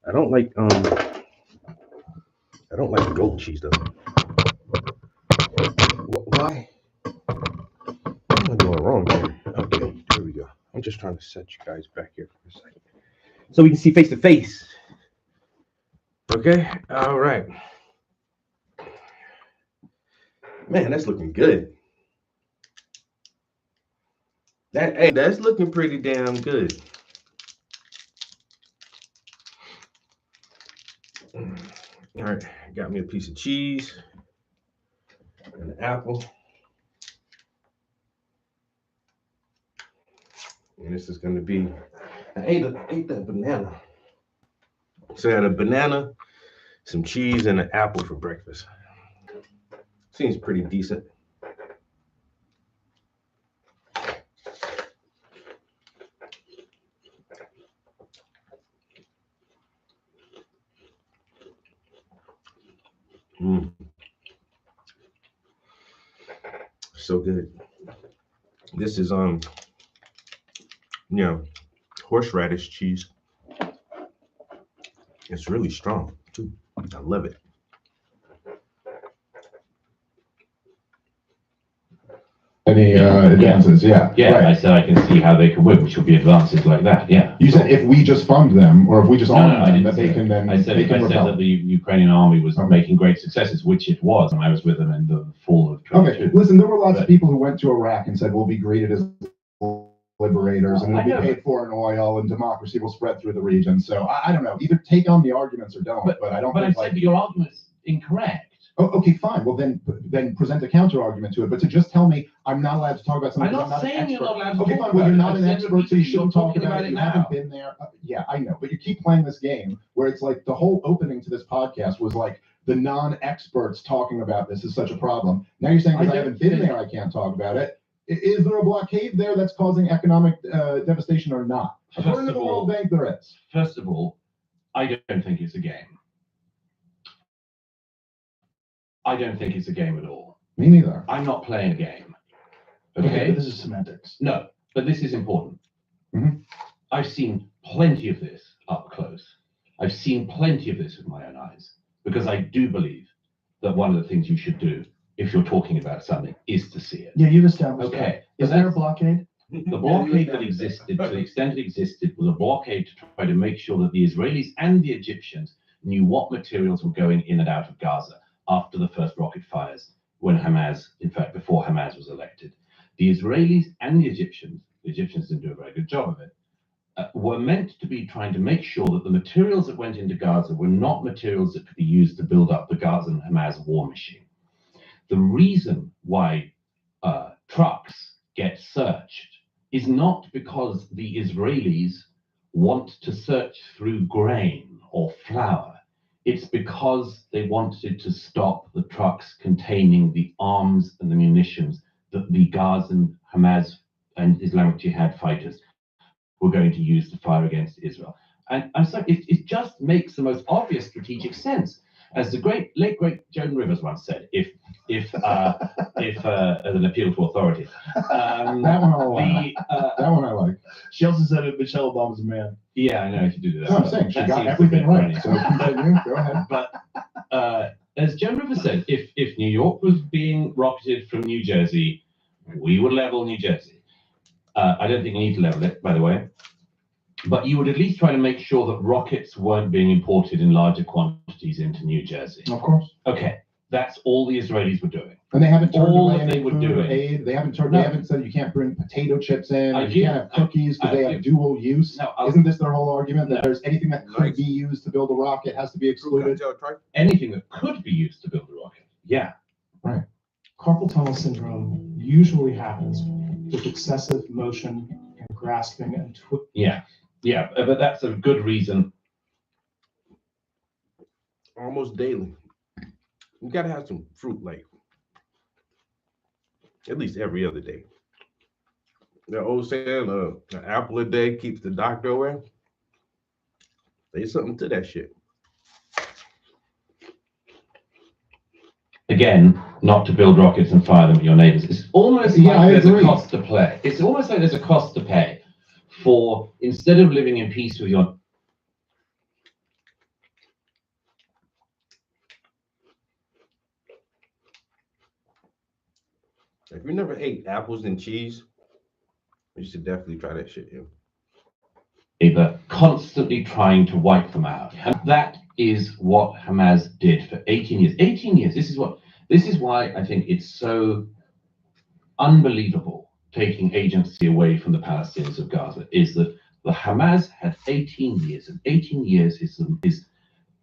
I don't like goat cheese though. Why? What am I doing wrong here? Okay, here we go. I'm just trying to set you guys back here for a second, so we can see face to face. Okay, all right. Man, that's looking good. That's looking pretty damn good. All right, got me a piece of cheese and an apple. And this is going to be, I ate that banana. So I had a banana, some cheese, and an apple for breakfast. Seems pretty decent. So good. This is horseradish cheese. It's really strong too. I love it. Any advances? Yeah. Yeah, Right. I said I can see how they could win, which would be advances like that. Yeah. You said if we just fund them, or if we just No, arm I them, didn't that they say can then I said they can repel. that the Ukrainian army was making great successes, which it was, and I was with them in the fall of 22. Okay, listen, there were lots of people who went to Iraq and said we'll be greeted as liberators and we'll be paid for in oil and democracy will spread through the region. So I don't know. Either take on the arguments or don't. But I don't. But think I said your argument's incorrect. Oh, okay, fine. Well, then present a counter argument to it. But to just tell me I'm not allowed to talk about something. I'm not saying you're not allowed to Okay, talk fine. Well, you're about not it. an I said expert, so you shouldn't talk talking about about it. it You now. haven't been there. Yeah, I know. But you keep playing this game where it's like the whole opening to this podcast was like the non-experts talking about this is such a problem. Now you're saying because I haven't been there, I can't talk about it. Is there a blockade there that's causing economic devastation or not? According to the World Bank, there is. First of all, I don't think it's a game. I don't think it's a game at all. Me neither. I'm not playing a game. Okay, Okay? but this is semantics. No, but this is important. Mhm. I've seen plenty of this up close. I've seen plenty of this with my own eyes, because I do believe that one of the things you should do if you're talking about something is to see it. Yeah, you've established that. Okay. Is there a blockade? The blockade that existed, to the extent it existed, was a blockade to try to make sure that the Israelis and the Egyptians knew what materials were going in and out of Gaza after the first rocket fires, when Hamas, in fact, before Hamas was elected. The Israelis and the Egyptians didn't do a very good job of it, were meant to be trying to make sure that the materials that went into Gaza were not materials that could be used to build up the Gaza and Hamas war machine. The reason why trucks get searched is not because the Israelis want to search through grain or flour. It's because they wanted to stop the trucks containing the arms and the munitions that the Gazan, Hamas, and Islamic Jihad fighters were going to use to fire against Israel. And so it just makes the most obvious strategic sense. As the late great Joan Rivers once said, if as an appeal to authority. That one I like. That one I like. She also said it, Michelle Obama's a man. Yeah, I know, she did that. No, I'm saying she That got seems everything a bit right. funny. So continue. Go ahead. But as Joan Rivers said, if New York was being rocketed from New Jersey, we would level New Jersey. I don't think you need to level it, by the way. But you would at least try to make sure that rockets weren't being imported in larger quantities into New Jersey. Of course. Okay, that's all the Israelis were doing. And they haven't turned All away that they any were food or doing. aid. They haven't No. They haven't said you can't bring potato chips in. I You give- can't have cookies because I they have dual use. No, Isn't this their whole argument that No. there's anything that could be used to build a rocket has to be excluded? Anything that could be used to build a rocket. Yeah. Carpal tunnel syndrome usually happens with excessive motion and grasping and Yeah, but that's a good reason. Almost daily. You gotta have some fruit, like At least every other day. The old saying, an apple a day keeps the doctor away. There's something to that shit. Again, not to build rockets and fire them at your neighbors. It's almost Yeah, like I there's agree. a cost to play. It's almost like there's a cost to pay for, instead of living in peace with your If you never ate apples and cheese, you should definitely try that shit. Yeah. neighbor, constantly trying to wipe them out. And that is what Hamas did for 18 years. 18 years. This is why I think it's so unbelievable taking agency away from the Palestinians of Gaza, is that the Hamas had 18 years, and 18 years is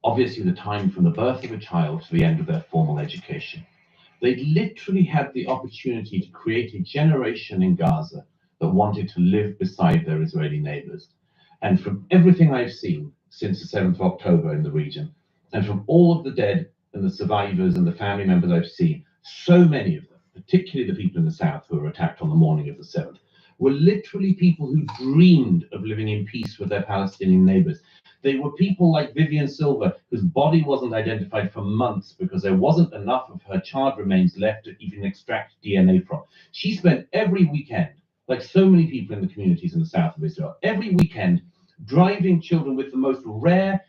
obviously the time from the birth of a child to the end of their formal education. They literally had the opportunity to create a generation in Gaza that wanted to live beside their Israeli neighbors. And from everything I've seen since the 7th of October in the region, and from all of the dead and the survivors and the family members I've seen, so many of them, particularly the people in the south who were attacked on the morning of the 7th, were literally people who dreamed of living in peace with their Palestinian neighbors. They were people like Vivian Silva, whose body wasn't identified for months because there wasn't enough of her child remains left to even extract DNA from. She spent every weekend, like so many people in the communities in the south of Israel, every weekend driving children with the most rare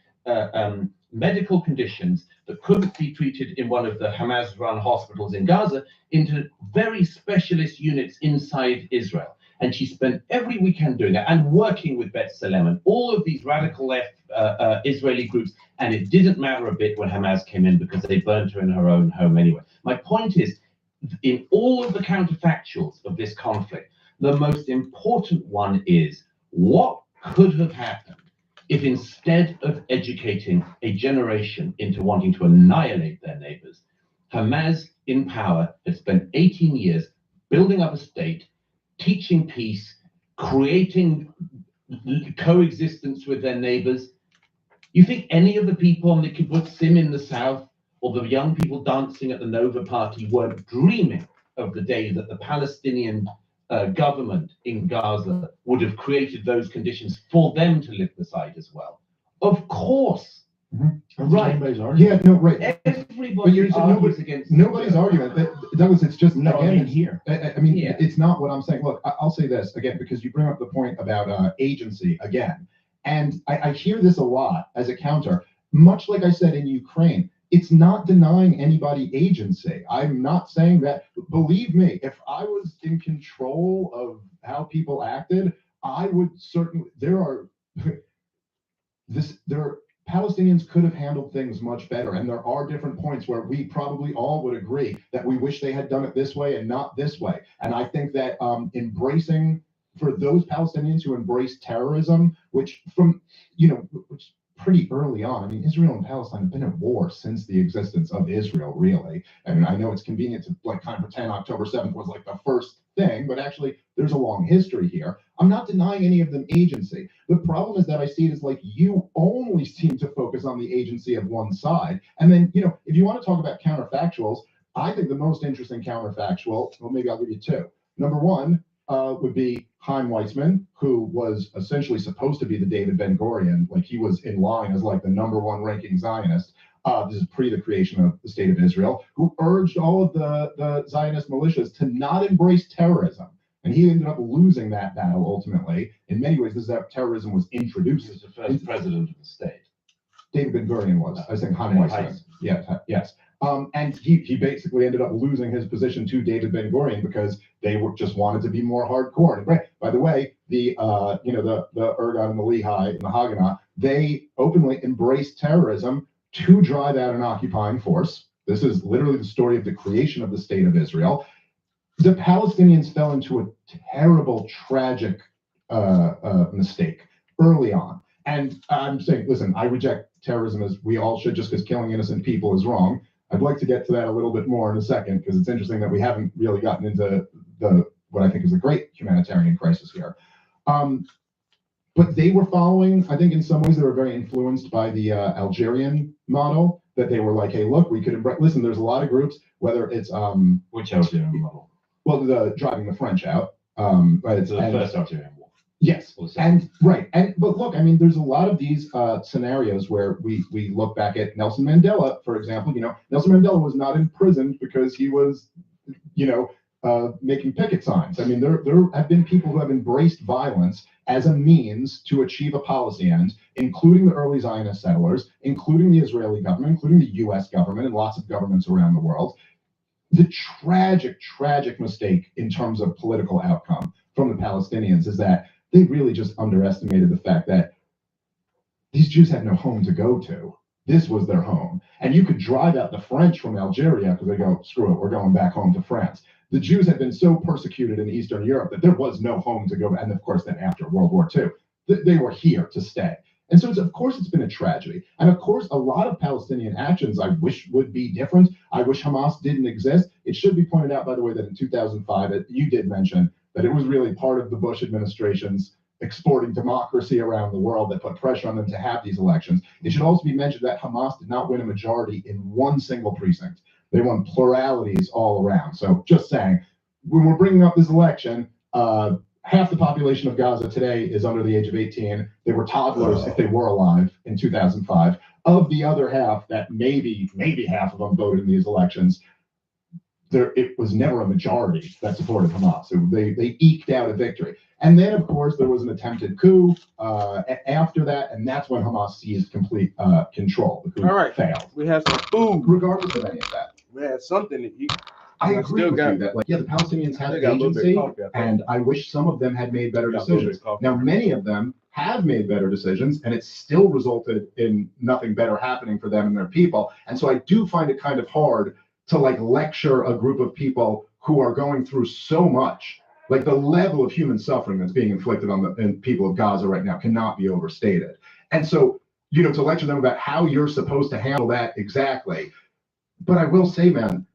medical conditions that couldn't be treated in one of the Hamas-run hospitals in Gaza into very specialist units inside Israel. And she spent every weekend doing that and working with B'Tselem and all of these radical left Israeli groups. And it didn't matter a bit when Hamas came in because they burnt her in her own home anyway. My point is, in all of the counterfactuals of this conflict, the most important one is what could have happened if instead of educating a generation into wanting to annihilate their neighbors, Hamas in power had spent 18 years building up a state, teaching peace, creating coexistence with their neighbors. You think any of the people on the kibbutzim in the south or the young people dancing at the Nova party weren't dreaming of the day that the Palestinian government in Gaza would have created those conditions for them to live beside as well? Of course. Right. Yeah, no, right. Everybody argues against nobody's arguing. Douglas, it's just No, I again, mean here. I mean, it's not what I'm saying. Look, I'll say this again because you bring up the point about agency again, and I hear this a lot as a counter. Much like I said in Ukraine, it's not denying anybody agency. I'm not saying that. Believe me, if I was in control of how people acted, I would certainly. Palestinians could have handled things much better, and there are different points where we probably all would agree that we wish they had done it this way and not this way. And I think that embracing for those Palestinians who embrace terrorism, which pretty early on, I mean, Israel and Palestine have been at war since the existence of Israel, really. I mean, I know it's convenient to like kind of pretend October 7th was like the first thing, but actually there's a long history here. I'm not denying any of them agency. The problem is that I see it as like you only seem to focus on the agency of one side. And then, if you want to talk about counterfactuals, I think the most interesting counterfactual, well, maybe I'll give you two. Number one would be Chaim Weizmann, who was essentially supposed to be the David Ben-Gurion, like he was in line as like the #1 ranking Zionist. This is pre the creation of the State of Israel, who urged all of the Zionist militias to not embrace terrorism. And he ended up losing that battle ultimately. In many ways, this is how terrorism was introduced. He was the first president of the state. David Ben-Gurion was. I was saying Chaim Weizmann. Yes. And he basically ended up losing his position to David Ben-Gurion because they just wanted to be more hardcore. And by the way, the Ergon and the Lehigh and the Haganah, they openly embraced terrorism to drive out an occupying force. This is literally the story of the creation of the State of Israel. The Palestinians fell into a terrible, tragic mistake early on. And I'm saying, listen, I reject terrorism as we all should, just because killing innocent people is wrong. I'd like to get to that a little bit more in a second, because it's interesting that we haven't really gotten into what I think is a great humanitarian crisis here. But they were following, I think in some ways they were very influenced by the Algerian model, that they were like, hey, look, we could listen, there's a lot of groups, whether it's which Algerian model? well, the driving the French out. It's the first Algerian war. Yes, and right, and but look, I mean, there's a lot of these scenarios where we look back at Nelson Mandela, for example. You know, Nelson Mandela was not in prison because he was, making picket signs. I mean, there have been people who have embraced violence as a means to achieve a policy end, including the early Zionist settlers, including the Israeli government, including the U.S. government, and lots of governments around the world. The tragic mistake in terms of political outcome from the Palestinians is that they really just underestimated the fact that these Jews had no home to go to. This was their home. And you could drive out the French from Algeria because they go, screw it, we're going back home to France. The Jews had been so persecuted in Eastern Europe that there was no home to go. And of course, then after World War II, they were here to stay. And so, of course, it's been a tragedy. And of course, a lot of Palestinian actions I wish would be different. I wish Hamas didn't exist. It should be pointed out, by the way, that in 2005, you did mention that it was really part of the Bush administration's exporting democracy around the world that put pressure on them to have these elections. It should also be mentioned that Hamas did not win a majority in one single precinct. They won pluralities all around. So just saying, when we're bringing up this election, half the population of Gaza today is under the age of 18. They were toddlers if they were alive in 2005. Of the other half, that maybe half of them voted in these elections, it was never a majority that supported Hamas. So they eked out a victory. And then, of course, there was an attempted coup after that, and that's when Hamas seized complete control. The coup failed. We have some food. Regardless of any of that. We had something to eat. I agree with you that, the Palestinians have agency, and I wish some of them had made better decisions. Now, many of them have made better decisions, and it still resulted in nothing better happening for them and their people. And so I do find it kind of hard to lecture a group of people who are going through so much. Like the level of human suffering that's being inflicted on the people of Gaza right now cannot be overstated. And so, to lecture them about how you're supposed to handle that exactly. But I will say, man,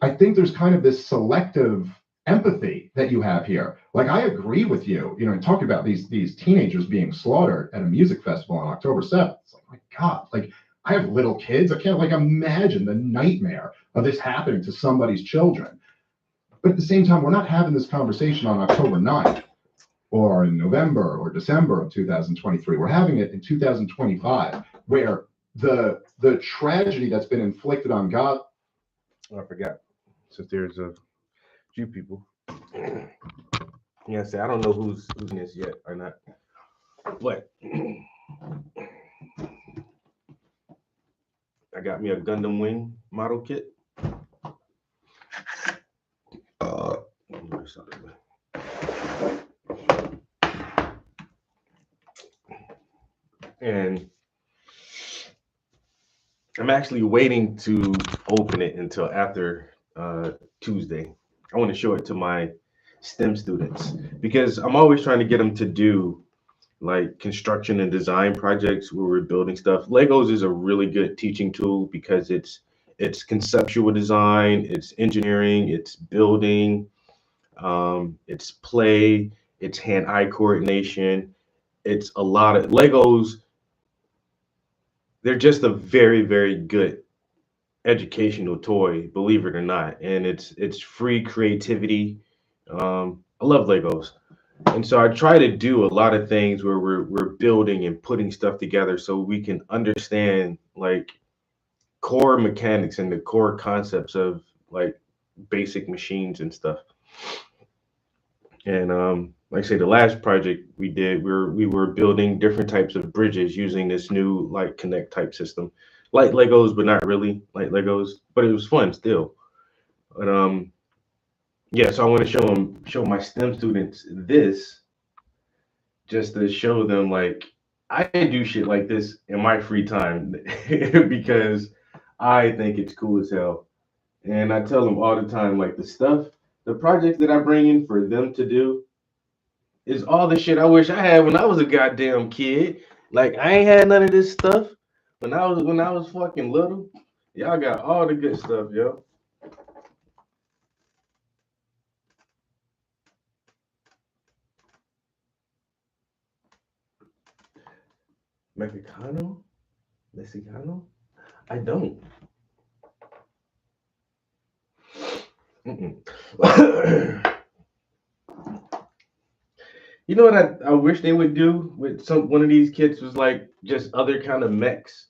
I think there's kind of this selective empathy that you have here. Like, I agree with you, talking about these teenagers being slaughtered at a music festival on October 7th. It's like, my God, I have little kids. I can't imagine the nightmare of this happening to somebody's children. But at the same time, we're not having this conversation on October 9th or in November or December of 2023. We're having it in 2025, where the tragedy that's been inflicted on God. I forgot. Since there's a few people. Yeah, I don't know who's in this yet or not. But I got me a Gundam Wing model kit. And I'm actually waiting to open it until after Tuesday. I want to show it to my STEM students because I'm always trying to get them to do construction and design projects where we're building stuff. Legos is a really good teaching tool because it's conceptual design, it's engineering, it's building, it's play, it's hand-eye coordination. It's a lot of Legos. They're just a very, very good educational toy, believe it or not. And it's free creativity. I love Legos. And so I try to do a lot of things where we're building and putting stuff together so we can understand core mechanics and the core concepts of basic machines and stuff. And like I say, the last project we did, we were building different types of bridges using this new Connect type system, like Legos, but not really like Legos. But it was fun still. But yeah. So I want to show my STEM students this, just to show them I do shit like this in my free time because I think it's cool as hell. And I tell them all the time, the projects that I bring in for them to do is all the shit I wish I had when I was a goddamn kid. I ain't had none of this stuff when I was fucking little. Y'all got all the good stuff, yo. Mexicano? I don't. You know what I wish they would do with one of these kits was like just other kind of mechs.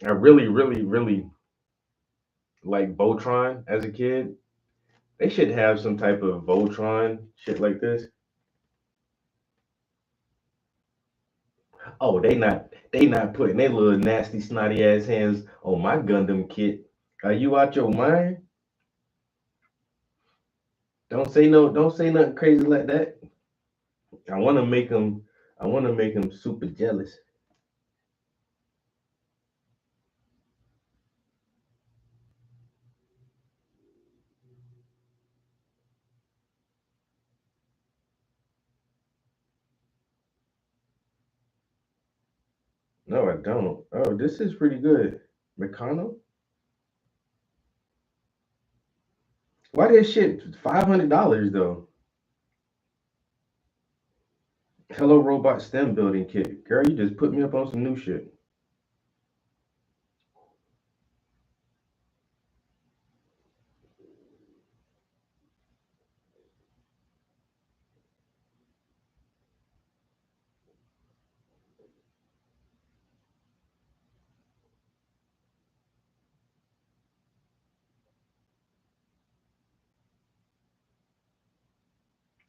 I really, really, really like Voltron as a kid. They should have some type of Voltron shit like this. Oh, they not putting their little nasty snotty ass hands on my Gundam kit. Are you out your mind? Don't say nothing crazy like that. I want to make them super jealous. No, I don't. Oh, this is pretty good. Meccano? Why this shit $500 though? Hello Robot STEM building kit. Girl, you just put me up on some new shit.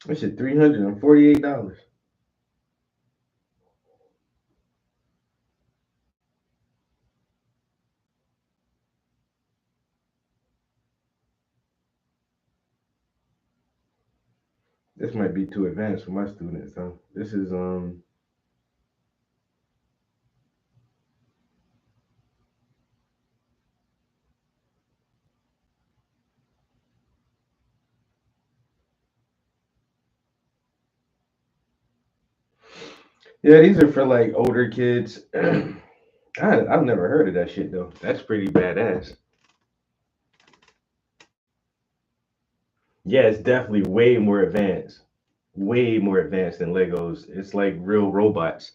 This shit $348. This might be too advanced for my students, huh? This is yeah, these are for like older kids. I've never heard of that shit though. That's pretty badass. Yeah, it's definitely way more advanced. Way more advanced than Legos. It's like real robots.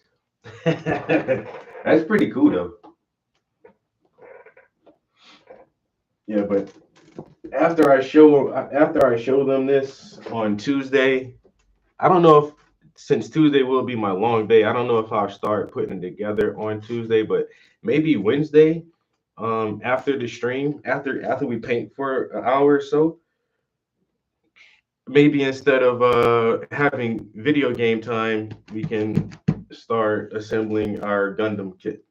That's pretty cool though. Yeah, but after I show them this on Tuesday, I don't know if since Tuesday will be my long day, I don't know if I'll start putting it together on Tuesday, but maybe Wednesday, after the stream, after we paint for an hour or so, maybe instead of having video game time, we can start assembling our Gundam kit.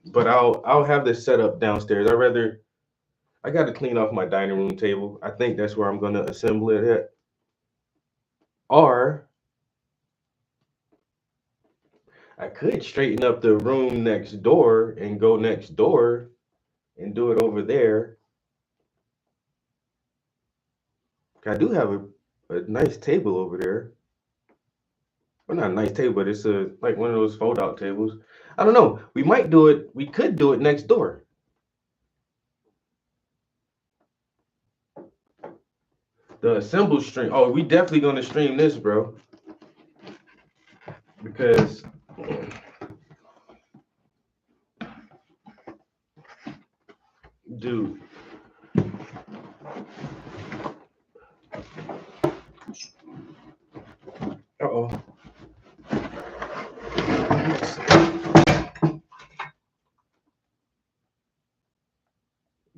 But I'll have this set up downstairs. I got to clean off my dining room table. I think that's where I'm going to assemble it at. Or I could straighten up the room next door and go next door and do it over there. I do have a nice table over there. Well, not a nice table, but it's like one of those fold-out tables. I don't know. We could do it next door. The assemble stream. Oh, we definitely gonna stream this, bro. Because dude. Uh-oh.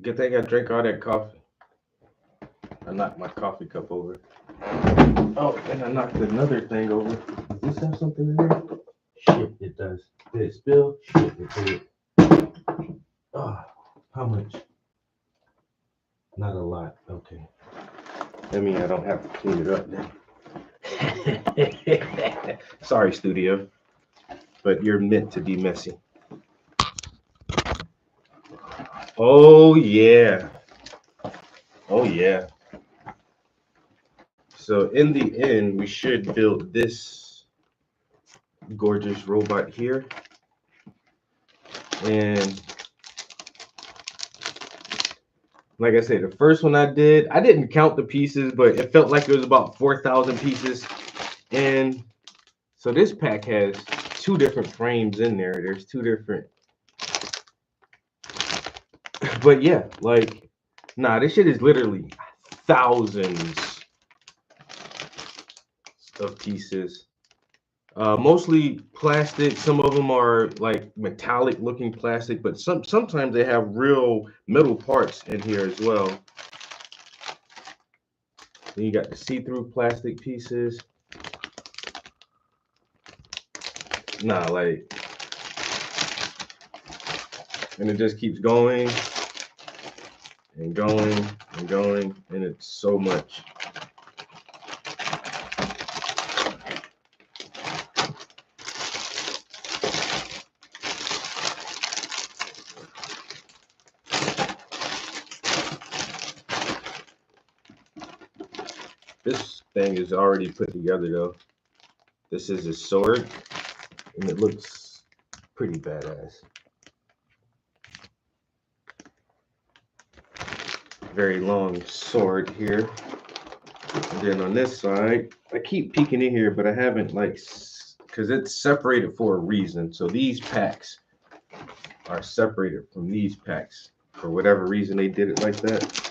Good thing I drank all that coffee. I knocked my coffee cup over. Oh, and I knocked another thing over. Does this have something in there? Shit, it does. Did it spill? Shit, it did. Oh, how much? Not a lot. Okay. I mean, I don't have to clean it up then. Sorry, studio. But you're meant to be messy. Oh, yeah. Oh, yeah. So in the end, we should build this gorgeous robot here. And like I said, the first one I didn't count the pieces, but it felt like it was about 4,000 pieces. And so this pack has 2 different frames in there. There's 2 different. But yeah, like, nah, this shit is literally thousands of pieces. Mostly plastic. Some of them are like metallic looking plastic, but sometimes they have real metal parts in here as well. Then you got the see-through plastic pieces. Nah, like, and it just keeps going and going and going, and it's so much. This thing is already put together though. This is a sword, and it looks pretty badass. Very long sword here. And then on this side, I keep peeking in here, but I haven't, like, because it's separated for a reason. So these packs are separated from these packs. For whatever reason, they did it like that.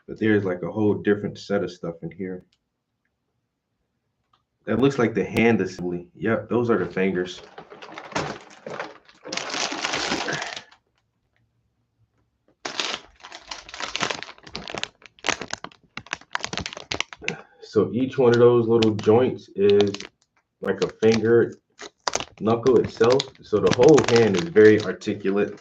But there's like a whole different set of stuff in here. That looks like the hand assembly. Yep, those are the fingers. So each one of those little joints is like a finger knuckle itself. So the whole hand is very articulate.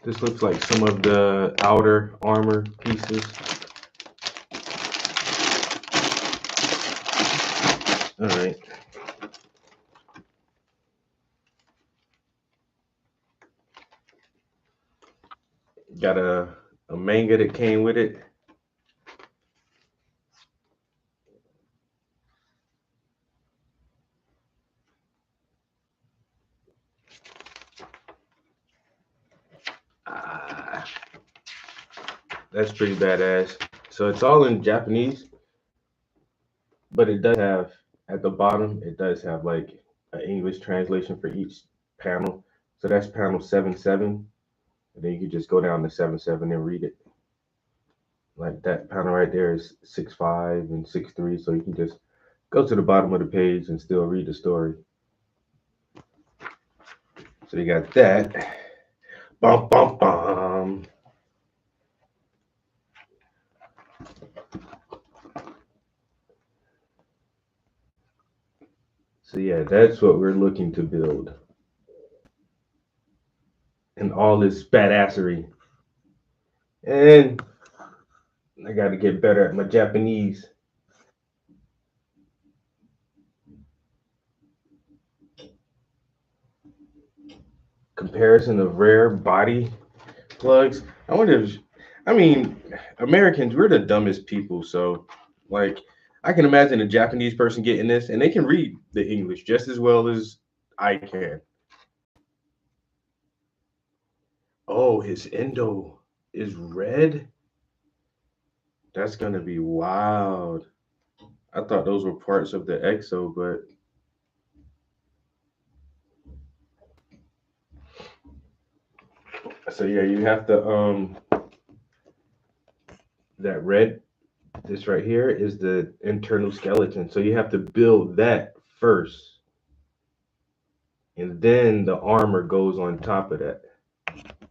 This looks like some of the outer armor pieces. All right. Got a manga that came with it. That's pretty badass. So it's all in Japanese, but it does have, at the bottom, it does have like an English translation for each panel. So that's panel 7.7. And then you can just go down to 7.7 and read it. Like that panel right there is 6.5 and 6.3. So you can just go to the bottom of the page and still read the story. So you got that. Bum, bum, bum. So yeah, that's what we're looking to build. And all this badassery. And I got to get better at my Japanese. Comparison of rare body plugs. I wonder if, I mean, Americans, we're the dumbest people. So, like, I can imagine a Japanese person getting this, and they can read the English just as well as I can. Oh, his endo is red? That's going to be wild. I thought those were parts of the EXO, but so yeah, you have to that red, this right here is the internal skeleton. So you have to build that first. And then the armor goes on top of that.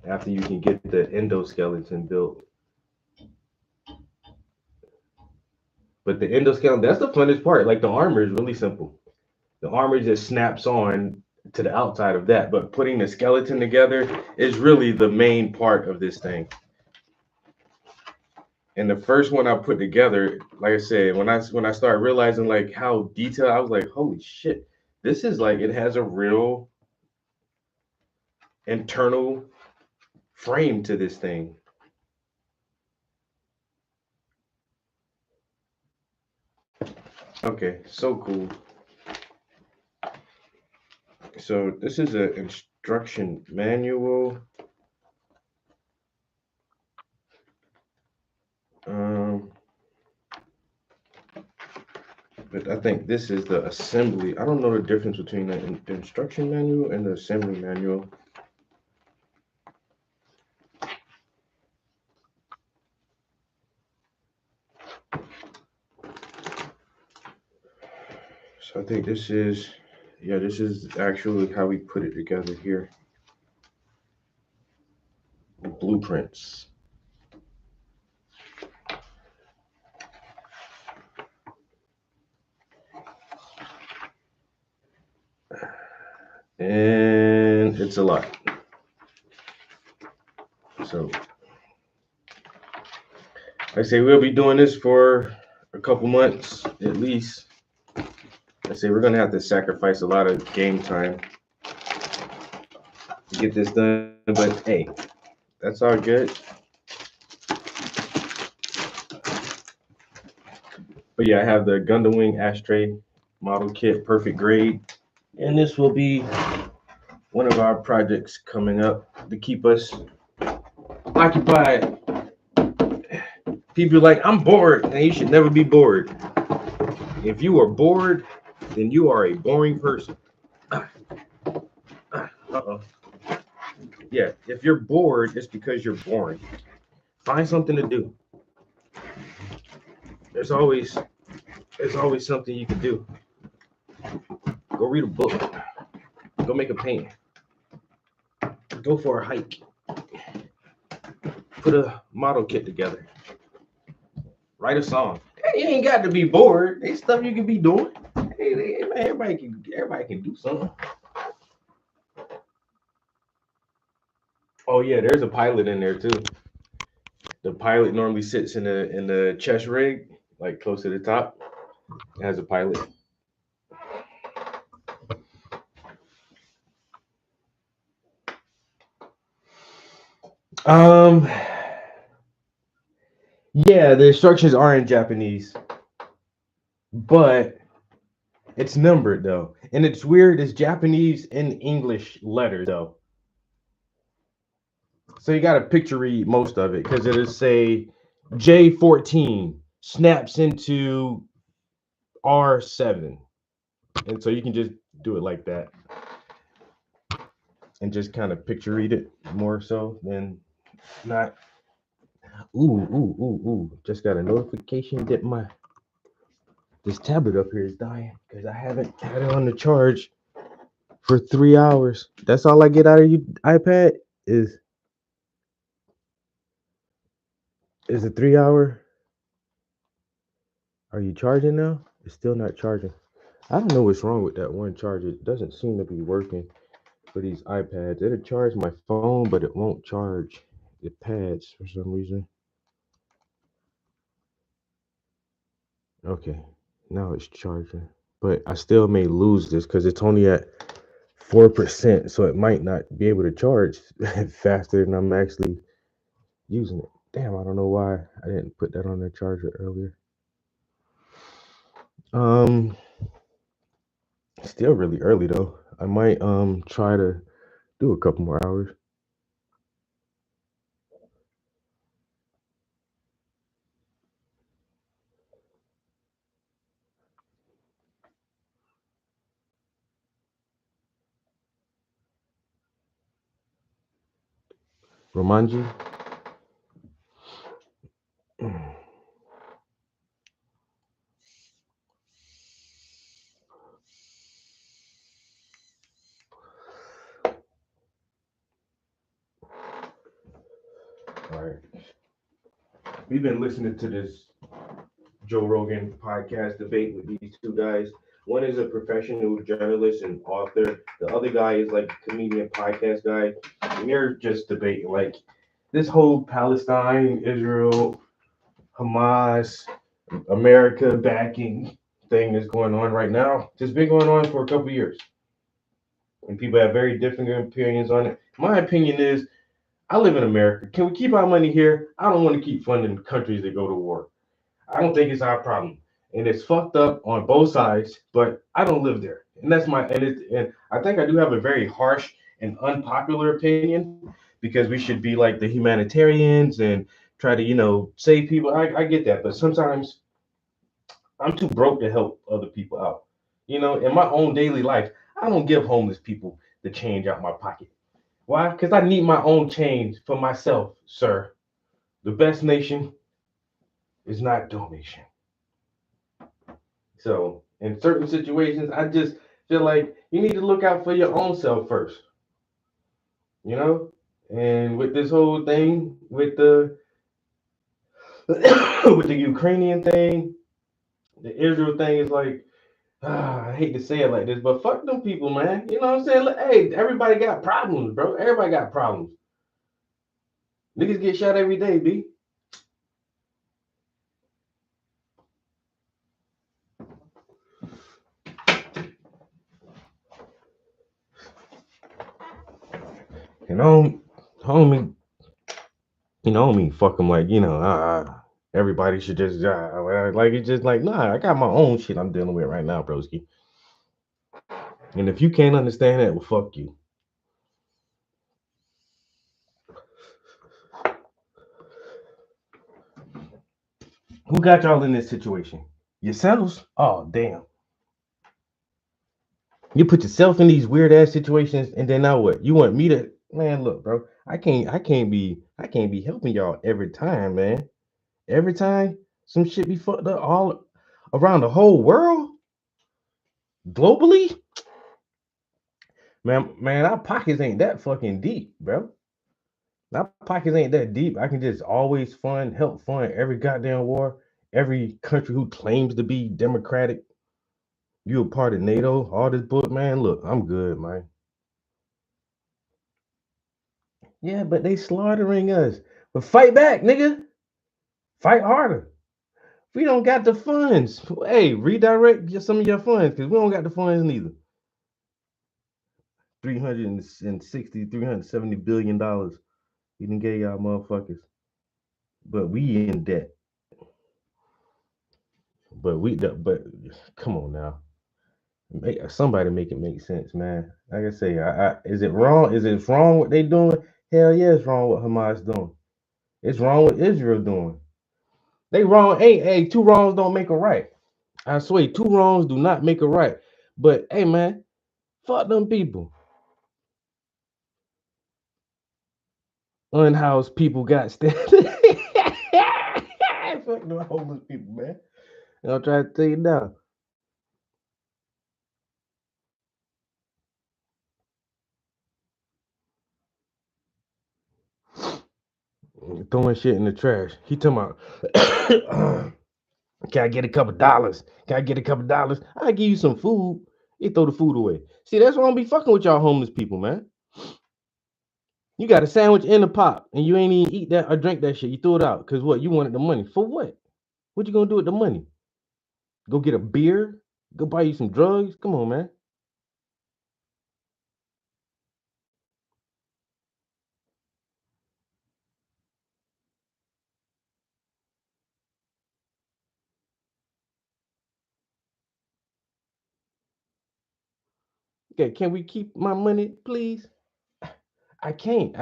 After you can get the endoskeleton built. But the endoskeleton, that's the funnest part. Like the armor is really simple. The armor just snaps on to the outside of that. But putting the skeleton together is really the main part of this thing. And the first one I put together, like I said, when I started realizing like how detailed, I was like, holy shit, this is like, it has a real internal frame to this thing. Okay, so cool. So this is an instruction manual. But I think this is the assembly. I don't know the difference between the instruction manual and the assembly manual. So I think this is, yeah, this is actually how we put it together here. The blueprints. And it's a lot. So I say we'll be doing this for a couple months at least. I say we're gonna have to sacrifice a lot of game time to get this done, but hey, that's all good. But yeah, I have the Gundam Wing ashtray model kit, perfect grade, and this will be one of our projects coming up to keep us occupied. People are like, I'm bored, and you should never be bored. If you are bored, then you are a boring person. Uh-oh. Yeah, if you're bored, it's because you're boring. Find something to do. There's always something you can do. Go read a book. Go make a painting. Go for a hike. Put a model kit together. Write a song. Hey, you ain't got to be bored. There's stuff you can be doing. Hey, man, everybody can do something. Oh yeah, there's a pilot in there too. The pilot normally sits in the chest rig, like close to the top. It has a pilot. Yeah, the instructions are in Japanese, but it's numbered though. And it's weird, it's Japanese and English letters though. So you gotta picture read most of it because it'll say J14 snaps into R7. And so you can just do it like that. And just kind of picture read it more so than not. Ooh. Just got a notification that this tablet up here is dying because I haven't had it on the charge for 3 hours. That's all I get out of your iPad is a 3 hour. Are you charging now? It's still not charging. I don't know what's wrong with that one charger. It doesn't seem to be working for these iPads. It'll charge my phone, but it won't charge the pads for some reason. Okay, now it's charging, but I still may lose this because it's only at 4%, so it might not be able to charge faster than I'm actually using it. Damn, I don't know why I didn't put that on the charger earlier. Still really early though. I might try to do a couple more hours. Romanji. All right. We've been listening to this Joe Rogan podcast debate with these two guys. One is a professional journalist and author. The other guy is like a comedian podcast guy. And they're just debating like this whole Palestine, Israel, Hamas, America backing thing that's going on right now. It's been going on for a couple of years. And people have very different opinions on it. My opinion is I live in America. Can we keep our money here? I don't want to keep funding countries that go to war. I don't think it's our problem. And it's fucked up on both sides, but I don't live there. And that's and I think I do have a very harsh and unpopular opinion because we should be like the humanitarians and try to, save people. I get that. But sometimes I'm too broke to help other people out. You know, in my own daily life, I don't give homeless people the change out my pocket. Why? Because I need my own change for myself, sir. The best nation is not donation. So in certain situations, I just feel like you need to look out for your own self first. You know? And with this whole thing, with the with the Ukrainian thing, the Israel thing is like, I hate to say it like this, but fuck them people, man. You know what I'm saying? Look, hey, everybody got problems, bro. Everybody got problems. Niggas get shot every day, B. And homie, you know, I don't mean fuck them like, you know, everybody should just like it's just like, nah, I got my own shit I'm dealing with right now, broski. And if you can't understand that, well, fuck you. Who got y'all in this situation? Yourselves? Oh, damn. You put yourself in these weird ass situations, and then now what? You want me to, man? Look, bro, I can't be helping y'all every time, man. Every time some shit be fucked up all around the whole world, globally, man, our pockets ain't that fucking deep, bro. Our pockets ain't that deep. I can just always help fund every goddamn war, every country who claims to be democratic. You a part of NATO, all this book, man. Look, I'm good, man. Yeah, but they slaughtering us. But fight back, nigga. Fight harder. We don't got the funds. Hey, redirect some of your funds because we don't got the funds neither. $370 billion. We didn't get y'all motherfuckers. But we in debt. But come on now. Somebody make it make sense, man. Like I say, is it wrong? Is it wrong what they doing? Hell yeah, it's wrong what Hamas doing. It's wrong what Israel doing. They wrong. Hey, two wrongs don't make a right. I swear, two wrongs do not make a right. But hey, man, fuck them people. Unhoused people got standing. Fuck them homeless people, man. And I'll try to tell you now. Throwing shit in the trash. He talking about, can I get a couple dollars? Can I get a couple dollars? I give you some food. He throw the food away. See, that's why I don't be fucking with y'all homeless people, man. You got a sandwich in the pop, and you ain't even eat that or drink that shit. You threw it out because what? You wanted the money for what? What you gonna do with the money? Go get a beer? Go buy you some drugs? Come on, man. Okay, can we keep my money, please? I can't,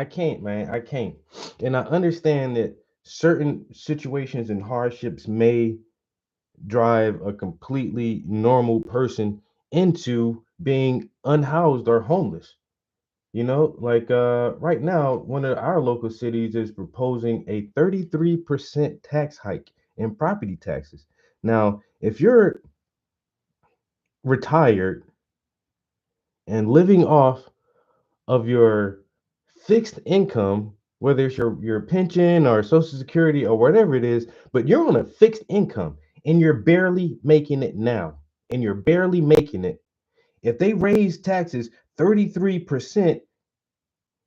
man. I can't. And I understand that certain situations and hardships may drive a completely normal person into being unhoused or homeless. You know, like right now, one of our local cities is proposing a 33% tax hike in property taxes. Now, if you're retired and living off of your fixed income, whether it's your pension or social security or whatever it is, but you're on a fixed income and you're barely making it now, and you're barely making it. If they raise taxes 33%,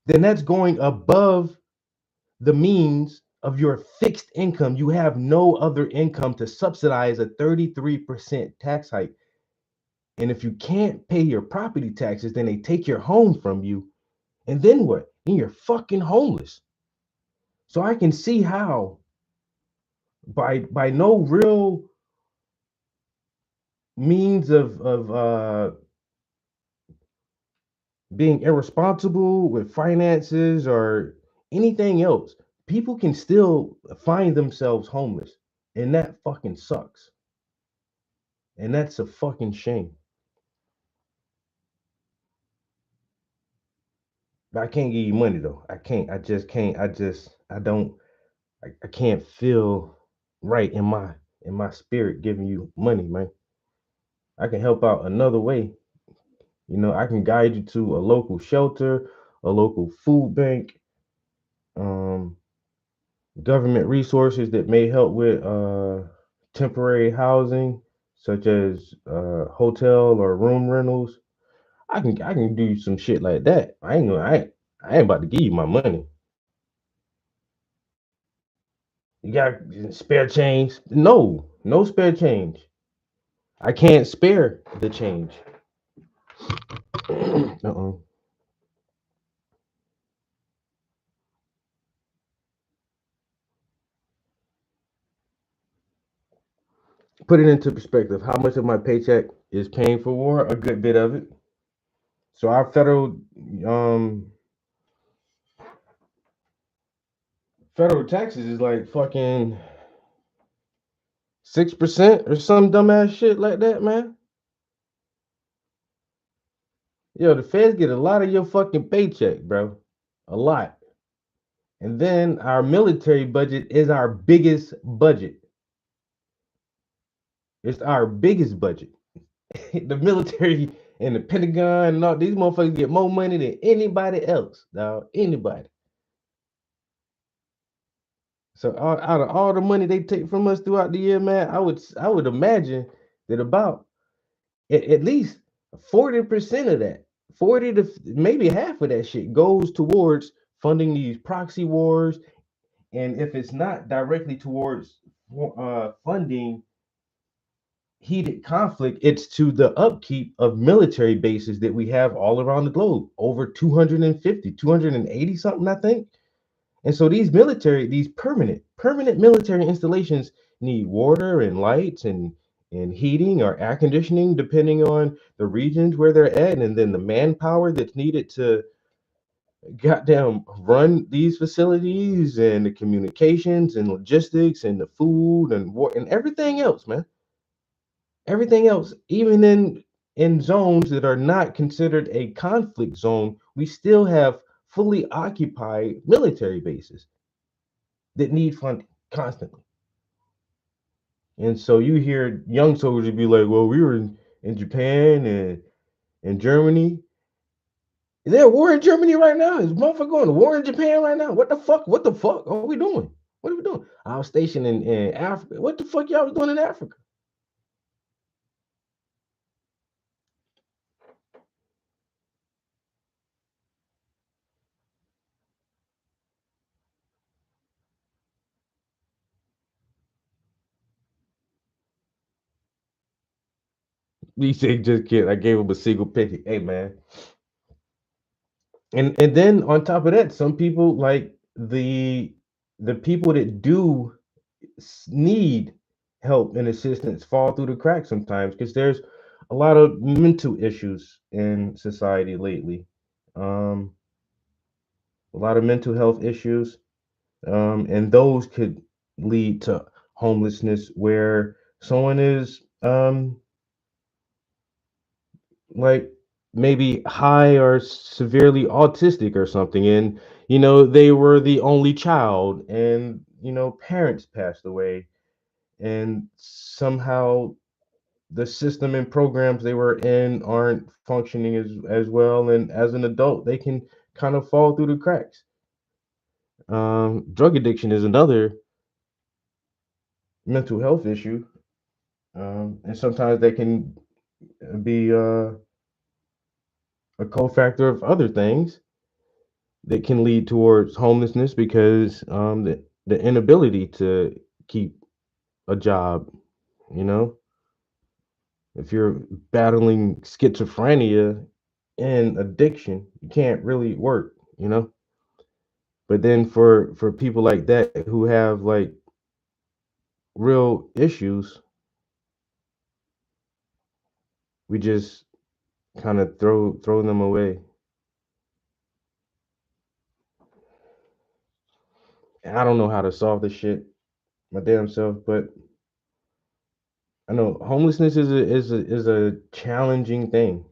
then that's going above the means of your fixed income. You have no other income to subsidize a 33% tax hike. And if you can't pay your property taxes, then they take your home from you. And then what? Then you're fucking homeless. So I can see how by no real means of being irresponsible with finances or anything else, people can still find themselves homeless. And that fucking sucks. And that's a fucking shame. But I can't give you money though. I can't. I just can't. I don't. I can't feel right in my spirit giving you money, man. I can help out another way. I can guide you to a local shelter, a local food bank, um, government resources that may help with temporary housing, such as hotel or room rentals. I can do some shit like that. I ain't about to give you my money. You got spare change? No, no spare change. I can't spare the change. Uh-oh. Put it into perspective. How much of my paycheck is paying for war? A good bit of it. So our um federal taxes is like fucking 6% or some dumbass shit like that, man. Yo, the feds get a lot of your fucking paycheck, bro. A lot. And then our military budget is our biggest budget. It's our biggest budget. The military and the Pentagon and all these motherfuckers get more money than anybody else, dog. Anybody. So out of all the money they take from us throughout the year, man, I would imagine that about at least 40% of that, 40 to maybe half of that shit goes towards funding these proxy wars. And if it's not directly towards funding heated conflict, it's to the upkeep of military bases that we have all around the globe, over 250, 280 something, I think. And so these permanent military installations need water and lights and heating or air conditioning, depending on the regions where they're at, and then the manpower that's needed to goddamn run these facilities, and the communications and logistics and the food and and everything else, man. Everything else, even in zones that are not considered a conflict zone, we still have fully occupied military bases that need funding constantly. And so you hear young soldiers be like, well, we were in Japan and Germany. Is there a war in Germany right now? Is motherfucker going to war in Japan right now? What the fuck? What the fuck are we doing? What are we doing? I was stationed in Africa. What the fuck y'all was doing in Africa? He said, just kid. I gave him a single picket. Hey man. And then on top of that, some people like the people that do need help and assistance fall through the cracks sometimes, because there's a lot of mental issues in society lately. Um, a lot of mental health issues, and those could lead to homelessness where someone is like maybe high or severely autistic or something, and they were the only child, and parents passed away, and somehow the system and programs they were in aren't functioning as well, and as an adult they can kind of fall through the cracks. Drug addiction is another mental health issue, and sometimes they can be a cofactor of other things that can lead towards homelessness, because the inability to keep a job, you know if you're battling schizophrenia and addiction, you can't really work. But then for people like that who have like real issues, we just kind of throw them away. And I don't know how to solve this shit my damn self, but I know homelessness is a challenging thing,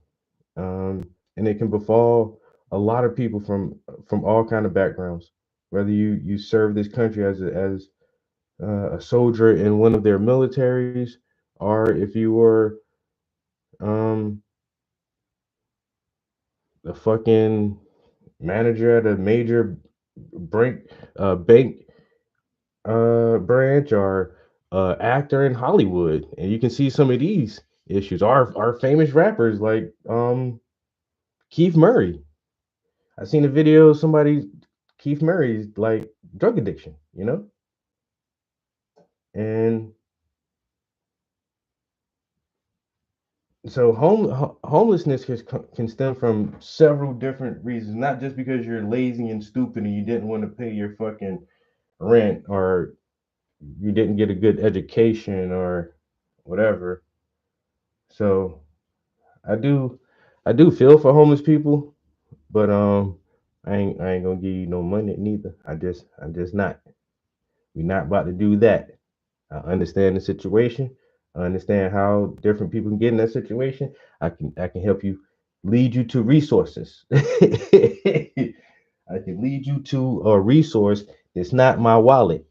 and it can befall a lot of people from all kind of backgrounds. Whether you serve this country as a soldier in one of their militaries, or if you were um, a fucking manager at a major bank branch, or actor in Hollywood, and you can see some of these issues. Our famous rappers like Keith Murray. I seen a video of somebody Keith Murray's like drug addiction, and so homelessness can stem from several different reasons, not just because you're lazy and stupid and you didn't want to pay your fucking rent, or you didn't get a good education, or whatever. So I do I do feel for homeless people, but I ain't gonna give you no money neither. I'm just not. We're not about to do that. I understand the situation. I understand how different people can get in that situation. I can help you, lead you to resources. I can lead you to a resource that's not my wallet.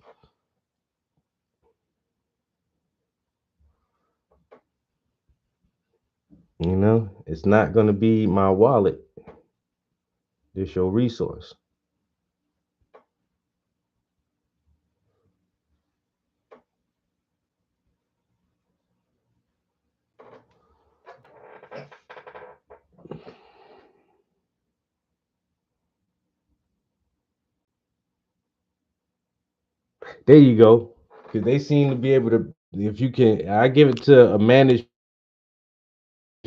It's not gonna be my wallet. It's your resource. There you go. Because they seem to be able to. If you can, I give it to a management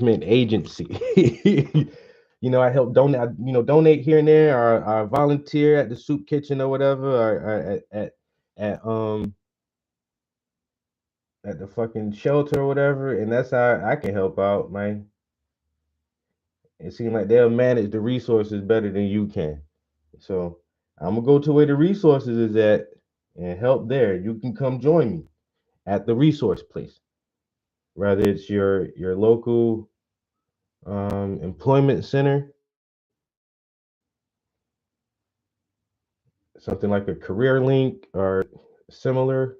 agency. I help donate. Donate here and there, or volunteer at the soup kitchen or whatever, or at at the fucking shelter or whatever, and that's how I can help out, man. It seems like they'll manage the resources better than you can. So I'm gonna go to where the resources is at and help there. You can come join me at the resource place, whether it's your local employment center, something like a career link or similar,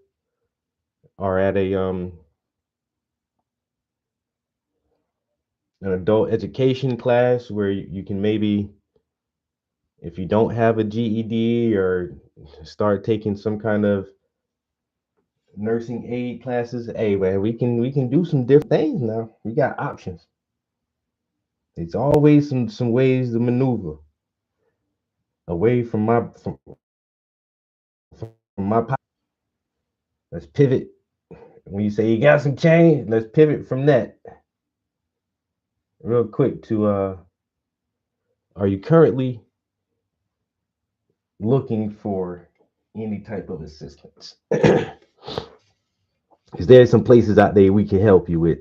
or at a an adult education class where you can maybe, if you don't have a GED, or start taking some kind of nursing aid classes. Hey man, we can do some different things now. We got options. It's always some ways to maneuver away from my pocket. Let's pivot. When you say you got some change, let's pivot from that real quick to are you currently looking for any type of assistance? Is there some places out there we can help you with?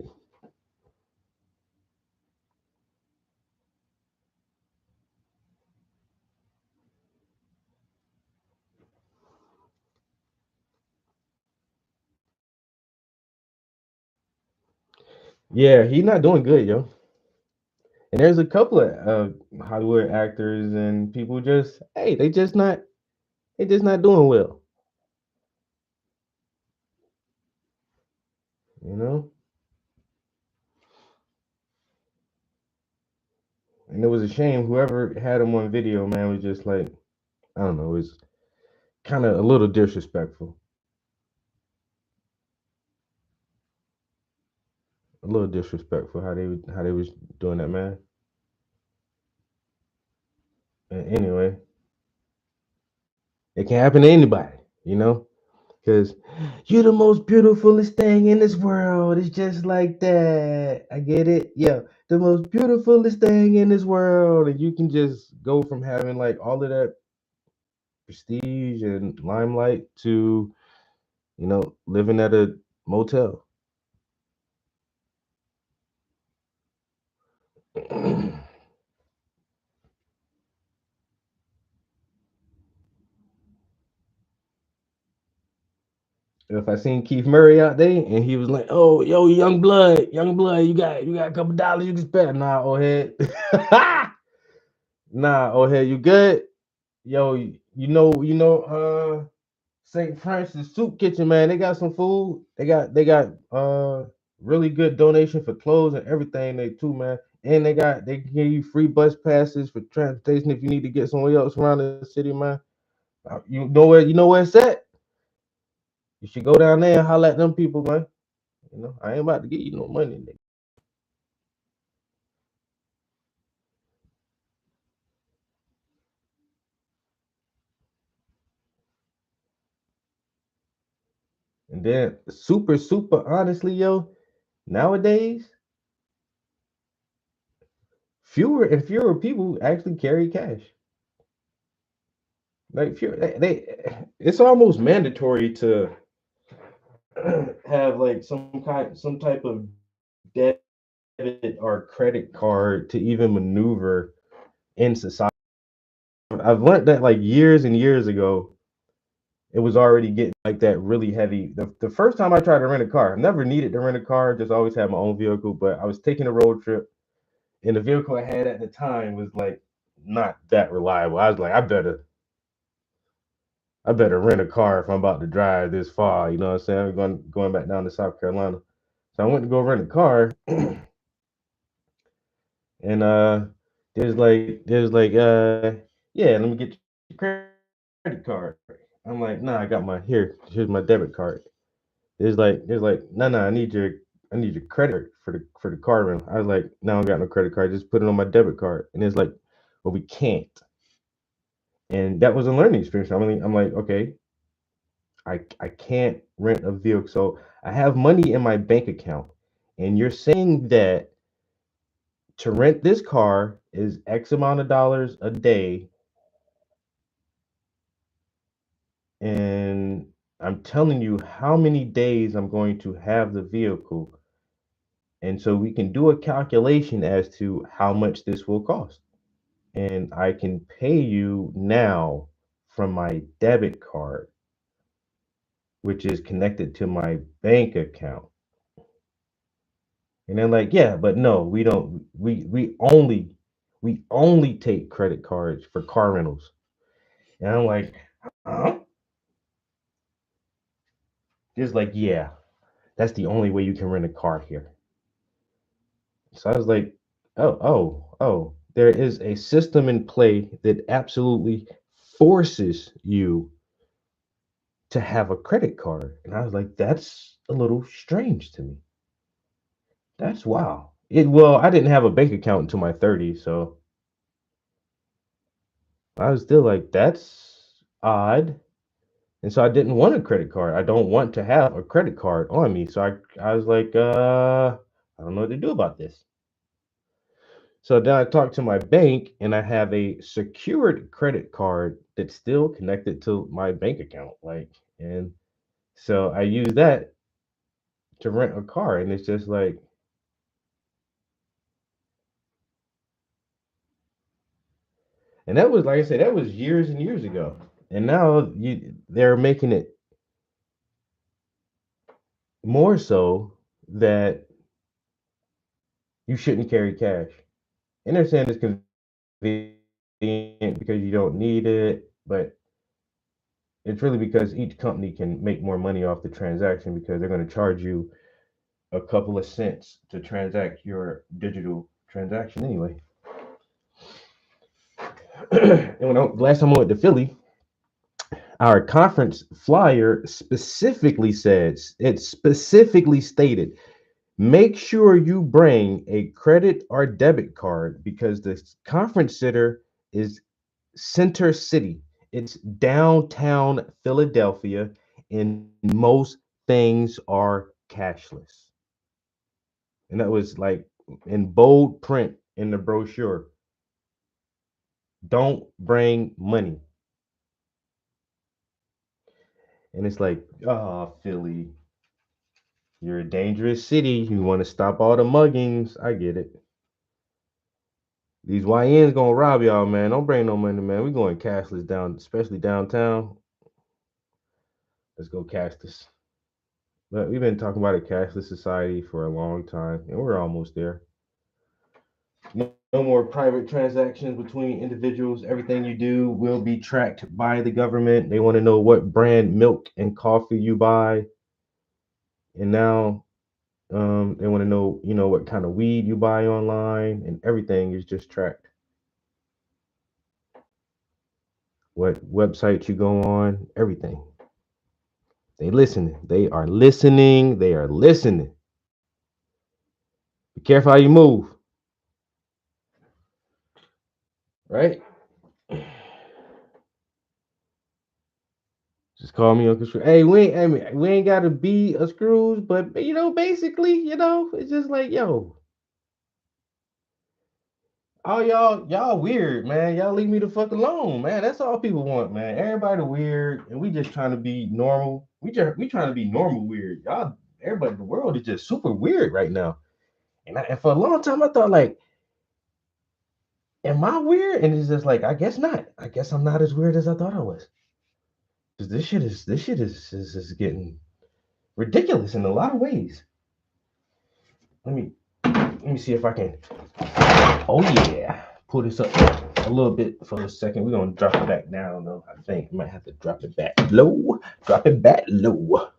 Yeah, he's not doing good, yo. And there's a couple of Hollywood actors and people, just hey, they just not doing well, you know. And it was a shame. Whoever had him on video, man, was just like, I don't know, it's kind of a little disrespectful, a little disrespectful how they was doing that, man. And anyway, it can happen to anybody. Because you're the most beautifulest thing in this world. It's just like that. I get it. Yeah, the most beautifulest thing in this world, and you can just go from having like all of that prestige and limelight to living at a motel. if I seen Keith Murray out there and he was like, "Oh, yo, young blood, you got a couple dollars you can spend." Nah, old head. Nah, old head, you good? Yo, St. Francis Soup Kitchen, man. They got some food. They got really good donation for clothes and everything they too, man. And they can give you free bus passes for transportation if you need to get somewhere else around the city, man. You know where it's at. You should go down there and holler at them people, man. I ain't about to get you no money, nigga. And then super honestly, yo, nowadays, fewer and fewer people actually carry cash. Like fewer, it's almost mandatory to have like some type of debit or credit card to even maneuver in society. I've learned that like years and years ago, it was already getting like that really heavy. The first time I tried to rent a car, I never needed to rent a car, just always had my own vehicle. But I was taking a road trip, and the vehicle I had at the time was like not that reliable. I was like, I better rent a car if I'm about to drive this far. You know what I'm saying? I'm going back down to South Carolina. So I went to go rent a car, and there's like yeah, let me get your credit card. I'm like, nah, I got here's my debit card. There's like, no, I need your credit for the car rental. I was like, no, I got no credit card, just put it on my debit card. And it's like, well, we can't. And that was a learning experience. I'm like, okay, I can't rent a vehicle. So I have money in my bank account. And you're saying that to rent this car is X amount of dollars a day. And I'm telling you how many days I'm going to have the vehicle. And so we can do a calculation as to how much this will cost. And I can pay you now from my debit card, which is connected to my bank account. And they're like, yeah, but no, we don't. We only take credit cards for car rentals. And I'm like, huh? Just like, yeah, that's the only way you can rent a car here. So I was like, oh, there is a system in play that absolutely forces you to have a credit card. And I was like, that's a little strange to me. That's wow. I didn't have a bank account until my 30s, so I was still like, that's odd. And so I didn't want a credit card. I don't want to have a credit card on me. So I was like, I don't know what to do about this. So then I talked to my bank and I have a secured credit card that's still connected to my bank account. And so I use that to rent a car. And it's just like, and that was, like I said, that was years and years ago. And now they're making it more so that you shouldn't carry cash. And they're saying it's convenient because you don't need it, but it's really because each company can make more money off the transaction because they're going to charge you a couple of cents to transact your digital transaction anyway. And last time I went to Philly, our conference flyer specifically stated, make sure you bring a credit or debit card because the conference center is Center City. It's downtown Philadelphia, and most things are cashless. And that was like in bold print in the brochure. Don't bring money. And it's like, oh, Philly, you're a dangerous city. You want to stop all the muggings. I get it. These YNs gonna rob y'all, man. Don't bring no money, man. We going cashless down, especially downtown. Let's go cashless. But we've been talking about a cashless society for a long time, and we're almost there. No more private transactions between individuals. Everything you do will be tracked by the government. They want to know what brand milk and coffee you buy, and now they want to know, what kind of weed you buy online, and everything is just tracked. What websites you go on, everything. They listening. They are listening. They are listening. Be careful how you move. Right? Just call me Uncle Scrooge. Hey, we ain't gotta be a Scrooge, but basically, it's just like, all y'all weird, man. Y'all leave me the fuck alone, man. That's all people want, man. Everybody weird, and we just trying to be normal. We trying to be normal weird. Everybody in the world is just super weird right now. And for a long time, I thought like, am I weird? And it's just like, I guess not. I guess I'm not as weird as I thought I was. Because this shit is getting ridiculous in a lot of ways. Let me see if I can. Oh yeah, pull this up a little bit for a second. We're gonna drop it back down though. I think I might have to drop it back low. Drop it back low.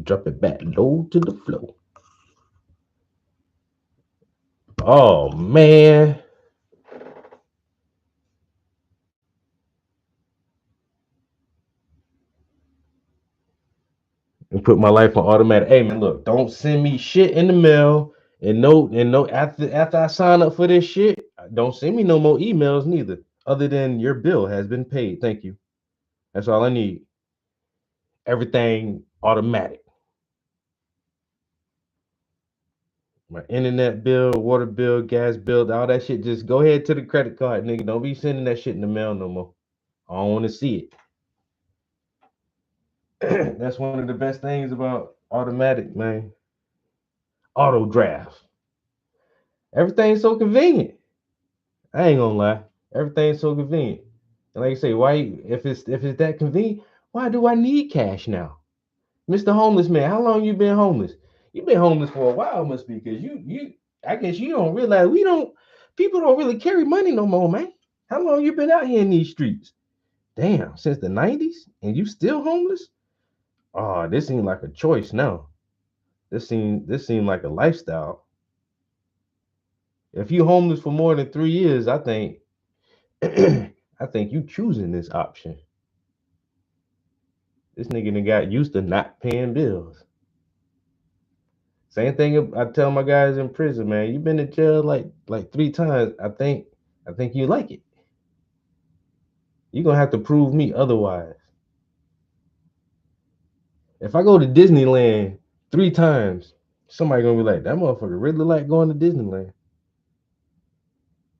Drop it back low to the floor. Oh man. And put my life on automatic. Hey man, look, don't send me shit in the mail. And no, after I sign up for this shit, don't send me no more emails neither. Other than your bill has been paid. Thank you. That's all I need. Everything automatic. My internet bill, water bill, gas bill, all that shit. Just go ahead to the credit card, nigga. Don't be sending that shit in the mail no more. I don't want to see it. That's one of the best things about automatic, man. Auto draft. Everything's so convenient. I ain't gonna lie. Everything's so convenient. And like I say, if it's that convenient, why do I need cash now? Mr. Homeless Man, how long you been homeless? You've been homeless for a while, must be, because I guess you don't realize people don't really carry money no more, man. How long you been out here in these streets? Damn, since the 90s? And you still homeless? Oh, this seems like a choice now. This seemed like a lifestyle. If you homeless for more than 3 years, I think I think you choosing this option. This nigga done got used to not paying bills. Same thing I tell my guys in prison, man. You've been to jail like 3 times. I think you like it. You're gonna have to prove me otherwise. If I go to Disneyland 3 times, somebody gonna be like, that motherfucker really like going to Disneyland.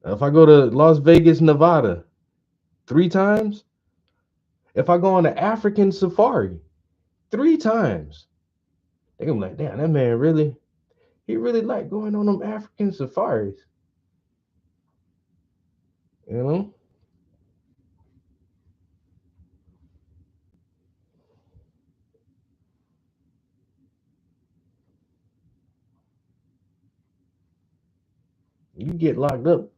If I go to Las Vegas, Nevada 3 times, if I go on the African safari 3 times, they gonna be like, damn, that man really like going on them African safaris. You know? You get locked up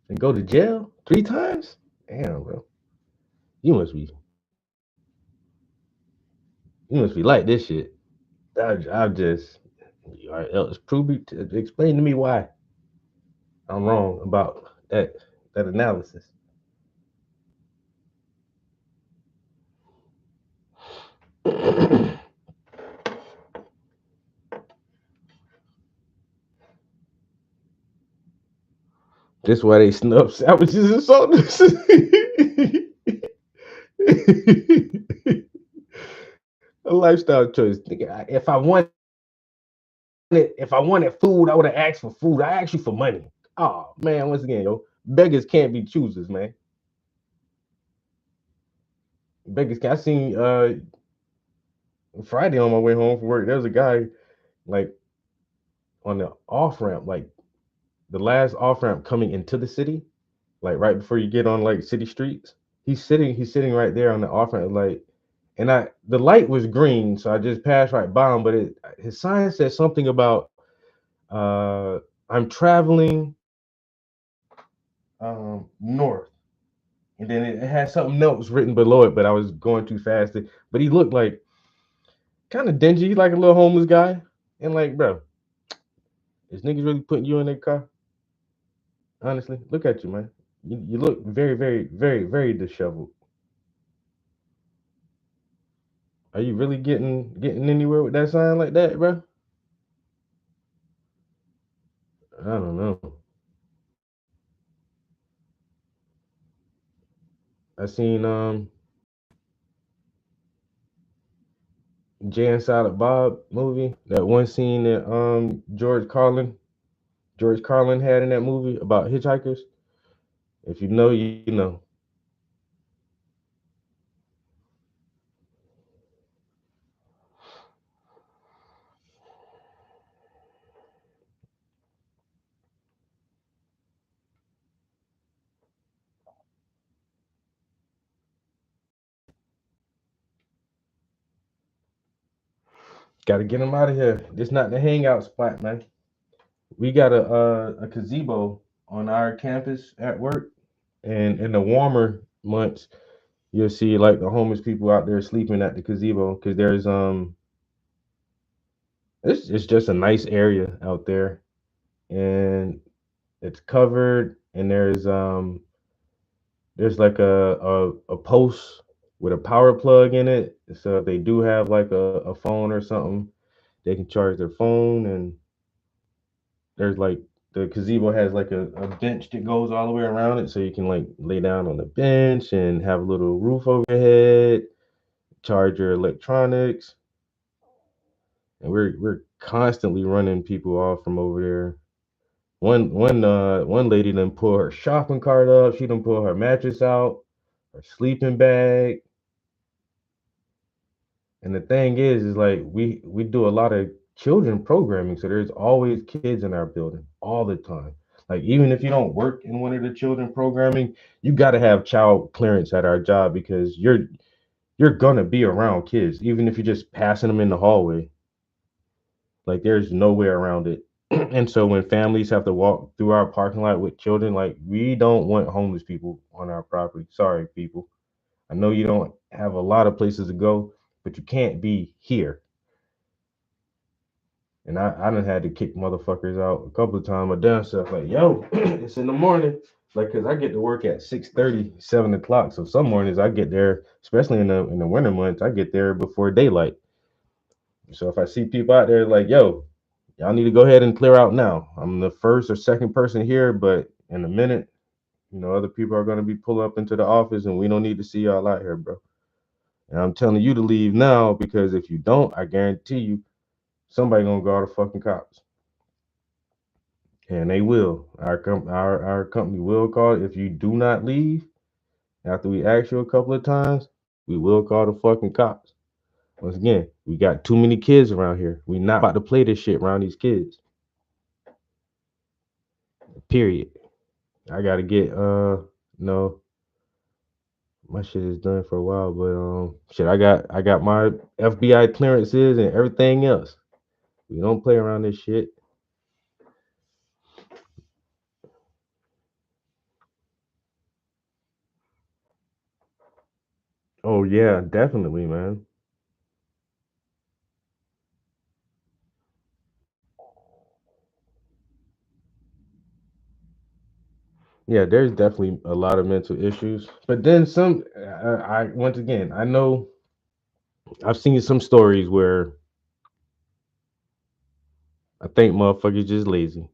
and go to jail 3 times? Damn, bro. You must be like this shit. I'll just, all right, Elvis, explain to me why I'm wrong about that analysis. That's why they snub sandwiches and sodas. A lifestyle choice. If I wanted food, I would have asked for food. I asked you for money. Oh man, once again, beggars can't be choosers, man. I seen Friday on my way home from work, there was a guy like on the off ramp, like the last off ramp coming into the city, like right before you get on like city streets. He's sitting right there on the off-ramp, like, and the light was green, so I just passed right by him. But his sign said something about I'm traveling north, and then it had something else written below it, but I was going too fast. But he looked like kind of dingy, like a little homeless guy, and like, bro, is niggas really putting you in their car? Honestly, look at you, man. You look very, very, very, very disheveled. Are you really getting anywhere with that sign like that, bro? I don't know. I seen Jay and Silent Bob movie. That one scene that George Carlin had in that movie about hitchhikers. If you know, you know. Got to get them out of here. This not the hangout spot, man. We got a gazebo on our campus at work, and in the warmer months, you'll see like the homeless people out there sleeping at the gazebo because there's it's just a nice area out there, and it's covered, and there's like a post with a power plug in it, so if they do have like a phone or something, they can charge their phone. And there's like the gazebo has like a bench that goes all the way around it, so you can like lay down on the bench and have a little roof over your head, charge your electronics. And we're constantly running people off from over there. One lady done pull her shopping cart up, she done pull her mattress out, her sleeping bag. And the thing is like we do a lot of children programming, so there's always kids in our building all the time. Like even if you don't work in one of the children programming, you got to have child clearance at our job because you're gonna be around kids, even if you're just passing them in the hallway. Like there's no way around it. And so when families have to walk through our parking lot with children, like we don't want homeless people on our property. Sorry, people. I know you don't have a lot of places to go, but you can't be here. And I done had to kick motherfuckers out a couple of times. My damn self, like, yo, it's in the morning. Like, cause I get to work at 6:30, 7 o'clock. So some mornings I get there, especially in the winter months, I get there before daylight. So if I see people out there like, yo, y'all need to go ahead and clear out now. I'm the first or second person here, but in a minute, other people are gonna be pull up into the office and we don't need to see y'all out here, bro. And I'm telling you to leave now because if you don't, I guarantee you somebody gonna call the fucking cops. And they will. Our company will call it. If you do not leave after we ask you a couple of times, we will call the fucking cops. Once again, we got too many kids around here. We not about to play this shit around these kids. Period. I gotta get no, my shit is done for a while, but shit, I got my FBI clearances and everything else. We don't play around this shit. Oh yeah, definitely, man. Yeah, there's definitely a lot of mental issues. But then some I once again, I know I've seen some stories where I think motherfuckers just lazy.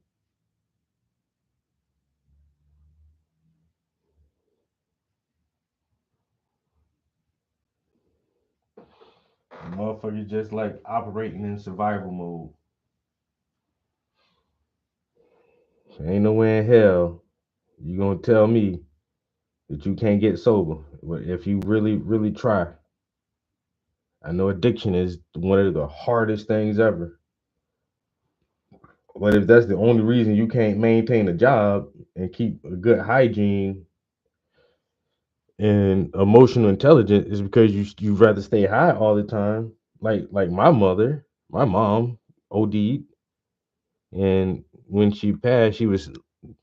Motherfuckers just like operating in survival mode. Ain't no way in hell you gonna tell me that you can't get sober. But if you really, really try, I know addiction is one of the hardest things ever. But if that's the only reason you can't maintain a job and keep a good hygiene, And emotional intelligence is because you rather stay high all the time. Like my mom OD'd, and when she passed, she was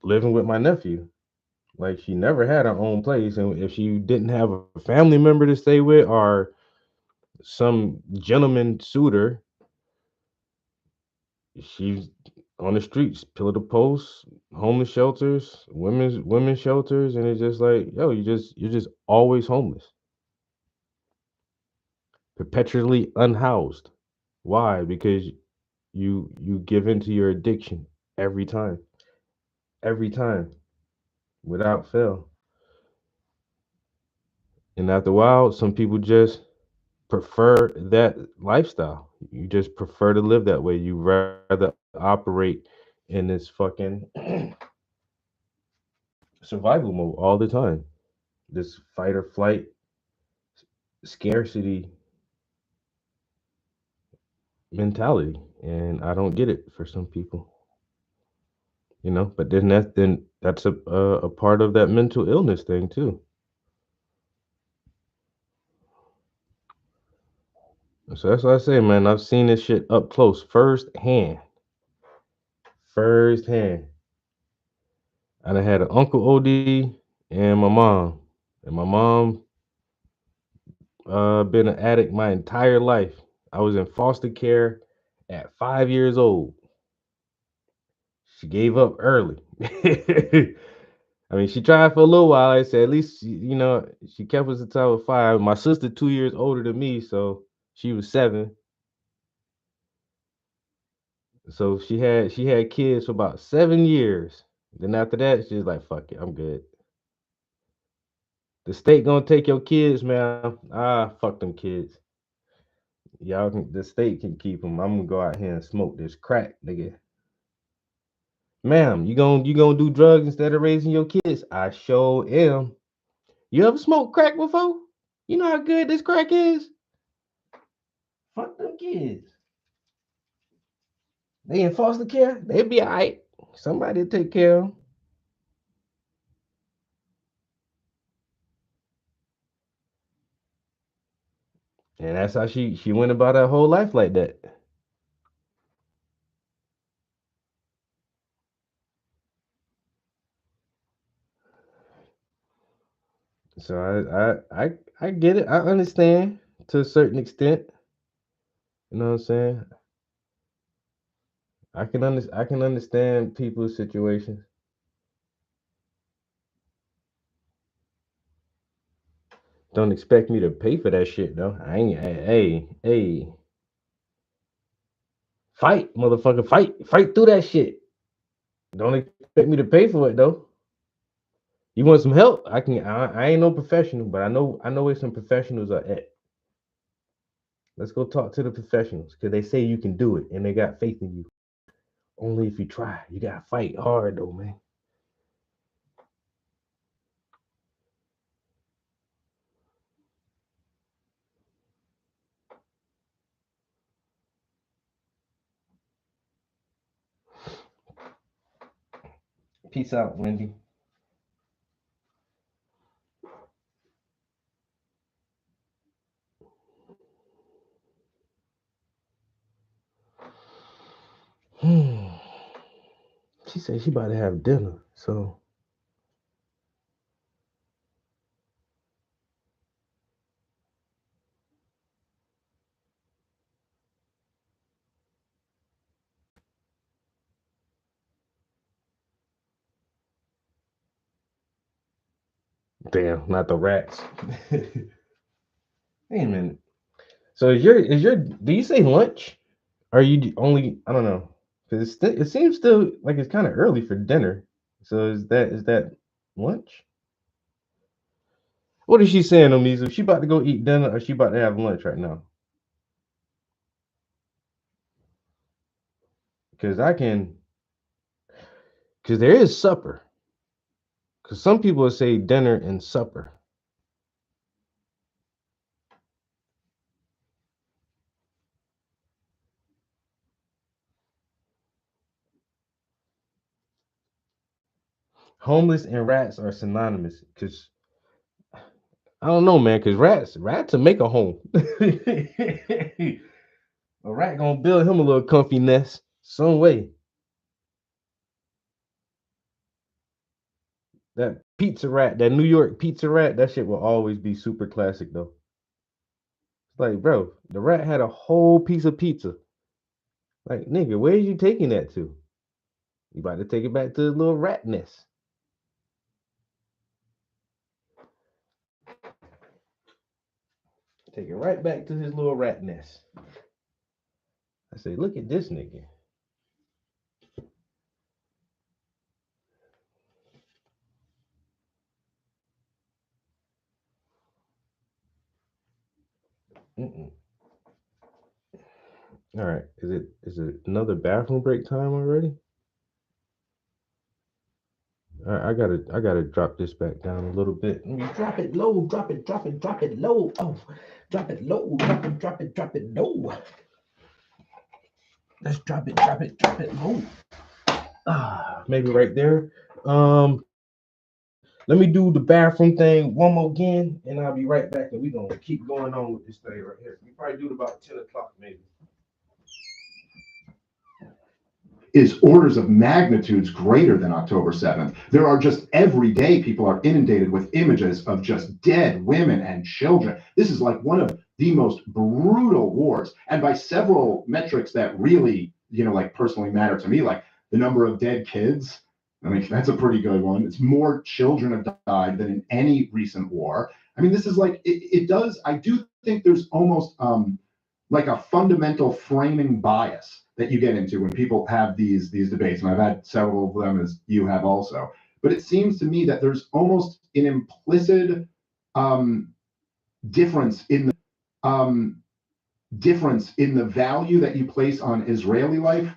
living with my nephew. Like she never had her own place, and if she didn't have a family member to stay with or some gentleman suitor, she's on the streets, pillar to post, homeless shelters, women's shelters, and it's just like, yo, you're just always homeless, perpetually unhoused. Why? Because you give into your addiction every time, without fail. And after a while, some people just prefer that lifestyle. You just prefer to live that way. You rather operate in this fucking survival mode all the time. This fight or flight scarcity mentality. And I don't get it for some people, but then that's a part of that mental illness thing too. So that's what I say, man. I've seen this shit up close, firsthand. I done had an uncle OD and my mom. And my mom been an addict my entire life. I was in foster care at 5 years old. She gave up early. I mean, she tried for a little while. I said at least she kept us until I was 5. My sister 2 years older than me, so she was 7. So she had kids for about 7 years. Then after that, she was like, "Fuck it, I'm good." The state gonna take your kids, man. Fuck them kids. The state can keep them. I'm gonna go out here and smoke this crack, nigga. Ma'am, you gonna do drugs instead of raising your kids? I sure am. You ever smoked crack before? You know how good this crack is? Fuck them kids. They in foster care. They be alright. Somebody take care of them. And that's how she went about her whole life like that. So I get it. I understand to a certain extent. You know what I'm saying? I can understand people's situations. Don't expect me to pay for that shit though. I ain't. Hey, fight, motherfucker, fight through that shit. Don't expect me to pay for it though. You want some help? I can. I ain't no professional, but I know where some professionals are at. Let's go talk to the professionals because they say you can do it and they got faith in you. Only if you try. You gotta fight hard though, man. Peace out, Wendy. She said she about to have dinner, so damn, not the rats. Wait a minute. So is your do you say lunch? Or you only I don't know. Cause it seems still like it's kind of early for dinner. So is that lunch? What is she saying, Omizu? She about to go eat dinner or she about to have lunch right now? Cause I can cause there is supper. Cause some people say dinner and supper. Homeless and rats are synonymous because I don't know, man, because rats will make a home. A rat gonna build him a little comfy nest some way. That pizza rat, that New York pizza rat, that shit will always be super classic though. It's like, bro, the rat had a whole piece of pizza. Like, nigga, where are you taking that to? You about to take it back to the little rat nest. Take it right back to his little rat nest. I say, look at this nigga. Mm-mm. All right, is it another bathroom break time already? All right, I gotta drop this back down a little bit. Let me drop it low, drop it low. Oh, drop it low, drop it low. Let's drop it low. Maybe right there. Let me do the bathroom thing one more again, and I'll be right back. And we're gonna keep going on with this thing right here. We probably do it about 10 o'clock, maybe. Is orders of magnitudes greater than October 7th. There are just every day people are inundated with images of just dead women and children. This is like one of the most brutal wars. And by several metrics that really, like personally matter to me, like the number of dead kids, I mean, that's a pretty good one. It's more children have died than in any recent war. I mean, this is like, it does, I do think there's almost like a fundamental framing bias that you get into when people have these debates, and I've had several of them, as you have also. But it seems to me that there's almost an implicit difference in the value that you place on Israeli life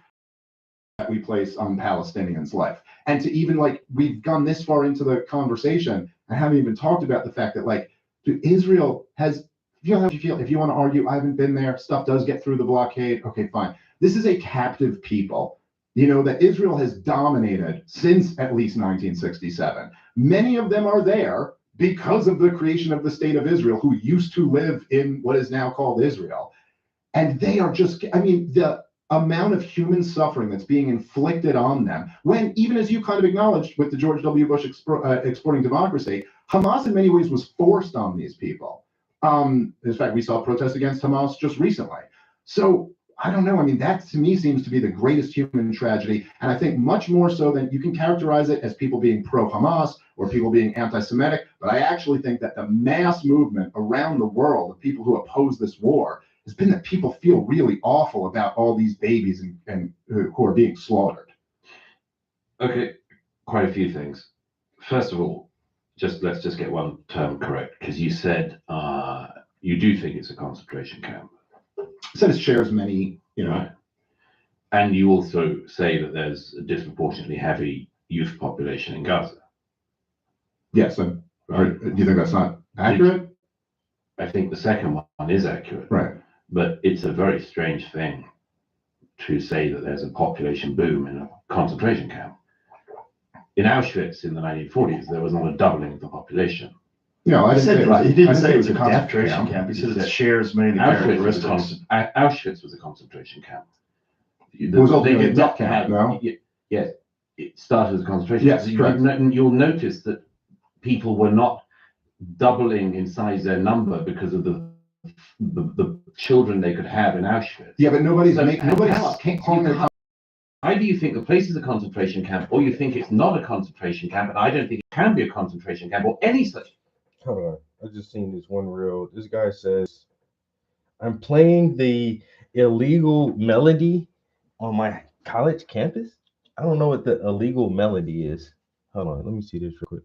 that we place on Palestinians' life. And to even we've gone this far into the conversation, I haven't even talked about the fact that Israel has. If you want to argue, I haven't been there. Stuff does get through the blockade. Okay, fine. This is a captive people, that Israel has dominated since at least 1967. Many of them are there because of the creation of the state of Israel, who used to live in what is now called Israel. And they are just, the amount of human suffering that's being inflicted on them, when, even as you kind of acknowledged with the George W. Bush exporting democracy, Hamas in many ways was forced on these people. In fact, we saw protests against Hamas just recently. So I don't know. I mean, that to me seems to be the greatest human tragedy. And I think much more so than you can characterize it as people being pro-Hamas or people being anti-Semitic. But I actually think that the mass movement around the world of people who oppose this war has been that people feel really awful about all these babies and who are being slaughtered. Okay, quite a few things. First of all, let's just get one term correct, because you said you do think it's a concentration camp. I said it shares many, Right. And you also say that there's a disproportionately heavy youth population in Gaza. Yes. Do you think that's not accurate? I think the second one is accurate. Right. But it's a very strange thing to say that there's a population boom in a concentration camp. In Auschwitz in the 1940s, there was not a doubling of the population. No, he didn't say it was a concentration camp. He said it shares many of the characteristics. Auschwitz was a concentration camp. It was ultimately a death camp, no? Yes, it started as a concentration camp. Yes, correct. You'll notice that people were not doubling in size their number because of the children they could have in Auschwitz. Yeah, but nobody's calling it. Either you think the place is a concentration camp, or you think it's not a concentration camp, and I don't think it can be a concentration camp or any such. Hold on, I just seen this one reel. This guy says, "I'm playing the illegal melody on my college campus." I don't know what the illegal melody is. Hold on, let me see this real quick.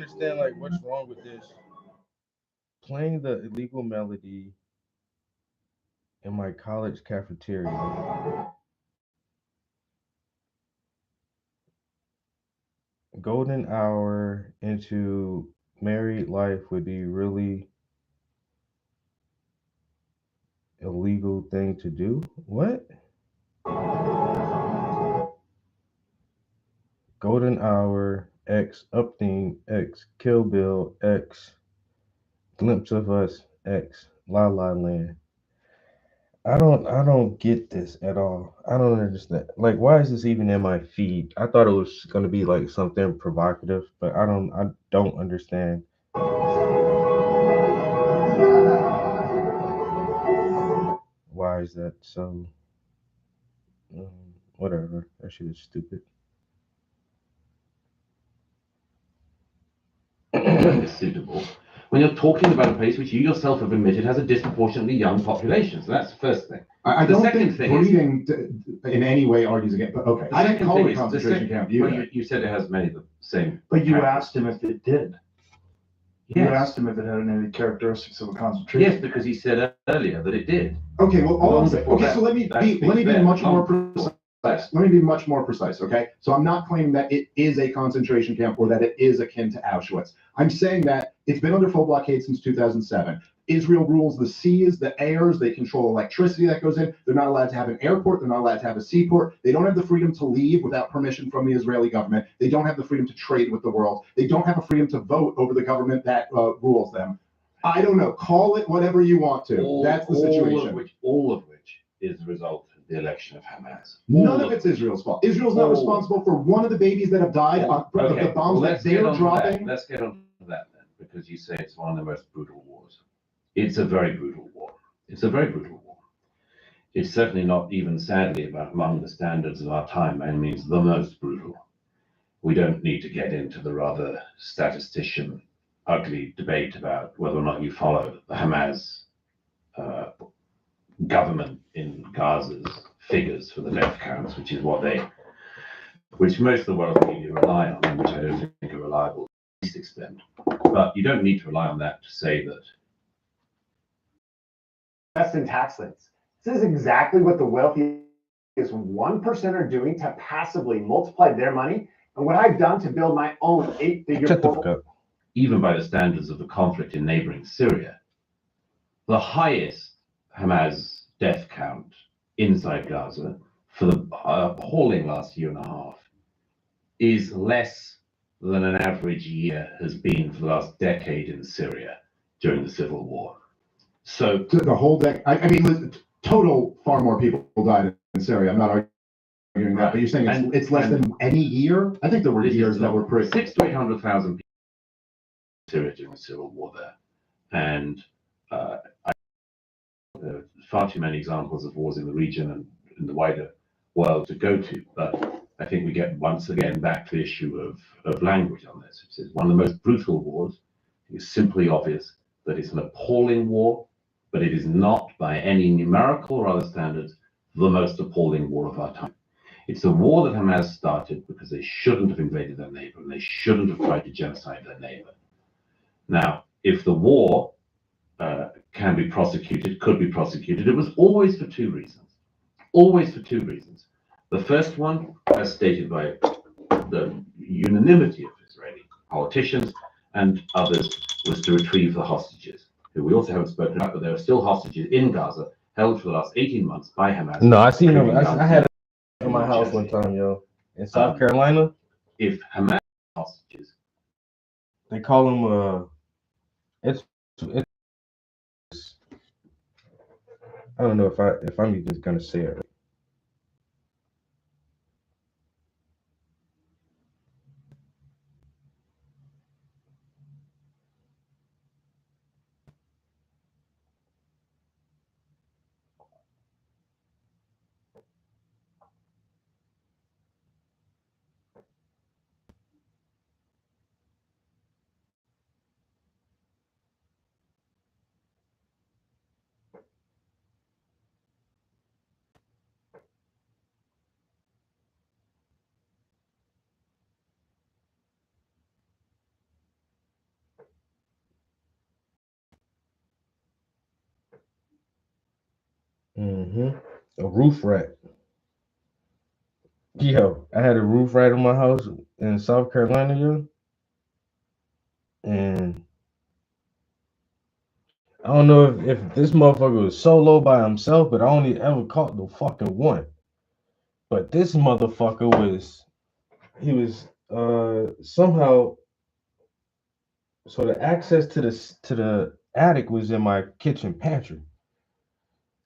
understand like what's wrong with this. Playing the illegal melody in my college cafeteria. Golden hour into married life would be really illegal thing to do. What? Golden hour X up theme X Kill Bill X Glimpse of Us X La La Land. I don't get this at all. I don't understand. Like, why is this even in my feed? I thought it was gonna be like something provocative, but I don't understand. Why is that so? Whatever. That shit is stupid. Is suitable when you're talking about a place which you yourself have admitted has a disproportionately young population. So that's the first thing. I The don't second think thing is- breeding in any way argues against, but okay. The I didn't second call thing it a is- the concentration sec- camp. well, you said it has many of the same. But you characters. asked him if it did. You Yes. asked him if it had any characteristics of a concentration. Yes, because he said earlier that it did. Okay, well, all I'm Long saying, before okay, that- so let me that be speaks there. much Long more before. precise. Let me be much more precise, okay? So I'm not claiming that it is a concentration camp or that it is akin to Auschwitz. I'm saying that it's been under full blockade since 2007. Israel rules the seas, the airs, they control electricity that goes in. They're not allowed to have an airport, they're not allowed to have a seaport. They don't have the freedom to leave without permission from the Israeli government. They don't have the freedom to trade with the world. They don't have a freedom to vote over the government that rules them. I don't know, call it whatever you want to. That's the situation. All of which is the result of the election of Hamas. None of it's Israel's fault. Israel's not responsible for one of the babies that have died of the bombs that they're dropping. Let's get on to that then, because you say it's one of the most brutal wars. It's a very brutal war. It's a very brutal war. It's certainly not even, sadly, among the standards of our time, by any means, the most brutal. We don't need to get into the rather statistician, ugly debate about whether or not you follow the Hamas government in Gaza's figures for the death counts, which most of the world media rely on, and which I don't think are reliable to this extent. But you don't need to rely on that to say that. Invest in tax rates. This is exactly what the wealthiest 1% are doing to passively multiply their money, and what I've done to build my own 8-figure. Even by the standards of the conflict in neighboring Syria, the highest Hamas death count inside Gaza for the appalling last year and a half is less than an average year has been for the last decade in Syria during the civil war. So the whole I mean, total far more people died in Syria. I'm not arguing that, but you're saying it's less than any year? I think there were years that were pretty. 600,000 to 800,000 people in Syria during the civil war there. And there are far too many examples of wars in the region and in the wider world to go to. But I think we get once again back to the issue of language on this. It's one of the most brutal wars. It's simply obvious that it's an appalling war, but it is not by any numerical or other standards the most appalling war of our time. It's a war that Hamas started because they shouldn't have invaded their neighbor and they shouldn't have tried to genocide their neighbor. Now, if the war can be prosecuted, could be prosecuted, it was always for two reasons. Always for two reasons. The first one, as stated by the unanimity of Israeli politicians and others, was to retrieve the hostages, who we also haven't spoken about, but there are still hostages in Gaza held for the last 18 months by Hamas. No, I seen them. including I had guns it in my house one time, yo, in South Carolina. If Hamas hostages, they call them. It's. I don't know if I'm even gonna say it. A roof rat. Yo, I had a roof rat in my house in South Carolina, yo. And I don't know if this motherfucker was solo by himself, but I only ever caught the fucking one. But this motherfucker he was somehow, so the access to the attic was in my kitchen pantry.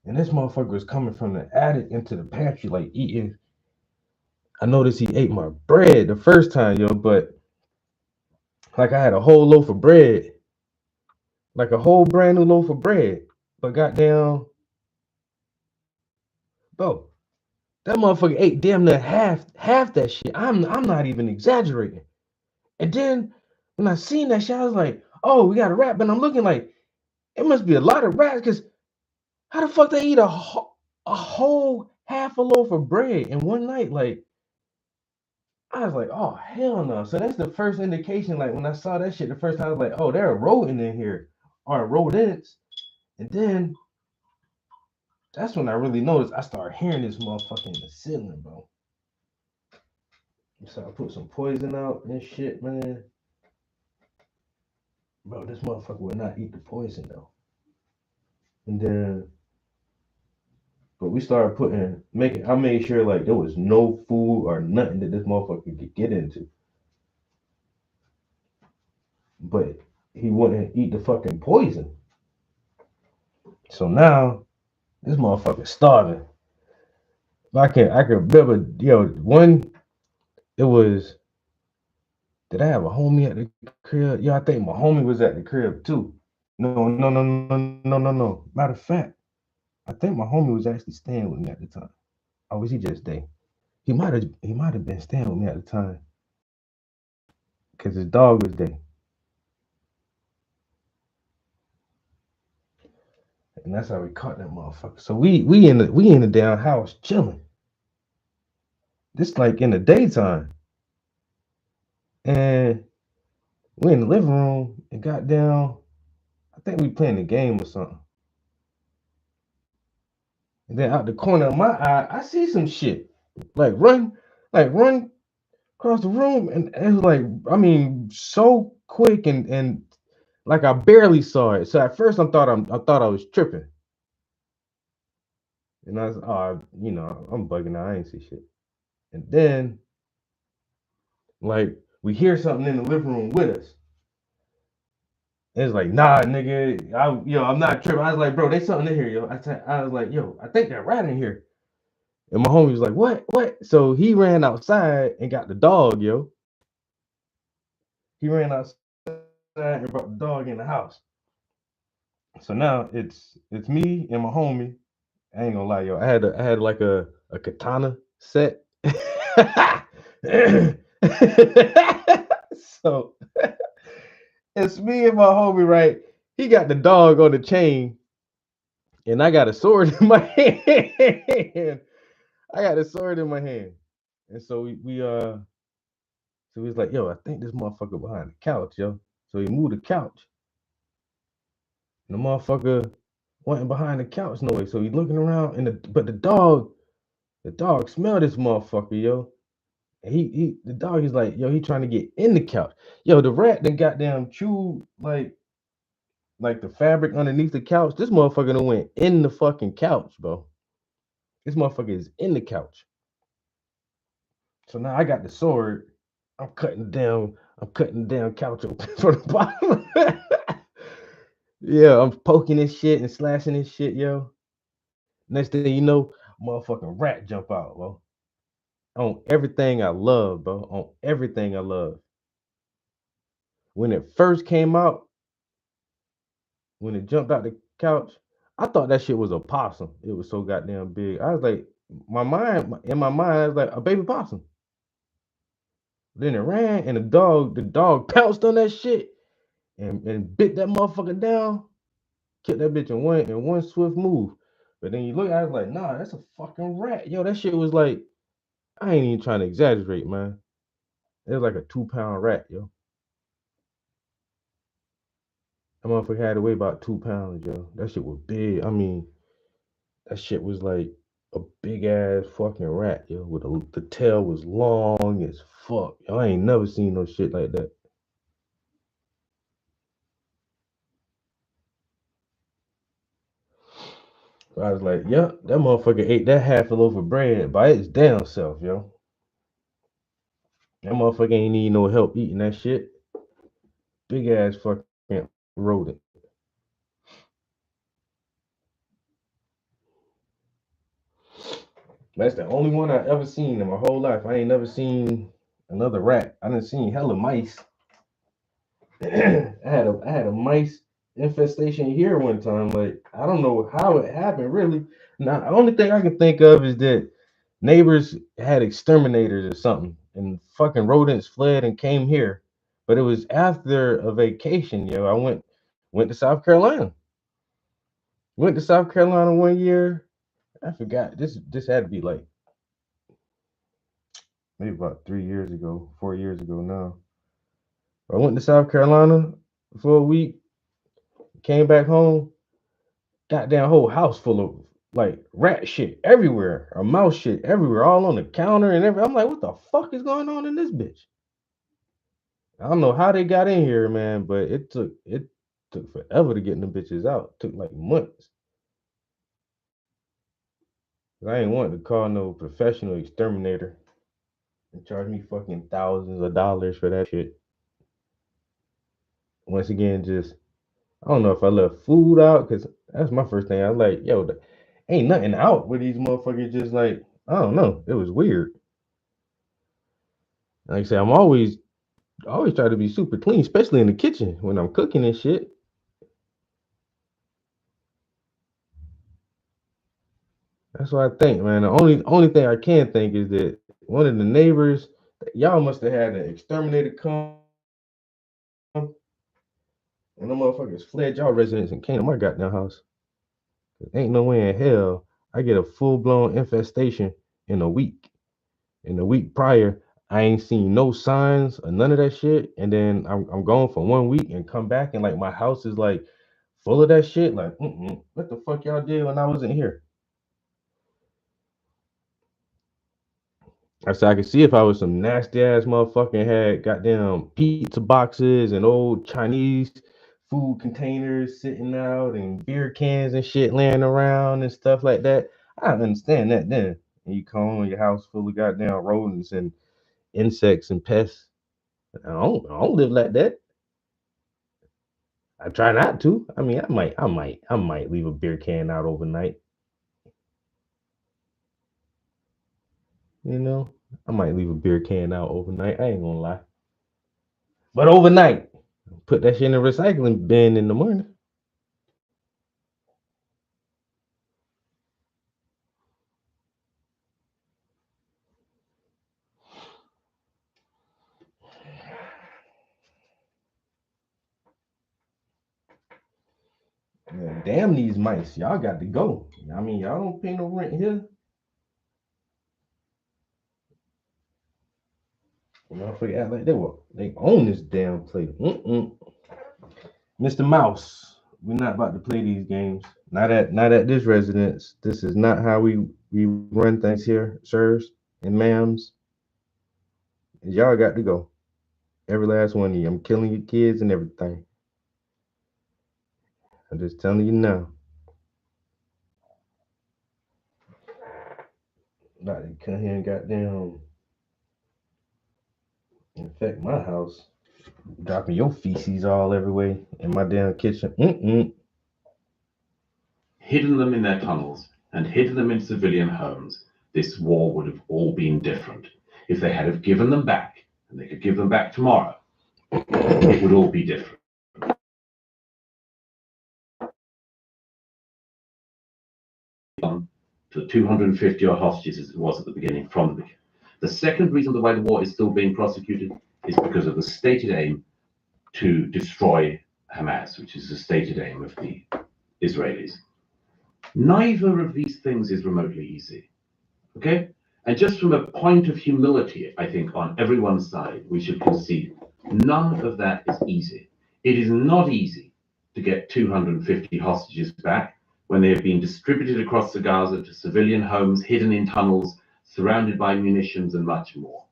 And this motherfucker was coming from the attic into the pantry, like eating. I noticed he ate my bread the first time, yo, but like I had a whole loaf of bread, like a whole brand new loaf of bread. But goddamn, bro, that motherfucker ate damn near half that shit. I'm not even exaggerating. And then when I seen that shit, I was like, oh, we got a rat. But I'm looking like it must be a lot of rats, because how the fuck they eat a whole half a loaf of bread in one night? Like, I was like, oh hell no. So that's the first indication. Like when I saw that shit the first time, I was like, oh, there are rodent in here, or rodents. And then that's when I really noticed. I started hearing this motherfucker in the ceiling, bro. So I put some poison out and shit, man. Bro, this motherfucker would not eat the poison though. And then, but we started I made sure like there was no food or nothing that this motherfucker could get into. But he wouldn't eat the fucking poison. So now this motherfucker's starving. I could remember, it was, did I have a homie at the crib? Yeah, I think my homie was at the crib too. No. Matter of fact, I think my homie was actually staying with me at the time. Or was he just day? He might have been staying with me at the time. Cause his dog was day. And that's how we caught that motherfucker. So we in the damn house chilling. This like in the daytime. And we in the living room and goddamn, I think we playing the game or something. And then out the corner of my eye, I see some shit. Like run across the room. And it was like, I mean, so quick and like I barely saw it. So at first I thought I was tripping. And I was, I'm bugging out. I ain't see shit. And then like we hear something in the living room with us. It's like, nah, nigga, I'm not tripping. I was like, bro, there's something in here, yo. I was like, yo, I think that rat in here. And my homie was like, what? So he ran outside and got the dog, yo. He ran outside and brought the dog in the house. So now it's me and my homie. I ain't gonna lie, yo. I had like a katana set. So it's me and my homie, right? He got the dog on the chain, and I got a sword in my hand. And so so he's like, yo, I think this motherfucker behind the couch, yo. So he moved the couch. And the motherfucker wasn't behind the couch no way. So he's looking around, but the dog smelled this motherfucker, yo. And the dog is like, yo, he trying to get in the couch. Yo, the rat that goddamn chewed like the fabric underneath the couch. This motherfucker done went in the fucking couch, bro. This motherfucker is in the couch. So now I got the sword. I'm cutting down couch open from the bottom. Yeah, I'm poking this shit and slashing this shit, yo. Next thing you know, motherfucking rat jump out, bro. On everything I love, bro. On everything I love. When it first came out, when it jumped out the couch, I thought that shit was a possum. It was so goddamn big. I was like, in my mind, I was like, a baby possum. Then it ran, and the dog pounced on that shit and bit that motherfucker down, killed that bitch in one swift move. But then you look, I was like, nah, that's a fucking rat. Yo, that shit was like, I ain't even trying to exaggerate, man. It was like a 2-pound rat, yo. That motherfucker had to weigh about 2 pounds, yo. That shit was big. I mean, That shit was like a big ass fucking rat, yo. With the tail was long as fuck. Yo, I ain't never seen no shit like that. So I was like, yeah, that motherfucker ate that half a loaf of bread by its damn self, yo. That motherfucker ain't need no help eating that shit. Big ass fucking rodent. That's the only one I ever seen in my whole life. I ain't never seen another rat. I done seen hella mice. I had a mice infestation here one time. Like, I don't know how it happened really. Now the only thing I can think of is that neighbors had exterminators or something, and fucking rodents fled and came here. But it was after a vacation, yo. I went to South Carolina. Went to South Carolina one year. I forgot. This had to be like maybe about 3 years ago, 4 years ago now. I went to South Carolina for a week, came back home, goddamn whole house full of like rat shit everywhere, or mouse shit everywhere, all on the counter and everything. I'm like, what the fuck is going on in this bitch? I don't know how they got in here, man, but it took forever to get them bitches out. It took like months. I ain't want to call no professional exterminator and charge me fucking thousands of dollars for that shit. Once again, just I don't know if I left food out, because that's my first thing. I was like, yo, ain't nothing out with these motherfuckers. Just like, I don't know. It was weird. Like I said, I always try to be super clean, especially in the kitchen when I'm cooking and shit. That's what I think, man. The only thing I can think is that one of the neighbors, y'all must have had an exterminator come, and the motherfuckers fled y'all residence and came to my goddamn house. Ain't no way in hell I get a full-blown infestation in a week. In the week prior, I ain't seen no signs of none of that shit. And then I'm gone for 1 week and come back and like my house is like full of that shit. Like, what the fuck y'all did when I wasn't here? I said I could see if I was some nasty ass motherfucking had goddamn pizza boxes and old Chinese food containers sitting out and beer cans and shit laying around and stuff like that. I understand that then. And you come home, your house full of goddamn rodents and insects and pests. I don't live like that. I try not to. I mean, I might leave a beer can out overnight. You know, I might leave a beer can out overnight. I ain't gonna lie. But overnight, put that shit in the recycling bin in the morning. Yeah, damn these mice. Y'all got to go. I mean, y'all don't pay no rent here. Motherfucker act like they own this damn place. Mr. Mouse, we're not about to play these games. Not at this residence. This is not how we run things here, sirs and ma'ams. Y'all got to go. Every last one of you. I'm killing your kids and everything. I'm just telling you now. Not to come here and goddamn infect my house. Dropping your feces all everywhere in my damn kitchen. Hidden them in their tunnels and hidden them in civilian homes, this war would have all been different. If they had have given them back, and they could give them back tomorrow, it would all be different. To 250 odd hostages as it was at the beginning, from the beginning. The second reason why the war is still being prosecuted is because of the stated aim to destroy Hamas, which is the stated aim of the Israelis. Neither of these things is remotely easy, okay? And just from a point of humility, I think on everyone's side, we should concede none of that is easy. It is not easy to get 250 hostages back when they have been distributed across the Gaza to civilian homes, hidden in tunnels, surrounded by munitions and much more.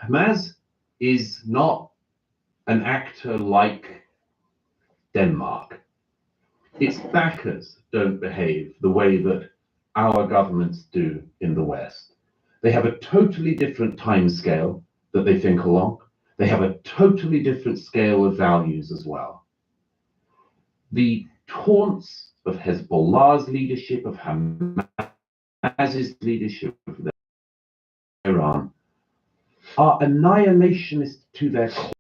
Hamas is not an actor like Denmark. Its backers don't behave the way that our governments do in the West. They have a totally different time scale that they think along. They have a totally different scale of values as well. The taunts of Hezbollah's leadership, of Hamas's leadership, of Iran, are annihilationist to their core.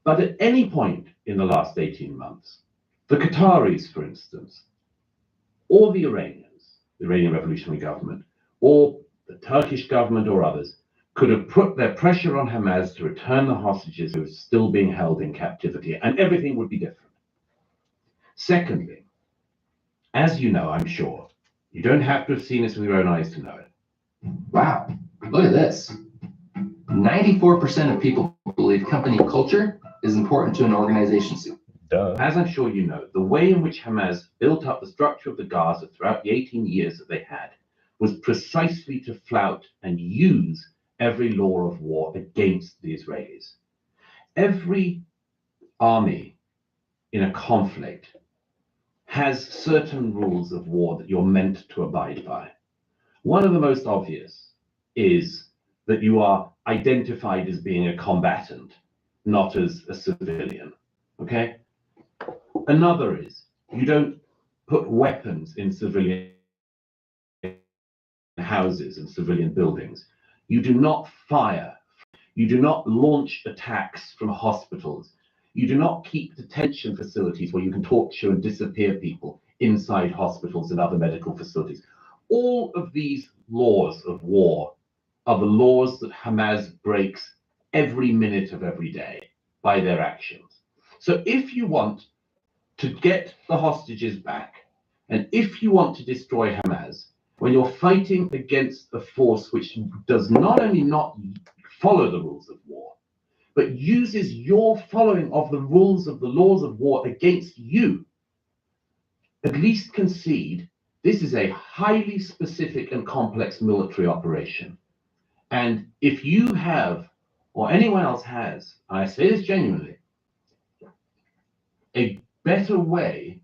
But at any point in the last 18 months, the Qataris, for instance, or the Iranians, the Iranian Revolutionary Government, or the Turkish government or others, could have put their pressure on Hamas to return the hostages who are still being held in captivity, and everything would be different. Secondly, as you know, I'm sure, you don't have to have seen this with your own eyes to know it. Wow, look at this. 94% of people believe company culture is important to an organization's. As I'm sure you know, the way in which Hamas built up the structure of the Gaza throughout the 18 years that they had was precisely to flout and use every law of war against the Israelis. Every army in a conflict has certain rules of war that you're meant to abide by. One of the most obvious is that you are identified as being a combatant, not as a civilian, okay? Another is you don't put weapons in civilian houses and civilian buildings. You do not fire. You do not launch attacks from hospitals. You do not keep detention facilities where you can torture and disappear people inside hospitals and other medical facilities. All of these laws of war are the laws that Hamas breaks every minute of every day by their actions. So if you want to get the hostages back, and if you want to destroy Hamas, when you're fighting against a force which does not only not follow the rules of war, but uses your following of the rules of the laws of war against you, at least concede this is a highly specific and complex military operation. And if you have, or anyone else has, and I say this genuinely, a better way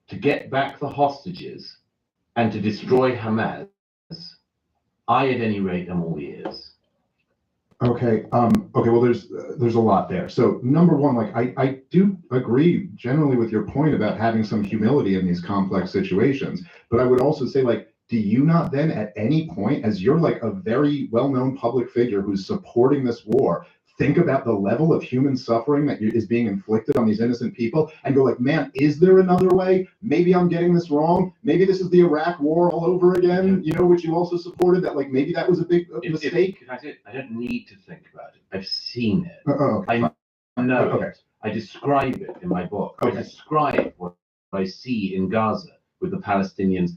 to get back the hostages and to destroy Hamas, I at any rate am all ears. Okay. Okay. Well, there's a lot there. So number one, like I do agree generally with your point about having some humility in these complex situations, but I would also say, like, do you not then at any point, as you're like a very well-known public figure who's supporting this war, think about the level of human suffering that is being inflicted on these innocent people and go like, man, is there another way? Maybe I'm getting this wrong. Maybe this is the Iraq war all over again, you know, which you also supported, that like maybe that was a big mistake. I don't need to think about it. I've seen it. Okay. I know it. I describe it in my book. I describe what I see in Gaza with the Palestinians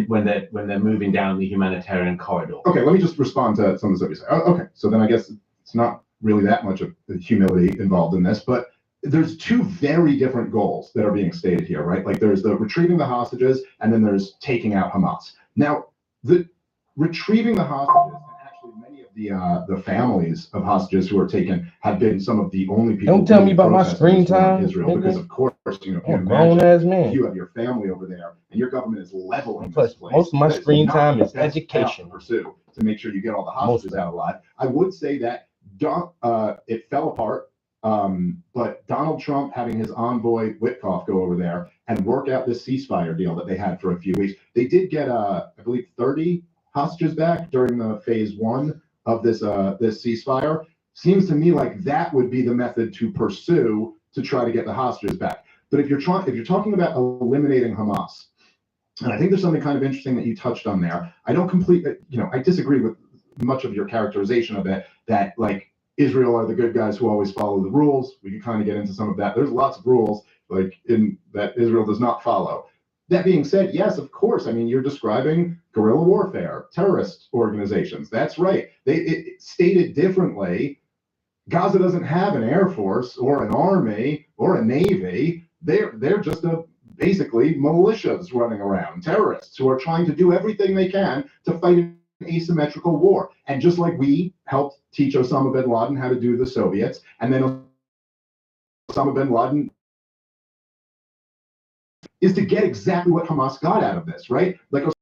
when they're moving down the humanitarian corridor. Okay, let me just respond to some of the stuff you say. Okay, so then I guess it's not really that much of humility involved in this, but there's two very different goals that are being stated here, right? Like there's the retrieving the hostages, and then there's taking out Hamas. Now, the retrieving the hostages, and actually many of the families of hostages who are taken have been some of the only people. Don't tell me about my screen time, Israel, because of course, you know, I'm a grown-ass man. If you have your family over there and your government is leveling Plus, this place, most of my that is screen not time the is best education. path to pursue to make sure you get all the hostages out alive. I would say that it fell apart, but Donald Trump having his envoy Witkoff go over there and work out this ceasefire deal that they had for a few weeks. They did get, I believe, 30 hostages back during the phase one of this ceasefire. Seems to me like that would be the method to pursue to try to get the hostages back. But if you're talking about eliminating Hamas, and I think there's something kind of interesting that you touched on there. I don't completely, you know, I disagree with much of your characterization of it, that like Israel are the good guys who always follow the rules. We can kind of get into some of that. There's lots of rules like in that Israel does not follow. That being said, yes, of course. I mean, you're describing guerrilla warfare, terrorist organizations. That's right. It stated differently, Gaza doesn't have an air force or an army or a navy. They're just a basically militias running around, terrorists who are trying to do everything they can to fight an asymmetrical war. And just like we helped teach Osama bin Laden how to do the Soviets, and then Osama bin Laden is to get exactly what Hamas got out of this, right? Like Osama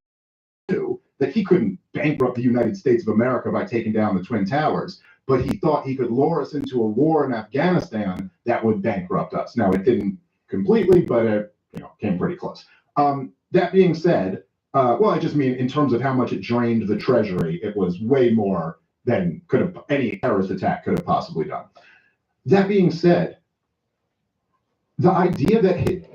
knew that he couldn't bankrupt the United States of America by taking down the Twin Towers, but he thought he could lure us into a war in Afghanistan that would bankrupt us. Now, it didn't completely, but it came pretty close. That being said, well, I just mean in terms of how much it drained the treasury, it was way more than any terrorist attack could have possibly done. That being said, the idea that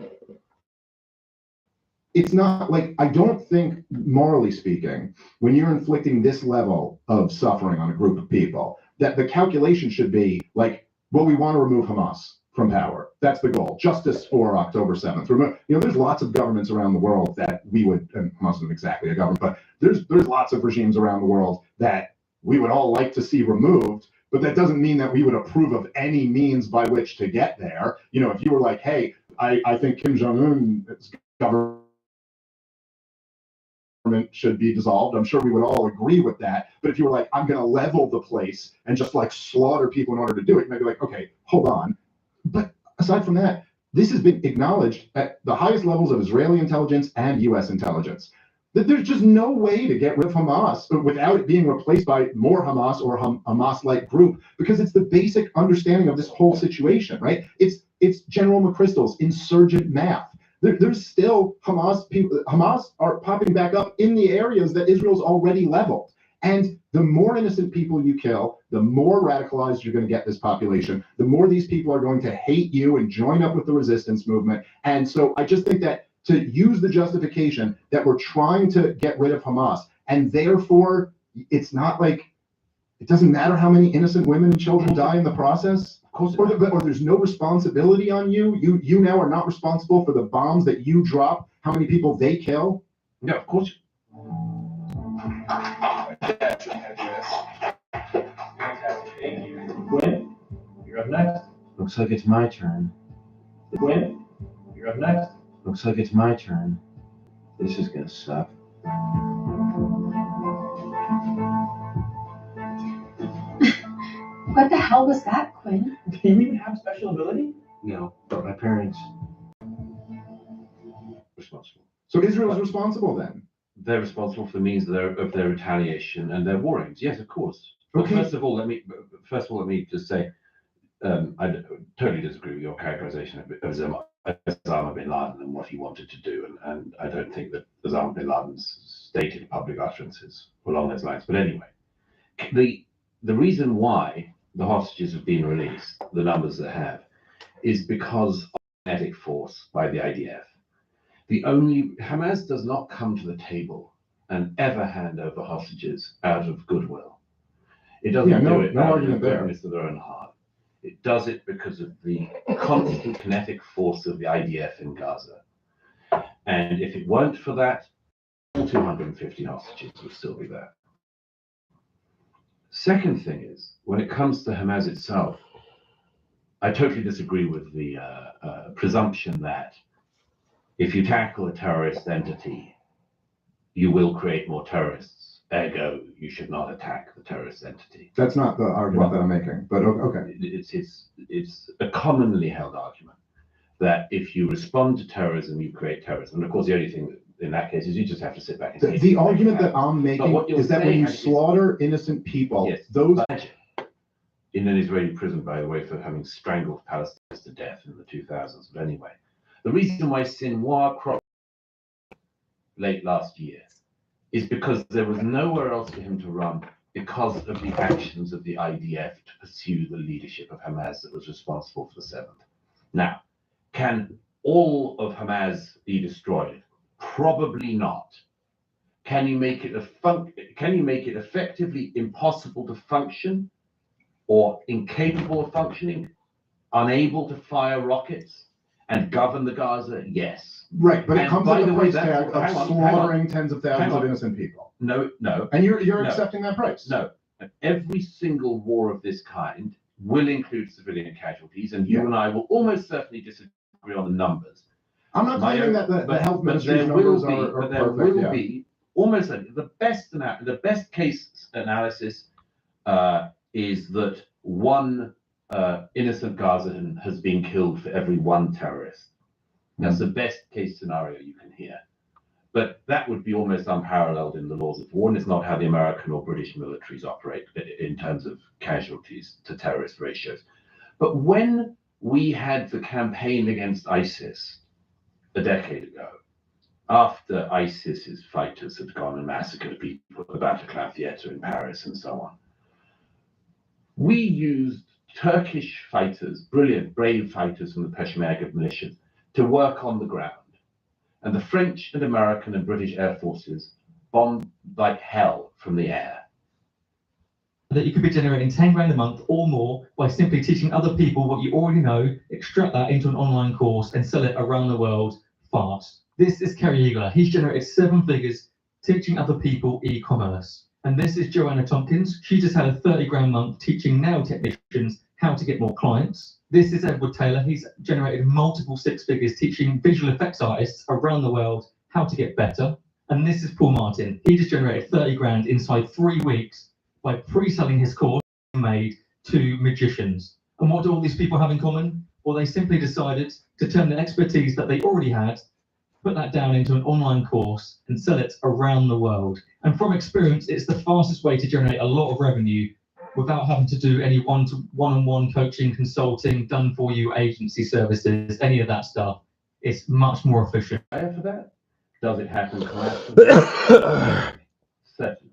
it's not like, I don't think, morally speaking, when you're inflicting this level of suffering on a group of people, that the calculation should be like, well, we want to remove Hamas from power. That's the goal. Justice for October 7th. There's lots of governments around the world that we would, and Hamas isn't exactly a government, but there's lots of regimes around the world that we would all like to see removed, but that doesn't mean that we would approve of any means by which to get there. If you were like, hey, I think Kim Jong-un's government should be dissolved, I'm sure we would all agree with that. But if you were like, I'm going to level the place and just like slaughter people in order to do it, you might be like, okay, hold on. But aside from that, this has been acknowledged at the highest levels of Israeli intelligence and US intelligence, that there's just no way to get rid of Hamas without it being replaced by more Hamas or Hamas-like group, because it's the basic understanding of this whole situation, right? It's General McChrystal's insurgent math. There's still Hamas people. Hamas are popping back up in the areas that Israel's already leveled. And the more innocent people you kill, the more radicalized you're going to get this population, the more these people are going to hate you and join up with the resistance movement. And so I just think that to use the justification that we're trying to get rid of Hamas, and therefore it's not like, it doesn't matter how many innocent women and children die in the process, or there's no responsibility on you. You now are not responsible for the bombs that you drop, how many people they kill. No, of course. Gwen, you're up next. Looks like it's my turn. Gwen, you're up next. Looks like it's my turn. This is gonna suck. What the hell was that, Quinn? Do you even have special ability? No, but my parents responsible. So Israel's responsible then? They're responsible for the means of their retaliation and their war aims. Yes, of course. But Okay. first of all, let me just say, I totally disagree with your characterization of Osama bin Laden and what he wanted to do, and I don't think that Osama bin Laden's stated public utterances were along those lines. But anyway, the reason why the hostages have been released, the numbers that have, is because of kinetic force by the IDF. Hamas does not come to the table and ever hand over hostages out of goodwill. It doesn't do it out of the goodness of their own heart. It does it because of the constant kinetic force of the IDF in Gaza. And if it weren't for that, all 250 hostages would still be there. Second thing is, when it comes to Hamas itself, I totally disagree with the presumption that if you tackle a terrorist entity, you will create more terrorists. Ergo, you should not attack the terrorist entity. That's not the argument that I'm making, but okay. It's a commonly held argument that if you respond to terrorism, you create terrorism. And of course, the only thing in that case is you just have to sit back and say. The argument that I'm making is that when you slaughter innocent people, yes, those. In an Israeli prison, by the way, for having strangled Palestinians to death in the 2000s. But anyway, the reason why Sinwar cropped late last year is because there was nowhere else for him to run because of the actions of the IDF to pursue the leadership of Hamas that was responsible for the 7th. Now, can all of Hamas be destroyed? Probably not. Can you make it effectively impossible to function or incapable of functioning, unable to fire rockets and govern the Gaza? Yes. Right, but it And comes by at the the way, price tag of slaughtering tens of thousands of innocent people. No. And you're No. accepting that price. No. Every single war of this kind will include civilian casualties, and you and I will almost certainly disagree on the numbers. I'm not claiming that the health ministry's there will numbers be, are but there perfect, will yeah. be almost the best case analysis is that one innocent Gazan has been killed for every one terrorist. That's the best case scenario you can hear. But that would be almost unparalleled in the laws of war, and it's not how the American or British militaries operate in terms of casualties to terrorist ratios. But when we had the campaign against ISIS a decade ago, after ISIS's fighters had gone and massacred people at the Bataclan Theatre in Paris and so on, we used Turkish fighters, brilliant, brave fighters from the Peshmerga militias, to work on the ground. And the French and American and British air forces bombed like hell from the air. That you could be generating 10 grand a month or more by simply teaching other people what you already know, extract that into an online course and sell it around the world fast. This is Kerry Eagler. He's generated 7 figures teaching other people e-commerce. And this is Joanna Tompkins. She just had a 30 grand month teaching nail technicians how to get more clients. This is Edward Taylor. He's generated multiple 6 figures teaching visual effects artists around the world how to get better. And this is Paul Martin. He just generated 30 grand inside 3 weeks by pre-selling his course made to magicians. And what do all these people have in common? Well, they simply decided to turn the expertise that they already had, put that down into an online course and sell it around the world. And from experience, it's the fastest way to generate a lot of revenue without having to do any one-on-one coaching, consulting, done for you agency services, any of that stuff. It's much more efficient. For that? Does it happen collectively? Certainly.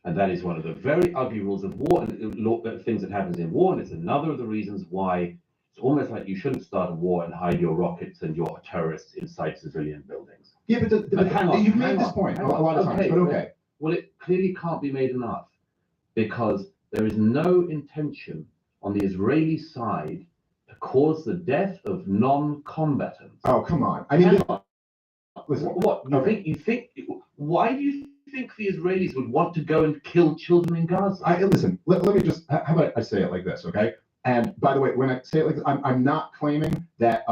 And that is one of the very ugly rules of war and things that happens in war. And it's another of the reasons why it's almost like you shouldn't start a war and hide your rockets and your terrorists inside civilian buildings. Yeah, but hang on, you've made this point a lot of times, but okay. Well, it clearly can't be made enough because there is no intention on the Israeli side to cause the death of non-combatants. Oh, come on. I mean, listen, what you think? Why do you think the Israelis would want to go and kill children in Gaza? Listen, let me just, how about I say it like this, okay? And by the way, when I say it like this, I'm not claiming that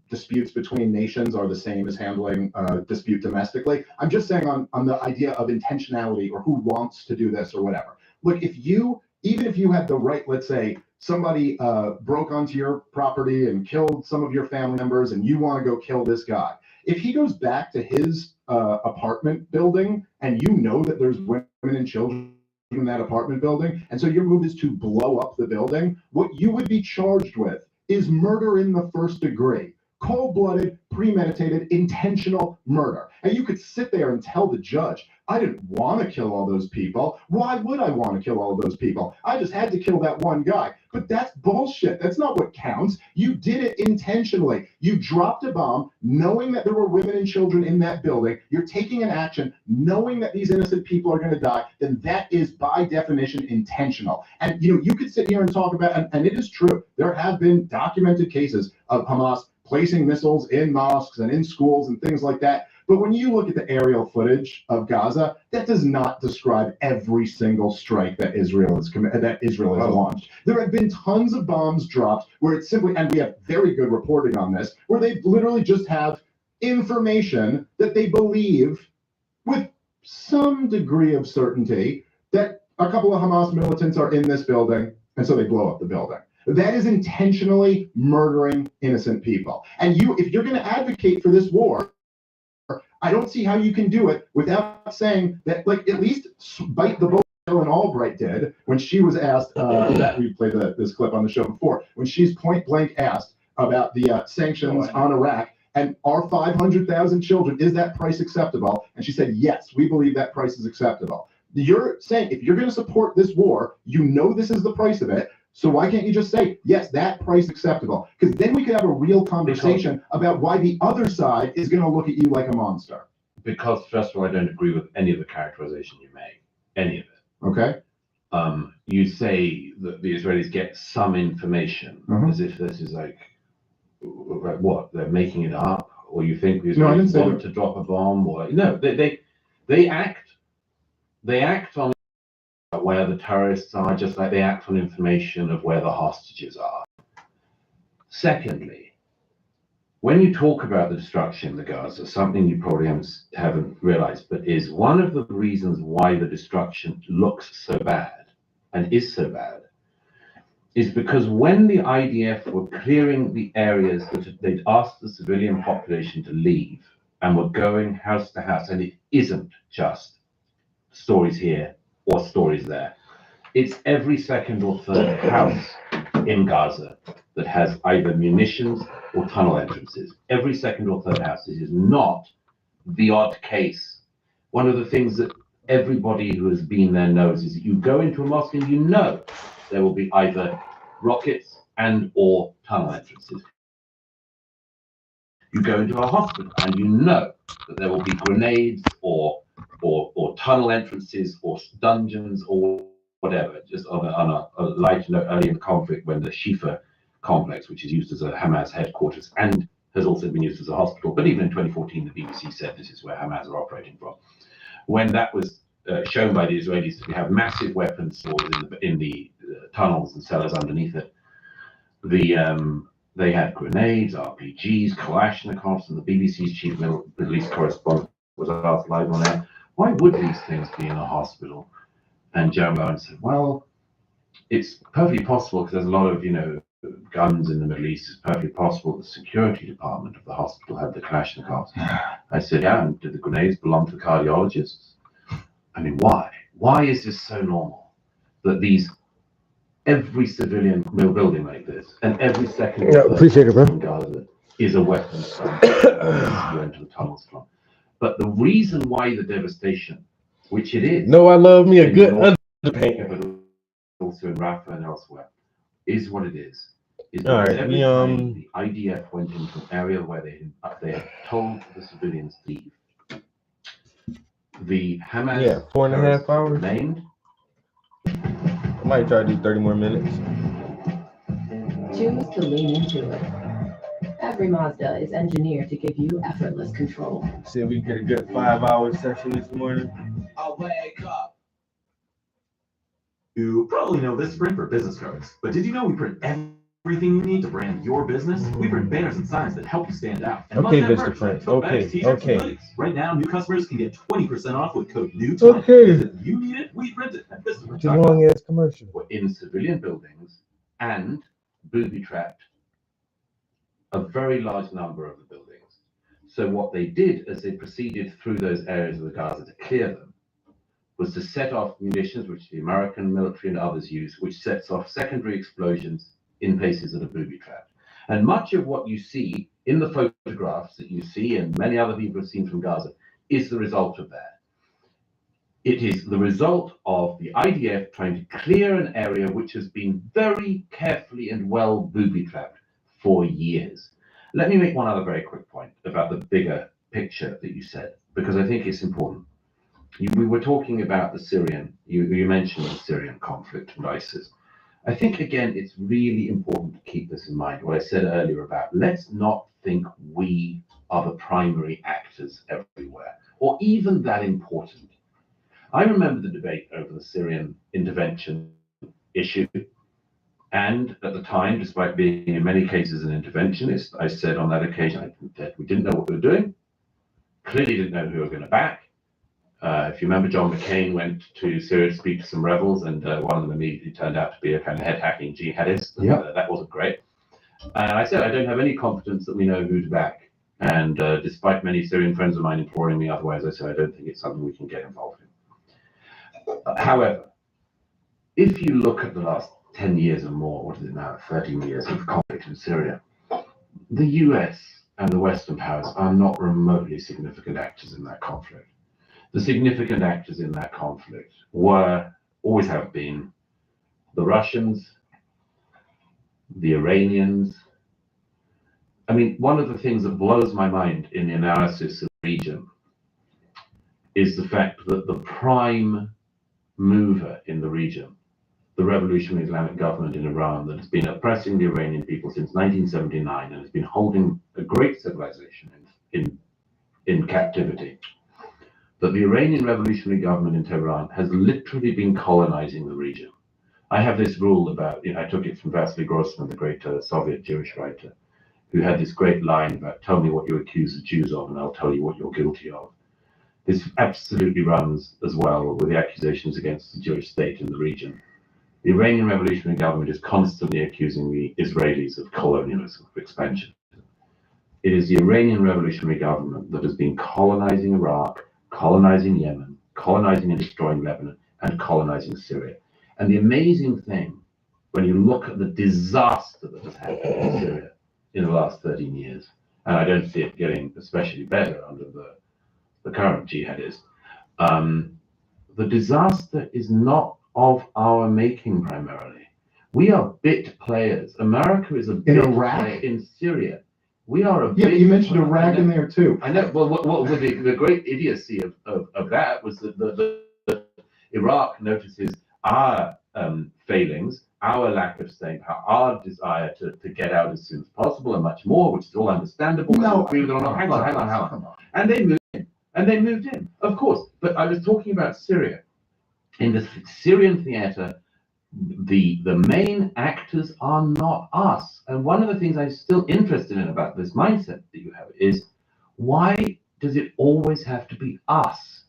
disputes between nations are the same as handling dispute domestically. I'm just saying on the idea of intentionality or who wants to do this or whatever. Look, even if you had the right, let's say somebody broke onto your property and killed some of your family members and you want to go kill this guy, if he goes back to his apartment building and you know that there's women and children in that apartment building, and so your move is to blow up the building, what you would be charged with is murder in the first degree. Cold-blooded, premeditated, intentional murder. And you could sit there and tell the judge, I didn't want to kill all those people. Why would I want to kill all of those people? I just had to kill that one guy. But that's bullshit. That's not what counts. You did it intentionally. You dropped a bomb knowing that there were women and children in that building. You're taking an action knowing that these innocent people are going to die. Then that is by definition intentional. And you could sit here and talk about, and it is true, there have been documented cases of Hamas placing missiles in mosques and in schools and things like that. But when you look at the aerial footage of Gaza, that does not describe every single strike that Israel has launched. There have been tons of bombs dropped where it's simply, and we have very good reporting on this, where they literally just have information that they believe with some degree of certainty that a couple of Hamas militants are in this building, and so they blow up the building. That is intentionally murdering innocent people. And if you're going to advocate for this war, I don't see how you can do it without saying that, like, at least bite the bullet Ellen Albright did when she was asked, that we played this clip on the show before, when she's point blank asked about the sanctions on Iraq and our 500,000 children, is that price acceptable? And she said, yes, we believe that price is acceptable. You're saying if you're going to support this war, you know this is the price of it. So why can't you just say, yes, that price acceptable? Because then we could have a real conversation about why the other side is going to look at you like a monster. Because, first of all, I don't agree with any of the characterization you made. Any of it. Okay. you say that the Israelis get some information, as if this is like what, they're making it up, or you think the No, I didn't Israelis say want to drop a bomb, or no, they act on where the terrorists are, just like they act on information of where the hostages are. Secondly, when you talk about the destruction in the Gaza, something you probably haven't realized, but is one of the reasons why the destruction looks so bad and is so bad, is because when the IDF were clearing the areas that they'd asked the civilian population to leave and were going house to house, and it isn't just stories here or stories there, it's every second or third house in Gaza that has either munitions or tunnel entrances. Every second or third house. It is not the odd case. One of the things that everybody who has been there knows is that you go into a mosque and you know there will be either rockets and or tunnel entrances. You go into a hospital and you know that there will be grenades or tunnel entrances or dungeons or whatever. Just on a light note, early in the conflict, when the Shifa complex, which is used as a Hamas headquarters and has also been used as a hospital, but even in 2014, the BBC said this is where Hamas are operating from. When that was shown by the Israelis that we have massive weapons stored in the tunnels and cellars underneath it, they had grenades, RPGs, Kalashnikovs, and the BBC's chief Middle East correspondent was asked live on air, why would these things be in a hospital? And Jeremy Bowen said, well, it's perfectly possible because there's a lot of, guns in the Middle East. It's perfectly possible the security department of the hospital had the Kalashnikovs. I said, yeah, and did the grenades belong to the cardiologists? I mean, why? Why is this so normal that every civilian building like this and every second in Gaza is a weapon you enter the tunnels from? But the reason why the devastation, which it is, no, I love me a good underpaint, but also in Rafah and elsewhere, is what it is. All right, every time the IDF went into an area where they had told the civilians to leave, the Hamas 4.5 hours remained. I might try to do 30 more minutes. Choose to lean into it. Every Mazda is engineered to give you effortless control. See if we can get a good 5-hour session this morning. I'll wake up. You probably know this print for business cards, but did you know we print everything you need to brand your business? We print banners and signs that help you stand out. And Okay, must-have Mr. merch Frank. like tote bags, Okay, t-shirts, and okay. hoodies. Right now, new customers can get 20% off with code NEW20. Okay. If you need it, we print it. And this is what It's a long ass commercial. Were in civilian buildings and booby-trapped a very large number of the buildings. So what they did as they proceeded through those areas of the Gaza to clear them was to set off munitions, which the American military and others use, which sets off secondary explosions in places that are booby-trapped. And much of what you see in the photographs that you see and many other people have seen from Gaza is the result of that. It is the result of the IDF trying to clear an area which has been very carefully and well booby-trapped for years. Let me make one other very quick point about the bigger picture that you said, because I think it's important. We were talking about the Syrian, you mentioned the Syrian conflict and ISIS. I think, again, it's really important to keep this in mind, what I said earlier about let's not think we are the primary actors everywhere, or even that important. I remember the debate over the Syrian intervention issue. And at the time, despite being in many cases an interventionist, I said on that occasion that we didn't know what we were doing, clearly didn't know who we were going to back. If you remember, John McCain went to Syria to speak to some rebels, and one of them immediately turned out to be a kind of head-hacking jihadist. Yep. That wasn't great. And I said, I don't have any confidence that we know who to back. And despite many Syrian friends of mine imploring me otherwise, I said, I don't think it's something we can get involved in. However, if you look at the last 10 years or more, what is it now, 13 years of conflict in Syria, the US and the Western powers are not remotely significant actors in that conflict. The significant actors in that conflict always have been, the Russians, the Iranians. I mean, one of the things that blows my mind in the analysis of the region is the fact that the prime mover in the region the revolutionary Islamic government in Iran that has been oppressing the Iranian people since 1979 and has been holding a great civilization in captivity. That the Iranian revolutionary government in Tehran has literally been colonizing the region. I have this rule about, I took it from Vasily Grossman, the great Soviet Jewish writer, who had this great line about, tell me what you accuse the Jews of and I'll tell you what you're guilty of. This absolutely runs as well with the accusations against the Jewish state in the region. The Iranian revolutionary government is constantly accusing the Israelis of colonialism, of expansion. It is the Iranian revolutionary government that has been colonizing Iraq, colonizing Yemen, colonizing and destroying Lebanon, and colonizing Syria. And the amazing thing, when you look at the disaster that has happened in Syria in the last 13 years, and I don't see it getting especially better under the current jihadist, the disaster is not of our making primarily. We are bit players. America is a bit player in Syria. We are a bit. You mentioned Iraq in there too. I know. Well, what the great idiocy of that was that the Iraq notices our failings, our lack of staying power, our desire to get out as soon as possible, and much more, which is all understandable. No, hang on. And they moved in. Of course. But I was talking about Syria. In the Syrian theater, the main actors are not us. And one of the things I'm still interested in about this mindset that you have is, why does it always have to be us?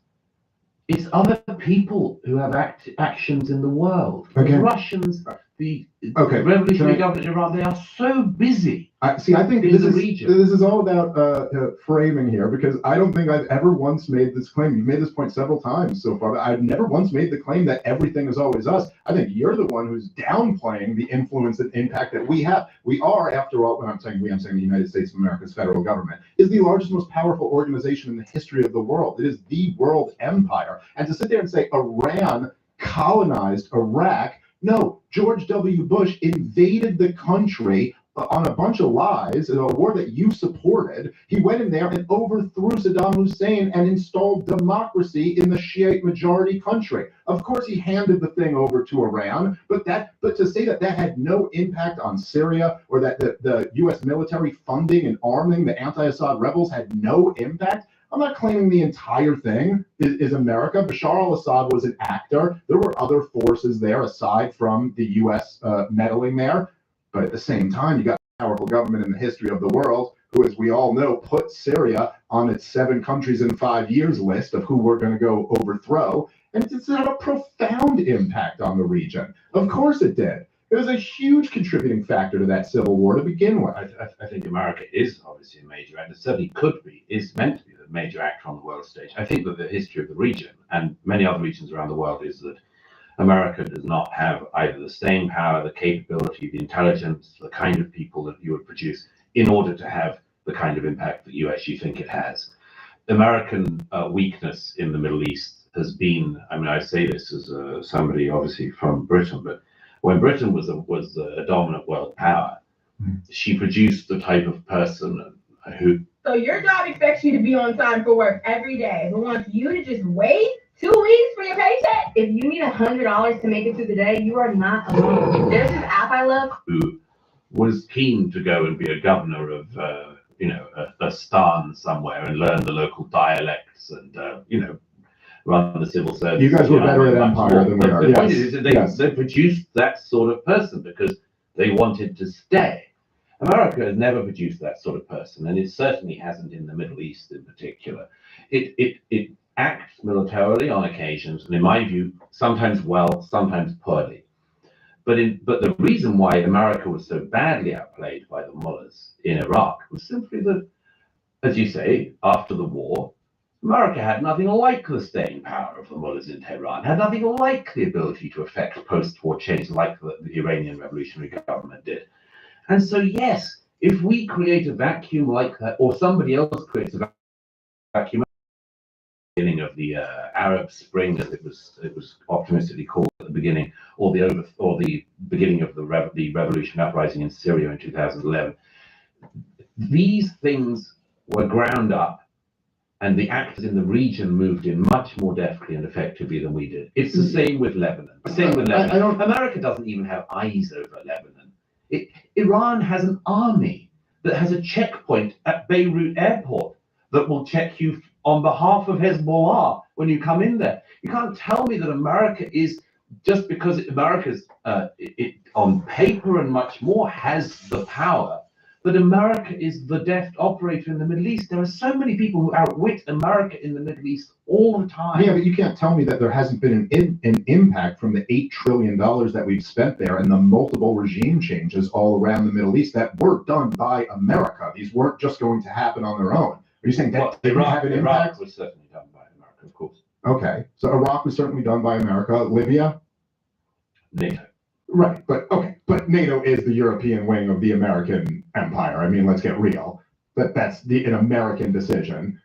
It's other people who have actions in the world. The Russians, the revolutionary government in Iran, they are so busy. I think this is all about framing here, because I don't think I've ever once made this claim. You've made this point several times so far, but I've never once made the claim that everything is always us. I think you're the one who's downplaying the influence and impact that we have. We are, after all, when I'm saying we, I'm saying the United States of America's federal government is the largest, most powerful organization in the history of the world. It is the world empire. And to sit there and say Iran colonized Iraq, no, George W. Bush invaded the country on a bunch of lies in a war that you supported. He went in there and overthrew Saddam Hussein and installed democracy in the Shiite majority country. Of course, he handed the thing over to Iran, but to say that had no impact on Syria, or that the U.S. military funding and arming the anti-Assad rebels had no impact. I'm not claiming the entire thing is America. Bashar al-Assad was an actor. There were other forces there aside from the U.S. meddling there. But at the same time, you got a powerful government in the history of the world who, as we all know, put Syria on its 7 countries in 5 years list of who we're going to go overthrow. And it's had a profound impact on the region. Of course it did. It was a huge contributing factor to that civil war to begin with. I think America is obviously a major actor, certainly could be, is meant to be the major actor on the world stage. I think that the history of the region and many other regions around the world is that America does not have either the staying power, the capability, the intelligence, the kind of people that you would produce in order to have the kind of impact that you actually think it has. American weakness in the Middle East has been, I mean, I say this as somebody obviously from Britain, but when Britain was a dominant world power, she produced the type of person who... So your job expects you to be on time for work every day, but wants you to just wait 2 weeks for your paycheck? If you need $100 to make it through the day, you are not alone. There's this app I love. Who was keen to go and be a governor of, a stan somewhere and learn the local dialects and, run the civil service. You guys were better at empire than we are. The point is that they produced that sort of person because they wanted to stay. America has never produced that sort of person, and it certainly hasn't in the Middle East in particular. It acts militarily on occasions, and in my view, sometimes well, sometimes poorly. But the reason why America was so badly outplayed by the mullahs in Iraq was simply that, as you say, after the war, America had nothing like the staying power of the mullahs in Tehran, had nothing like the ability to effect post-war change like the Iranian revolutionary government did. And so, yes, if we create a vacuum like that, or somebody else creates a vacuum, beginning of the Arab Spring, as it was optimistically called at the beginning, or the beginning of the revolution uprising in Syria in 2011, these things were ground up And the actors in the region moved in much more deftly and effectively than we did. It's the same with Lebanon. America doesn't even have eyes over Lebanon. Iran has an army that has a checkpoint at Beirut airport that will check you on behalf of Hezbollah when you come in there. You can't tell me that America is, just because America's on paper and much more has the power, that America is the deft operator in the Middle East. There are so many people who outwit America in the Middle East all the time. Yeah, but you can't tell me that there hasn't been an impact from the $8 trillion that we've spent there and the multiple regime changes all around the Middle East that were done by America. These weren't just going to happen on their own. Are you saying that didn't have an impact? Iraq was certainly done by America, of course. Okay, so Iraq was certainly done by America. Libya? NATO. Right, but NATO is the European wing of the American empire. I mean, let's get real. That's an American decision.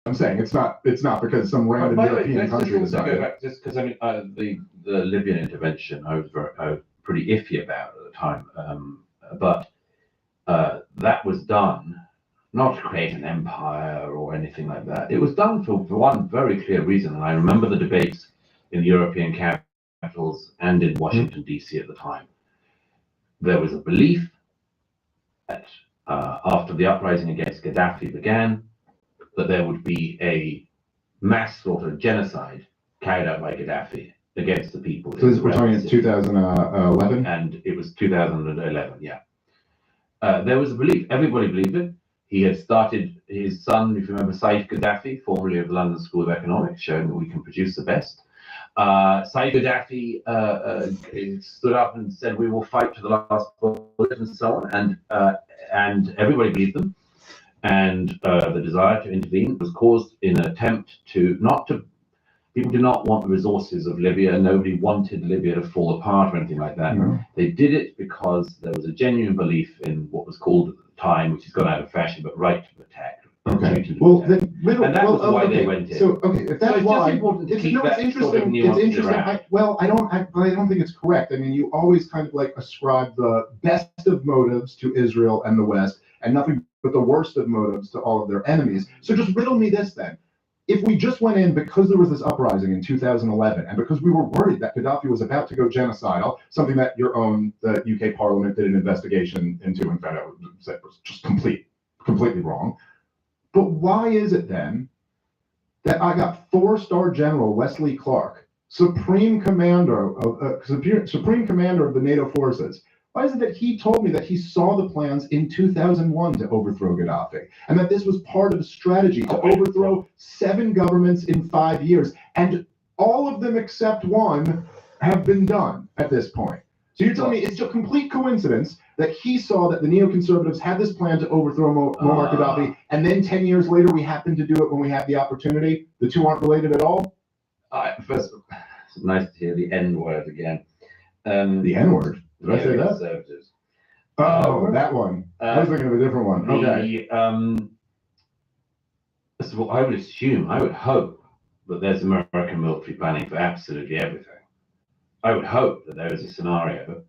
I'm saying it's not because some random European country decided. Just because the Libyan intervention I was pretty iffy about at the time, but that was done not to create an empire or anything like that. It was done for one very clear reason, and I remember the debates in the European capitals and in Washington, D.C. at the time. There was a belief that after the uprising against Gaddafi began, that there would be a mass slaughter, genocide carried out by Gaddafi against the people. So we're talking in 2011? And it was 2011, yeah. There was a belief, everybody believed it. He had started, his son, if you remember, Saif Gaddafi, formerly of the London School of Economics, showing that we can produce the best. Saif Gaddafi stood up and said, "We will fight to the last bullet," and so on, and everybody believed them. And the desire to intervene was caused in an attempt people did not want the resources of Libya. Nobody wanted Libya to fall apart or anything like that. No. They did it because there was a genuine belief in what was called at the time, which has gone out of fashion, but right to protect. Okay. Well, then, And that was why they went in. So, okay, if that's it's why, just important to keep it's that interesting. sort of nuance It's interesting. around. I don't think it's correct. I mean, you always kind of like ascribe the best of motives to Israel and the West, and nothing but the worst of motives to all of their enemies. So just riddle me this then. If we just went in because there was this uprising in 2011, and because we were worried that Gaddafi was about to go genocidal, something that the UK Parliament did an investigation into and found out was just completely wrong. But why is it then that I got 4-star General Wesley Clark, Supreme Commander of the NATO forces? Why is it that he told me that he saw the plans in 2001 to overthrow Gaddafi, and that this was part of a strategy to overthrow 7 governments in 5 years, and all of them except one have been done at this point? So you're telling me it's a complete coincidence that he saw that the neoconservatives had this plan to overthrow Muammar Gaddafi, and then 10 years later we happened to do it when we had the opportunity? The two aren't related at all? First, it's nice to hear the N word again. The N word? Did I say that? Conservatives. Oh, that one. I was thinking of a different one. Okay. First of all, I would hope that there's American military planning for absolutely everything. I would hope that there is a scenario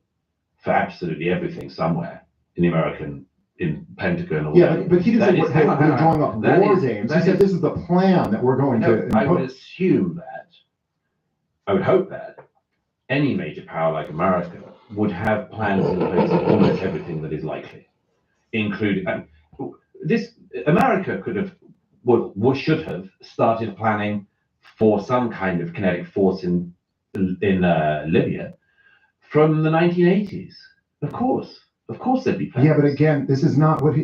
for absolutely everything somewhere in the Pentagon or Yeah, whatever. but he didn't say we're drawing up war games. He said this is the plan that we're going to. I would assume that, I would hope that any major power like America would have plans in place for almost everything that is likely, including America could have, should have started planning for some kind of kinetic force in Libya from the 1980s. Of course there'd be plans. Yeah, but again, this is not what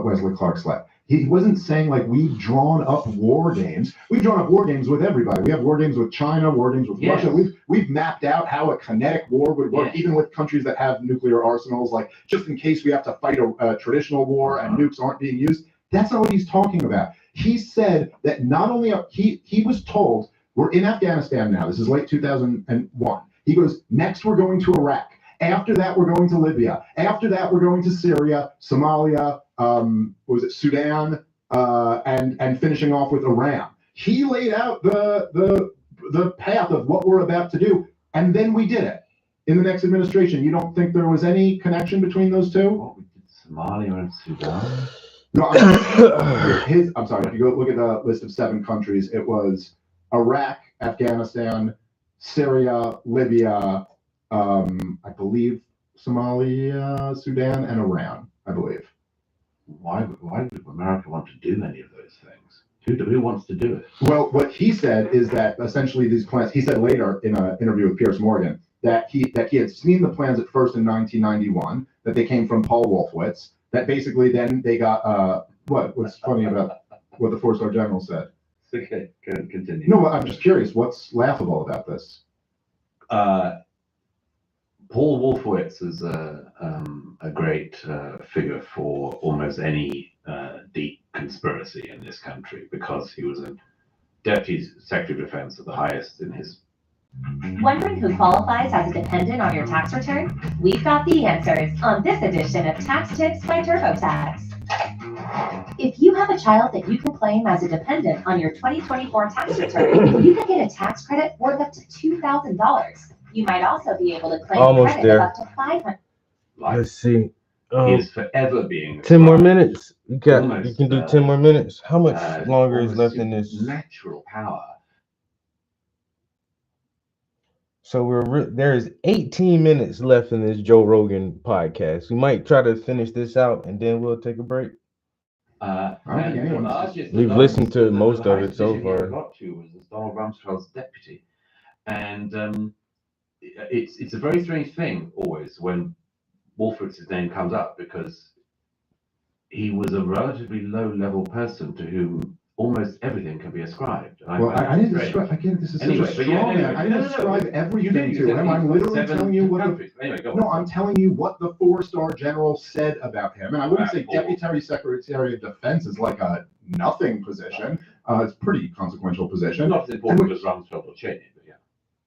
Wesley Clark said. He wasn't saying like we've drawn up war games. We've drawn up war games with everybody. We have war games with China, war games with Russia. We've mapped out how a kinetic war would work, even with countries that have nuclear arsenals, like just in case we have to fight a traditional war and nukes aren't being used. That's not what he's talking about. He said that not only he was told we're in Afghanistan now. This is late 2001. He goes, next we're going to Iraq. After that, we're going to Libya. After that, we're going to Syria, Somalia, Sudan, and finishing off with Iran. He laid out the path of what we're about to do, and then we did it in the next administration. You don't think there was any connection between those two? What, we did Somalia and Sudan? No, I'm sorry. If you go look at the list of 7 countries, it was Iraq, Afghanistan, Syria, Libya, I believe Somalia, Sudan, and Iran, I believe. Why would America want to do any of those things? Who wants to do it? Well, what he said is that essentially these plans, he said later in an interview with Piers Morgan, that he had seen the plans at first in 1991, that they came from Paul Wolfowitz, that basically then they got, what's funny about what the 4-star general said? Okay, continue. No, I'm just curious, what's laughable about this? Paul Wolfowitz is a great figure for almost any deep conspiracy in this country because he was a Deputy Secretary of Defense at the highest in his. Wondering who qualifies as a dependent on your tax return? We've got the answers on this edition of Tax Tips by TurboTax. If you have a child that you can claim as a dependent on your 2024 tax return, you can get a tax credit worth up to $2,000. You might also be able to claim Almost credit there. of up to $500. Let's see. He is forever being 10 more minutes. You can Almost, do 10 more minutes. How much longer is left in this? Natural power. So there is 18 minutes left in this Joe Rogan podcast. We might try to finish this out and then we'll take a break. We've listened to most of it so far. Got to was Donald Rumsfeld's deputy, and it's a very strange thing always when Wolfowitz's name comes up because he was a relatively low-level person to whom almost everything can be ascribed. Well, I didn't describe, again, this is such a straw man. I didn't describe everything to him. I'm literally telling you what I'm telling you what the 4-star general said about him. And I wouldn't say Deputy Secretary of Defense is like a nothing position. It's a pretty consequential position. Not as important as Rumsfeld or Cheney, but yeah.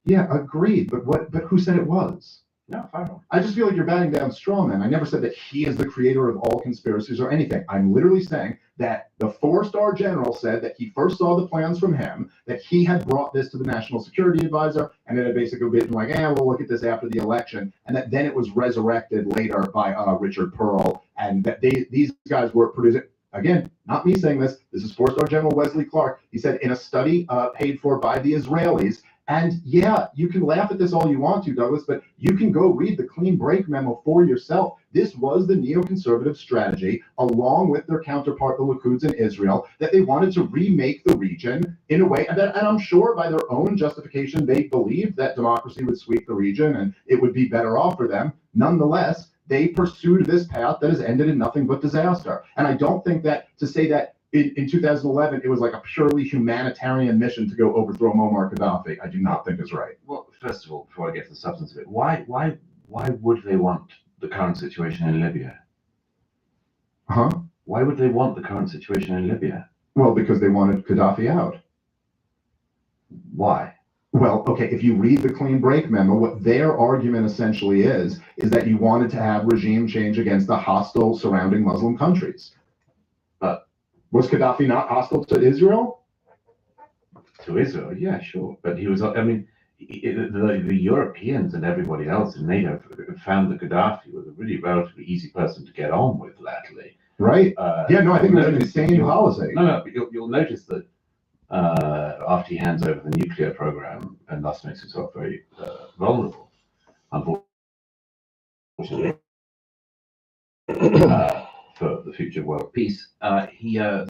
Yeah, agreed. But who said it was? No, fine. I just feel like you're batting down straw man. I never said that he is the creator of all conspiracies or anything. I'm literally saying that the 4-star general said that he first saw the plans from him, that he had brought this to the National Security Advisor, and it had basically been like, we'll look at this after the election, and that then it was resurrected later by Richard Pearl, and that these guys were producing. Again, not me saying this. This is 4-star General Wesley Clark. He said in a study paid for by the Israelis. And yeah, you can laugh at this all you want to, Douglas, but you can go read the clean break memo for yourself. This was the neoconservative strategy, along with their counterpart, the Likud in Israel, that they wanted to remake the region in a way, and I'm sure by their own justification, they believed that democracy would sweep the region and it would be better off for them. Nonetheless, they pursued this path that has ended in nothing but disaster. And I don't think that to say that in 2011, it was like a purely humanitarian mission to go overthrow Muammar Gaddafi. I do not think is right. Well, first of all, before I get to the substance of it, why would they want the current situation in Libya? Huh? Why would they want the current situation in Libya? Well, because they wanted Gaddafi out. Why? Well, okay, if you read the clean break memo, what their argument essentially is that you wanted to have regime change against the hostile surrounding Muslim countries. But was Gaddafi not hostile to Israel? To Israel, yeah, sure. But he was, I mean, the Europeans and everybody else in NATO found that Gaddafi was a really relatively easy person to get on with latterly. Right. I think it was an insane policy. No, but you'll notice that after he hands over the nuclear program and thus makes himself very vulnerable, unfortunately, for the future of world peace, Libya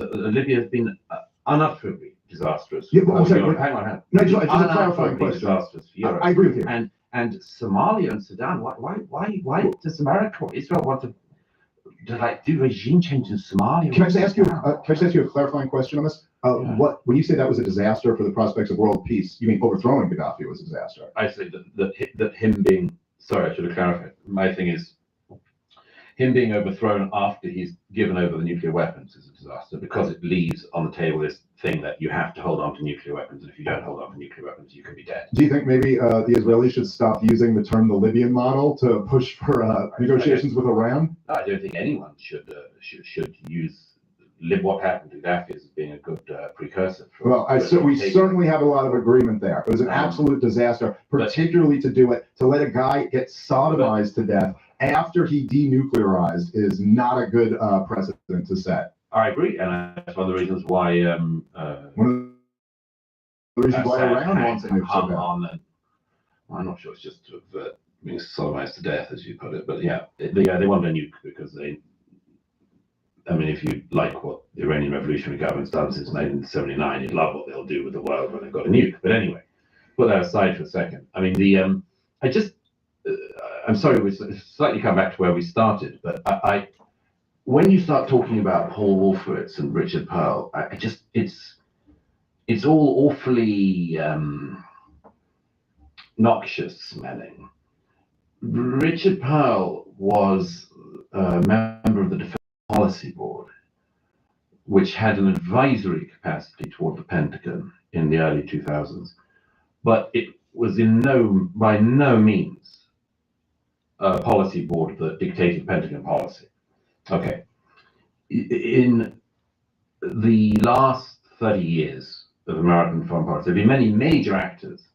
has been unutterably disastrous. Yeah, but hang on. No, just a clarifying question. Disastrous for Europe. I agree with you. And Somalia and Sudan. Why does America or Israel want to do regime change in Somalia? Can I just ask you a clarifying question on this? When you say that was a disaster for the prospects of world peace, you mean overthrowing Gaddafi was a disaster? I say that him being, sorry, I should have clarified. My thing is, him being overthrown after he's given over the nuclear weapons is a disaster because it leaves on the table this thing that you have to hold on to nuclear weapons, and if you don't hold on to nuclear weapons, you can be dead. Do you think maybe the Israelis should stop using the term the Libyan model to push for negotiations with Iran? No, I don't think anyone should use what happened to Gaddafi as being a good precursor. We certainly have a lot of agreement there. It was an absolute disaster, particularly to let a guy get sodomized to death after he denuclearized is not a good precedent to set. I agree, and that's one of the reasons why. One of the reasons why Iran wants it nuked so bad. I'm not sure it's just to avert being sodomized to death, as you put it, but yeah, they want a nuke because they. I mean, if you like what the Iranian Revolutionary Government's done since 1979, you'd love what they'll do with the world when they've got a nuke. But anyway, put that aside for a second. I mean, I'm sorry, we slightly come back to where we started, but when you start talking about Paul Wolfowitz and Richard Pearl, it's all awfully noxious smelling. Richard Pearl was a member of the Defense Policy Board, which had an advisory capacity toward the Pentagon in the early 2000s, but it was by no means a policy board that dictated Pentagon policy. Okay. In the last 30 years of American foreign policy, there have been many major actors.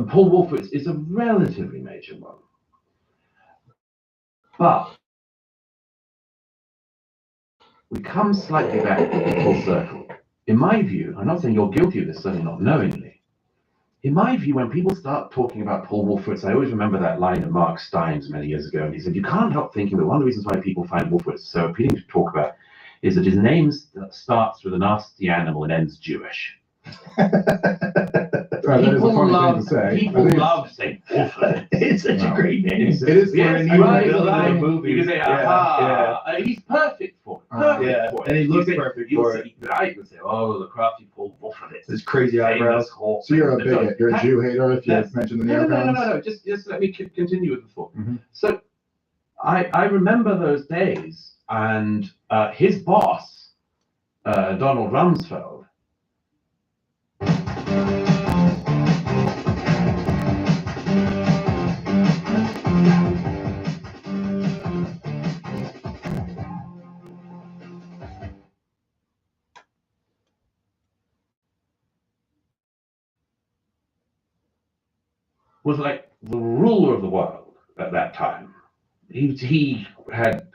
Paul Wolfowitz is a relatively major one. But we come slightly back full circle. In my view, I'm not saying you're guilty of this, certainly not knowingly. In my view, when people start talking about Paul Wolfowitz, I always remember that line of Mark Steyn's many years ago, and he said, you can't help thinking that one of the reasons why people find Wolfowitz so appealing to talk about is that his name starts with a nasty animal and ends Jewish. People love saying Wolfowitz. It's such a great name. It is for a new movie. You can say, aha, he's perfect for it. Perfect for it. And he looks perfect for it. You can say, oh, the crafty Paul Wolfowitz. His crazy eyebrows. So you're a bigot. You're a Jew hater if you mention the neocons. No. Just let me continue with the thought. So I remember those days, and his boss, Donald Rumsfeld, was like the ruler of the world at that time. He had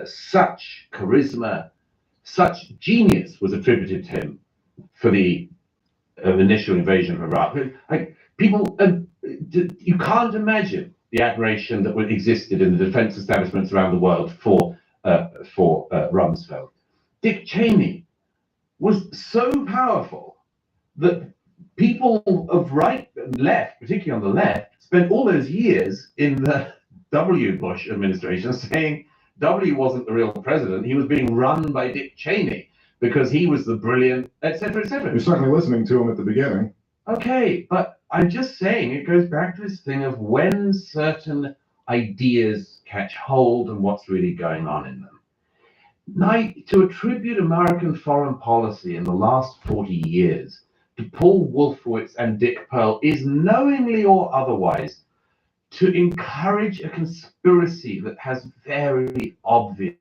such charisma, such genius was attributed to him for the initial invasion of Iraq. Like people, you can't imagine the admiration that existed in the defense establishments around the world for Rumsfeld. Dick Cheney was so powerful that people of right and left, particularly on the left, spent all those years in the W. Bush administration saying W. wasn't the real president. He was being run by Dick Cheney because he was the brilliant, etc., etc. You're certainly listening to him at the beginning. Okay, but I'm just saying it goes back to this thing of when certain ideas catch hold and what's really going on in them. Now, to attribute American foreign policy in the last 40 years to Paul Wolfowitz and Dick Pearl is knowingly or otherwise to encourage a conspiracy that has very obvious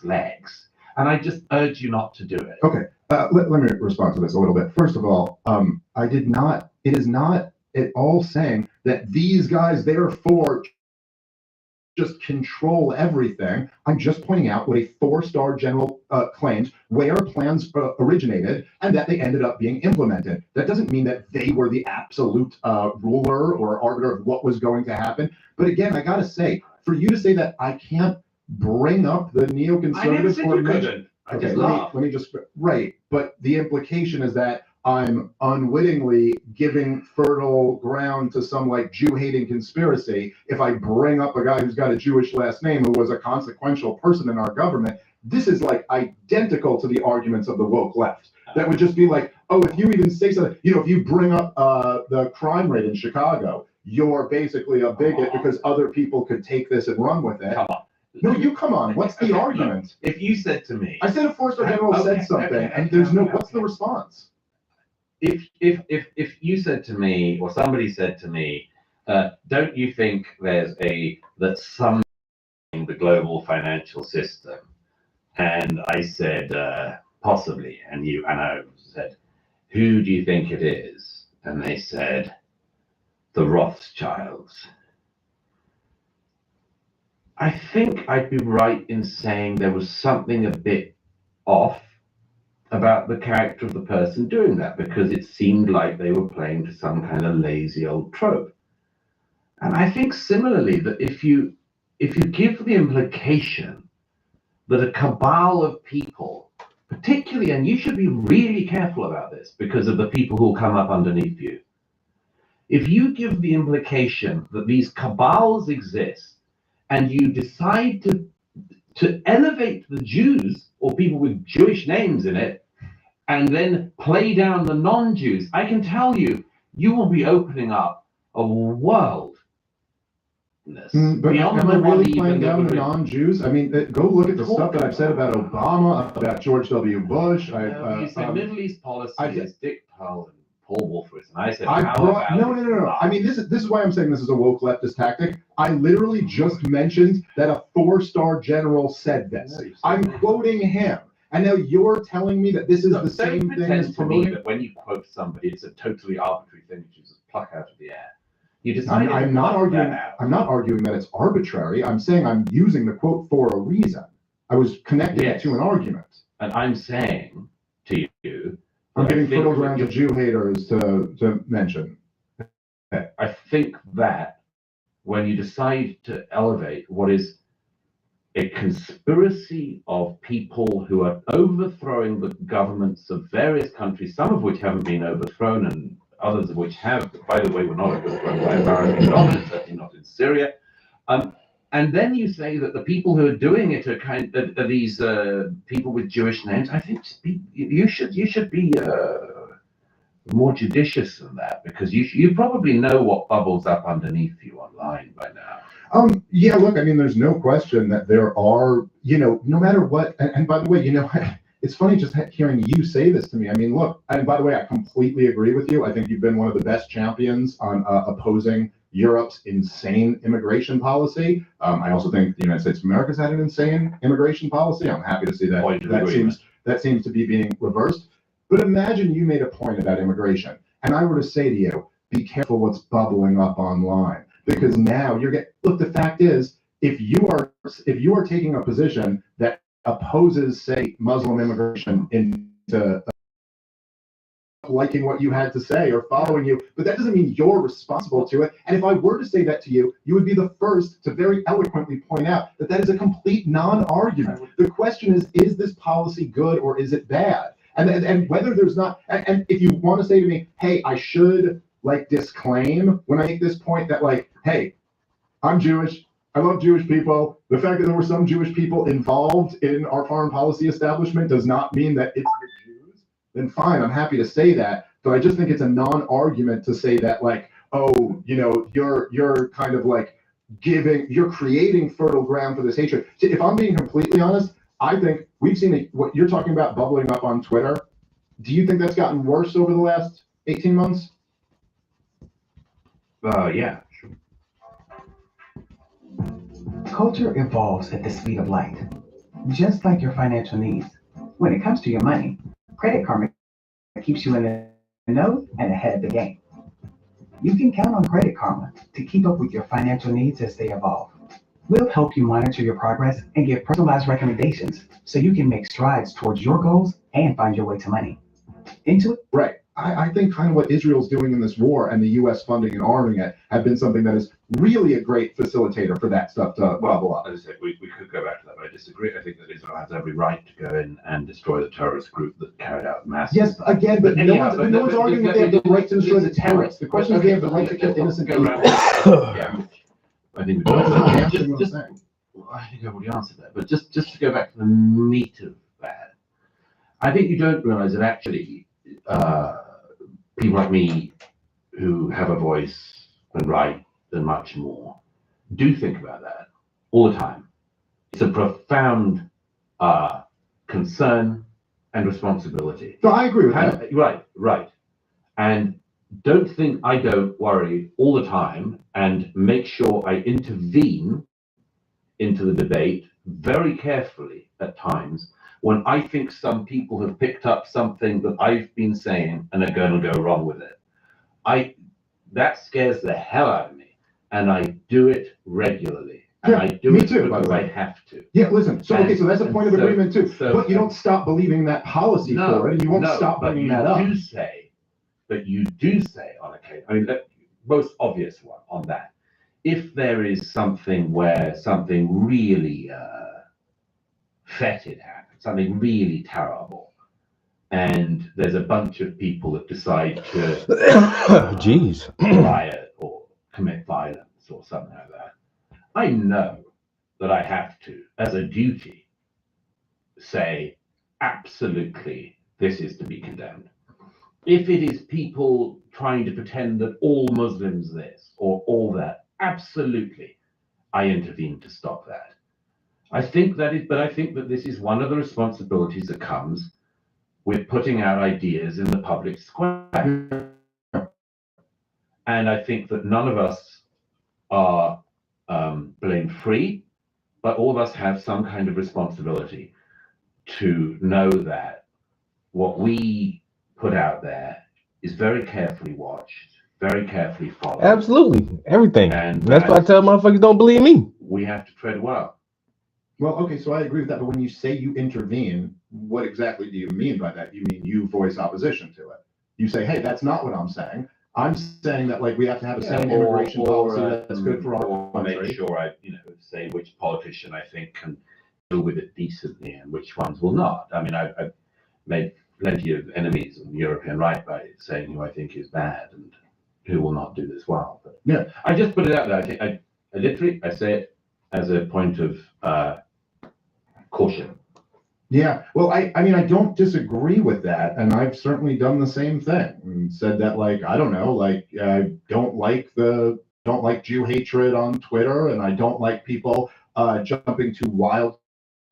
legs. And I just urge you not to do it. Okay, let me respond to this a little bit. First of all, it is not at all saying that these guys, therefore, just control everything. I'm just pointing out what a four-star general claimed, where plans originated and that they ended up being implemented. That doesn't mean that they were the absolute ruler or arbiter of what was going to happen. But again, I got to say, for you to say that I can't bring up the neoconservatives, I never said you couldn't. I just laughed. Let me just, right. But the implication is that I'm unwittingly giving fertile ground to some like Jew-hating conspiracy if I bring up a guy who's got a Jewish last name who was a consequential person in our government. This is like identical to the arguments of the woke left. That would just be like, oh, if you even say something, if you bring up the crime rate in Chicago, you're basically a bigot because other people could take this and run with it. Come on. No, you come on. What's the argument? If you said to me, I said a four-star general said something, and there's no. What's the response? If you said to me, or somebody said to me, don't you think that some in the global financial system? And I said, possibly. And I said, who do you think it is? And they said, the Rothschilds. I think I'd be right in saying there was something a bit off about the character of the person doing that, because it seemed like they were playing to some kind of lazy old trope. And I think similarly that if you give the implication that a cabal of people, particularly, and you should be really careful about this because of the people who will come up underneath you, if you give the implication that these cabals exist and you decide to elevate the Jews or people with Jewish names in it and then play down the non-Jews, I can tell you, you will be opening up a world. But Beyond am I the one really even playing that down would the be- non-Jews? I mean, go look at the stuff that I've said about Obama, about George W. Bush. You said Middle East policy is Dick Pearl and Paul Wolfowitz, and I said, I how brought about no. I mean, this is why I'm saying this is a woke leftist tactic. I literally just mentioned that a 4-star general said this. I'm quoting him, and now you're telling me that this is the same Don't thing pretend as to me promoting. that when you quote somebody, it's a totally arbitrary thing that you just pluck out of the air. You decided I'm to not pluck arguing. that out. I'm not arguing that it's arbitrary. I'm saying I'm using the quote for a reason. I was connecting it to an argument. And I'm saying to you, I'm that I getting think fertile that ground of Jew haters to mention. I think that when you decide to elevate what is a conspiracy of people who are overthrowing the governments of various countries, some of which haven't been overthrown and others of which have, by the way, were not overthrown by American dominance, certainly not in Syria. And then you say that the people who are doing it are these people with Jewish names. I think you should be more judicious than that, because you probably know what bubbles up underneath you online by now. Yeah, look, I mean, there's no question that there are, no matter what, and by the way, it's funny just hearing you say this to me. I mean, look, and by the way, I completely agree with you. I think you've been one of the best champions on opposing Europe's insane immigration policy. I also think the United States of America's had an insane immigration policy. I'm happy to see that that seems to be being reversed. But imagine you made a point about immigration, and I were to say to you, be careful what's bubbling up online, because now look, the fact is, if you are taking a position that opposes, say, Muslim immigration into liking what you had to say or following you, but that doesn't mean you're responsible to it. And if I were to say that to you, you would be the first to very eloquently point out that that is a complete non-argument. The question is this policy good or is it bad? And whether there's not, and if you want to say to me, hey, I should disclaim when I make this point that hey, I'm Jewish, I love Jewish people. The fact that there were some Jewish people involved in our foreign policy establishment does not mean that it's the Jews. Then fine, I'm happy to say that. But I just think it's a non-argument to say that you're kind of you're creating fertile ground for this hatred. See, if I'm being completely honest, I think we've seen what you're talking about bubbling up on Twitter. Do you think that's gotten worse over the last 18 months? Yeah. Culture evolves at the speed of light, just like your financial needs. When it comes to your money, Credit Karma keeps you in the know and ahead of the game. You can count on Credit Karma to keep up with your financial needs as they evolve. We'll help you monitor your progress and give personalized recommendations so you can make strides towards your goals and find your way to money. Into it? Right. I think kind of what Israel's doing in this war and the U.S. funding and arming it have been something that is really a great facilitator for that stuff to bubble up. As I said, we could go back to that, but I disagree. I think that Israel has every right to go in and destroy the terrorist group that carried out massive. Yes, again, but no one's arguing that they have the right to destroy the terrorists. The question is they have the right to kill innocent people. Yeah, I think we I think I've already answered that, but just to go back to the meat of that, I think you don't realize that actually people like me who have a voice and write and much more do think about that all the time. It's a profound concern and responsibility. No, I agree with that. Right. And don't think I don't worry all the time and make sure I intervene into the debate very carefully at times when I think some people have picked up something that I've been saying and are going to go wrong with it. That scares the hell out of me, and I do it regularly. And Yeah, I do me it too, by the because I way. have to. Yeah, listen, so, okay, so that's a And point of so- agreement too. so- But you don't stop believing that policy for it, and you won't stop but bringing you that up. do say, but you do say on occasion, I mean, the most obvious one on that, if there is something where something really fetid happens, something really terrible, and there's a bunch of people that decide to Jeez. riot or commit violence or something like that, I know that I have to, as a duty, say, absolutely, this is to be condemned. If it is people trying to pretend that all Muslims this or all that, absolutely, I intervene to stop that. I think that this is one of the responsibilities that comes with putting out ideas in the public square. And I think that none of us are blame-free, but all of us have some kind of responsibility to know that what we put out there is very carefully watched, very carefully followed. Absolutely. Everything. And that's why I tell motherfuckers don't believe me. We have to tread well. Well, okay, so I agree with that, but when you say you intervene, what exactly do you mean by that? You mean you voice opposition to it? You say, hey, that's not what I'm saying. I'm saying that like we have to have a sane immigration policy that's good for our country. Make sure I, say which politician I think can deal with it decently and which ones will not. I mean, I've made plenty of enemies in the European right by saying who I think is bad and who will not do this well. But yeah, I just put it out there. I think I literally say it as a point of caution. Yeah, well, I mean, I don't disagree with that, and I've certainly done the same thing and said that, like, I don't know, like, I don't like Jew hatred on Twitter, and I don't like people jumping to wild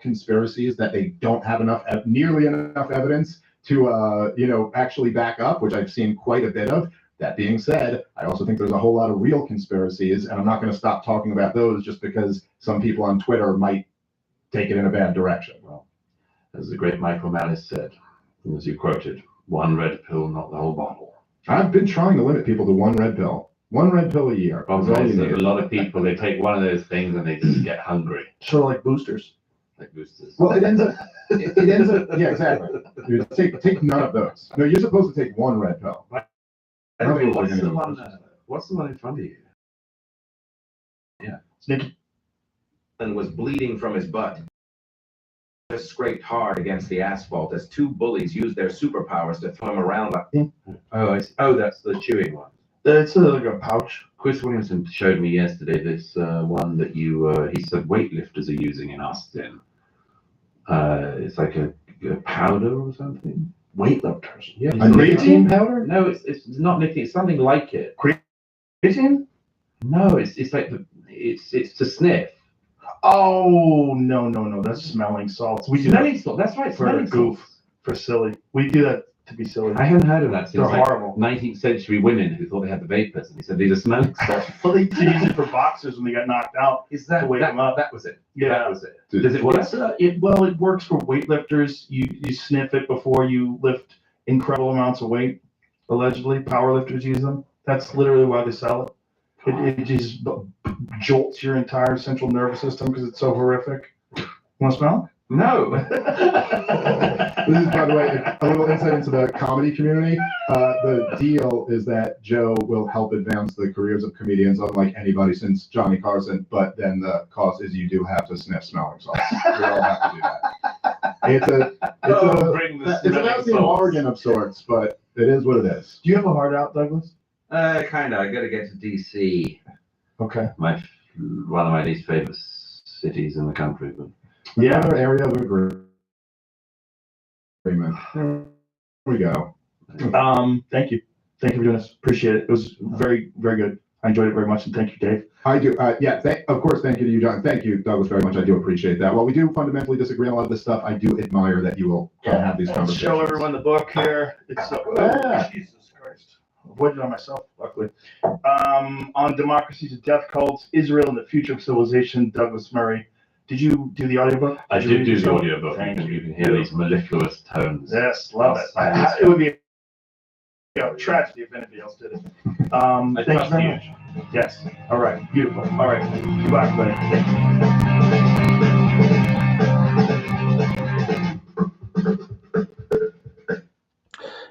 conspiracies that they don't have nearly enough evidence to, actually back up, which I've seen quite a bit of. That being said, I also think there's a whole lot of real conspiracies, and I'm not going to stop talking about those just because some people on Twitter might take it in a bad direction. Well, as the great Michael Malice said, as you quoted, one red pill, not the whole bottle. I've been trying to limit people to one red pill. One red pill a year. Problem is that a lot of people, they take one of those things and they just get hungry. Sort of like boosters. Like boosters. Well, it ends up, yeah, exactly. You take none of those. No, you're supposed to take one red pill. Anyway, what's the one in front of you? Yeah. Snicky. And was bleeding from his butt. Just scraped hard against the asphalt as two bullies used their superpowers to throw him around like. Oh, that's the chewing one. It's like a pouch. Chris Williamson showed me yesterday this one that he said weightlifters are using in Austin. It's like a powder or something. Weightlifters? Yeah. A nicotine powder? No, it's not nicotine. It's something like it. Creatine? No, it's like it's to sniff. Oh no! That's smelling salts. We do Smelling salt. That's right. for a Smelling goof, salts. for silly. We do that to be silly. I hadn't heard of that since They're like horrible. 19th century women who thought they had the vapors, and he said these are smelling salts. Well, they used to use it for boxers when they got knocked out. Is that to wake them up? That was it? Yeah. That was it. Does it work? It works for weightlifters. You sniff it before you lift incredible amounts of weight. Allegedly, powerlifters use them. That's literally why they sell it. It just jolts your entire central nervous system because it's so horrific. Want to smell? No. This is, by the way, a little insight into the comedy community. The deal is that Joe will help advance the careers of comedians, unlike anybody since Johnny Carson. But then the cost is you do have to sniff smelling salts. We all have to do that. It's an bargain of sorts, but it is what it is. Do you have a heart out, Douglas? Kinda. I gotta get to DC. Okay. One of my least favorite cities in the country, but yeah, another area of agreement. There we go. Thank you for doing this. Appreciate it. It was very, very good. I enjoyed it very much, and thank you, Dave. I do. Yeah, of course, thank you to you, John. Thank you, Douglas, very much. I do appreciate that. While we do fundamentally disagree on a lot of this stuff, I do admire that you will have these conversations. Show everyone the book here. It's Jesus Christ. Avoided it on myself, luckily. On Democracies and Death Cults, Israel and the Future of Civilization, Douglas Murray. Did you do the audiobook? I did do the audio audiobook. You can hear these mellifluous tones. Yes, love it. It would be a tragedy if anybody else did it. Thank you very much. Yes. All right. Beautiful. All right. Goodbye,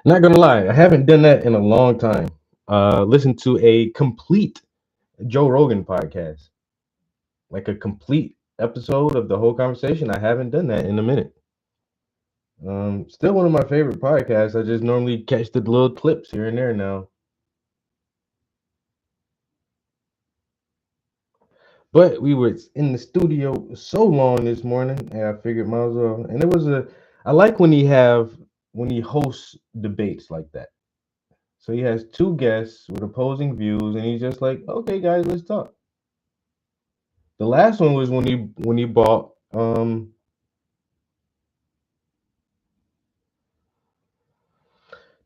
Not gonna lie, I haven't done that in a long time. Listen to a complete Joe Rogan podcast, like a complete episode of the whole conversation. I haven't done that in a minute. Still one of my favorite podcasts. I just normally catch the little clips here and there now. But we were in the studio so long this morning, and I figured might as well. And I like when he hosts debates like that. So he has two guests with opposing views, and he's just like, "Okay, guys, let's talk." The last one was when he bought the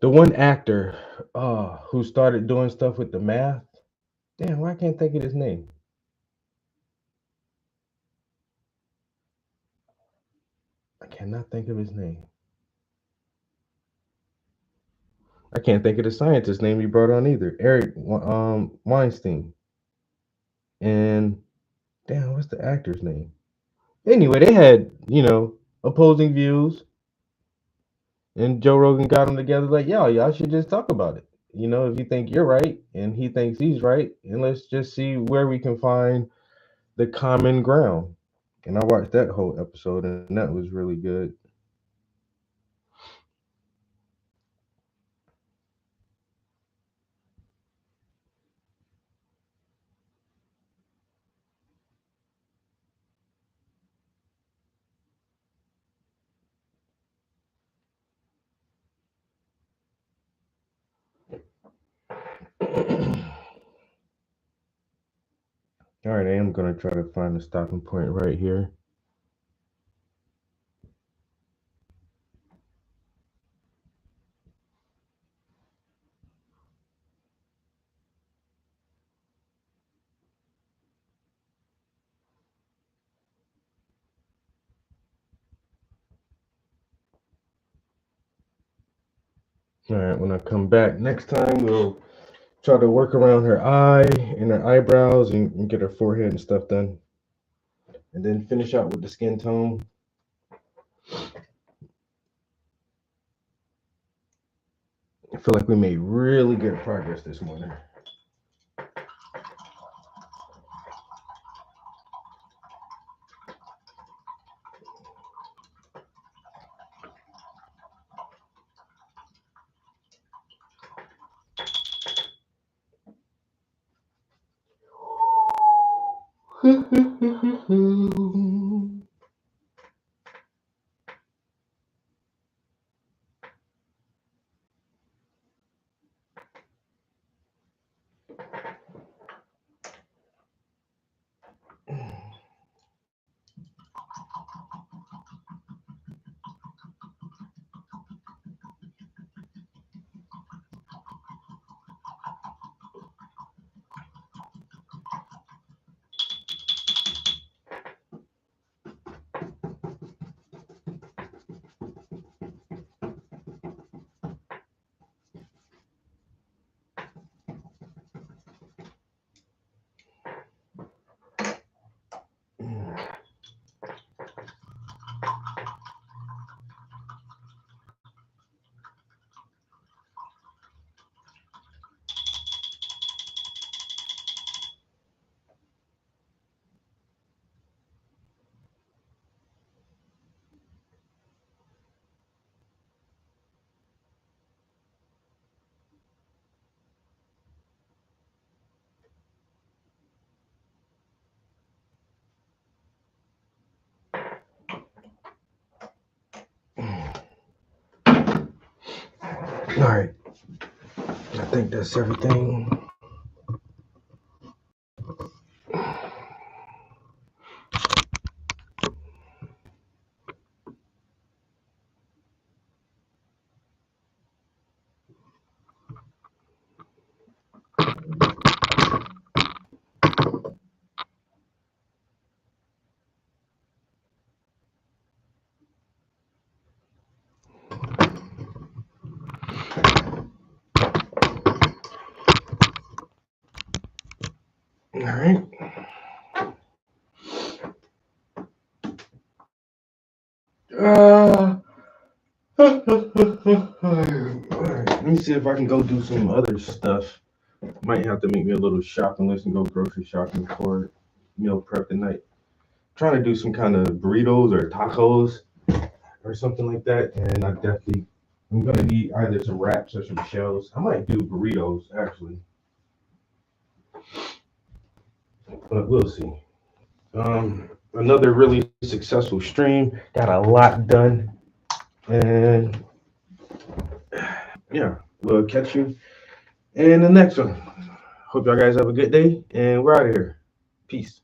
one actor who started doing stuff with the math. Damn, why can't I think of his name? I cannot think of his name. I can't think of the scientist's name he brought on either. Eric Weinstein. And damn, what's the actor's name? Anyway, they had, opposing views. And Joe Rogan got them together like, y'all should just talk about it. If you think you're right and he thinks he's right, and let's just see where we can find the common ground. And I watched that whole episode, and that was really good. All right, I am going to try to find a stopping point right here. All right, when I come back next time, we'll try to work around her eye and her eyebrows and get her forehead and stuff done. And then finish out with the skin tone. I feel like we made really good progress this morning. All right, I think that's everything. All right. Let me see if I can go do some other stuff. Might have to make me a little shopping list and go grocery shopping before meal prep tonight. Trying to do some kind of burritos or tacos or something like that, and I'm gonna need either some wraps or some shells. I might do burritos actually, but we'll see. Another really successful stream. Got a lot done, and yeah, we'll catch you in the next one. Hope y'all guys have a good day, and we're out of here. Peace.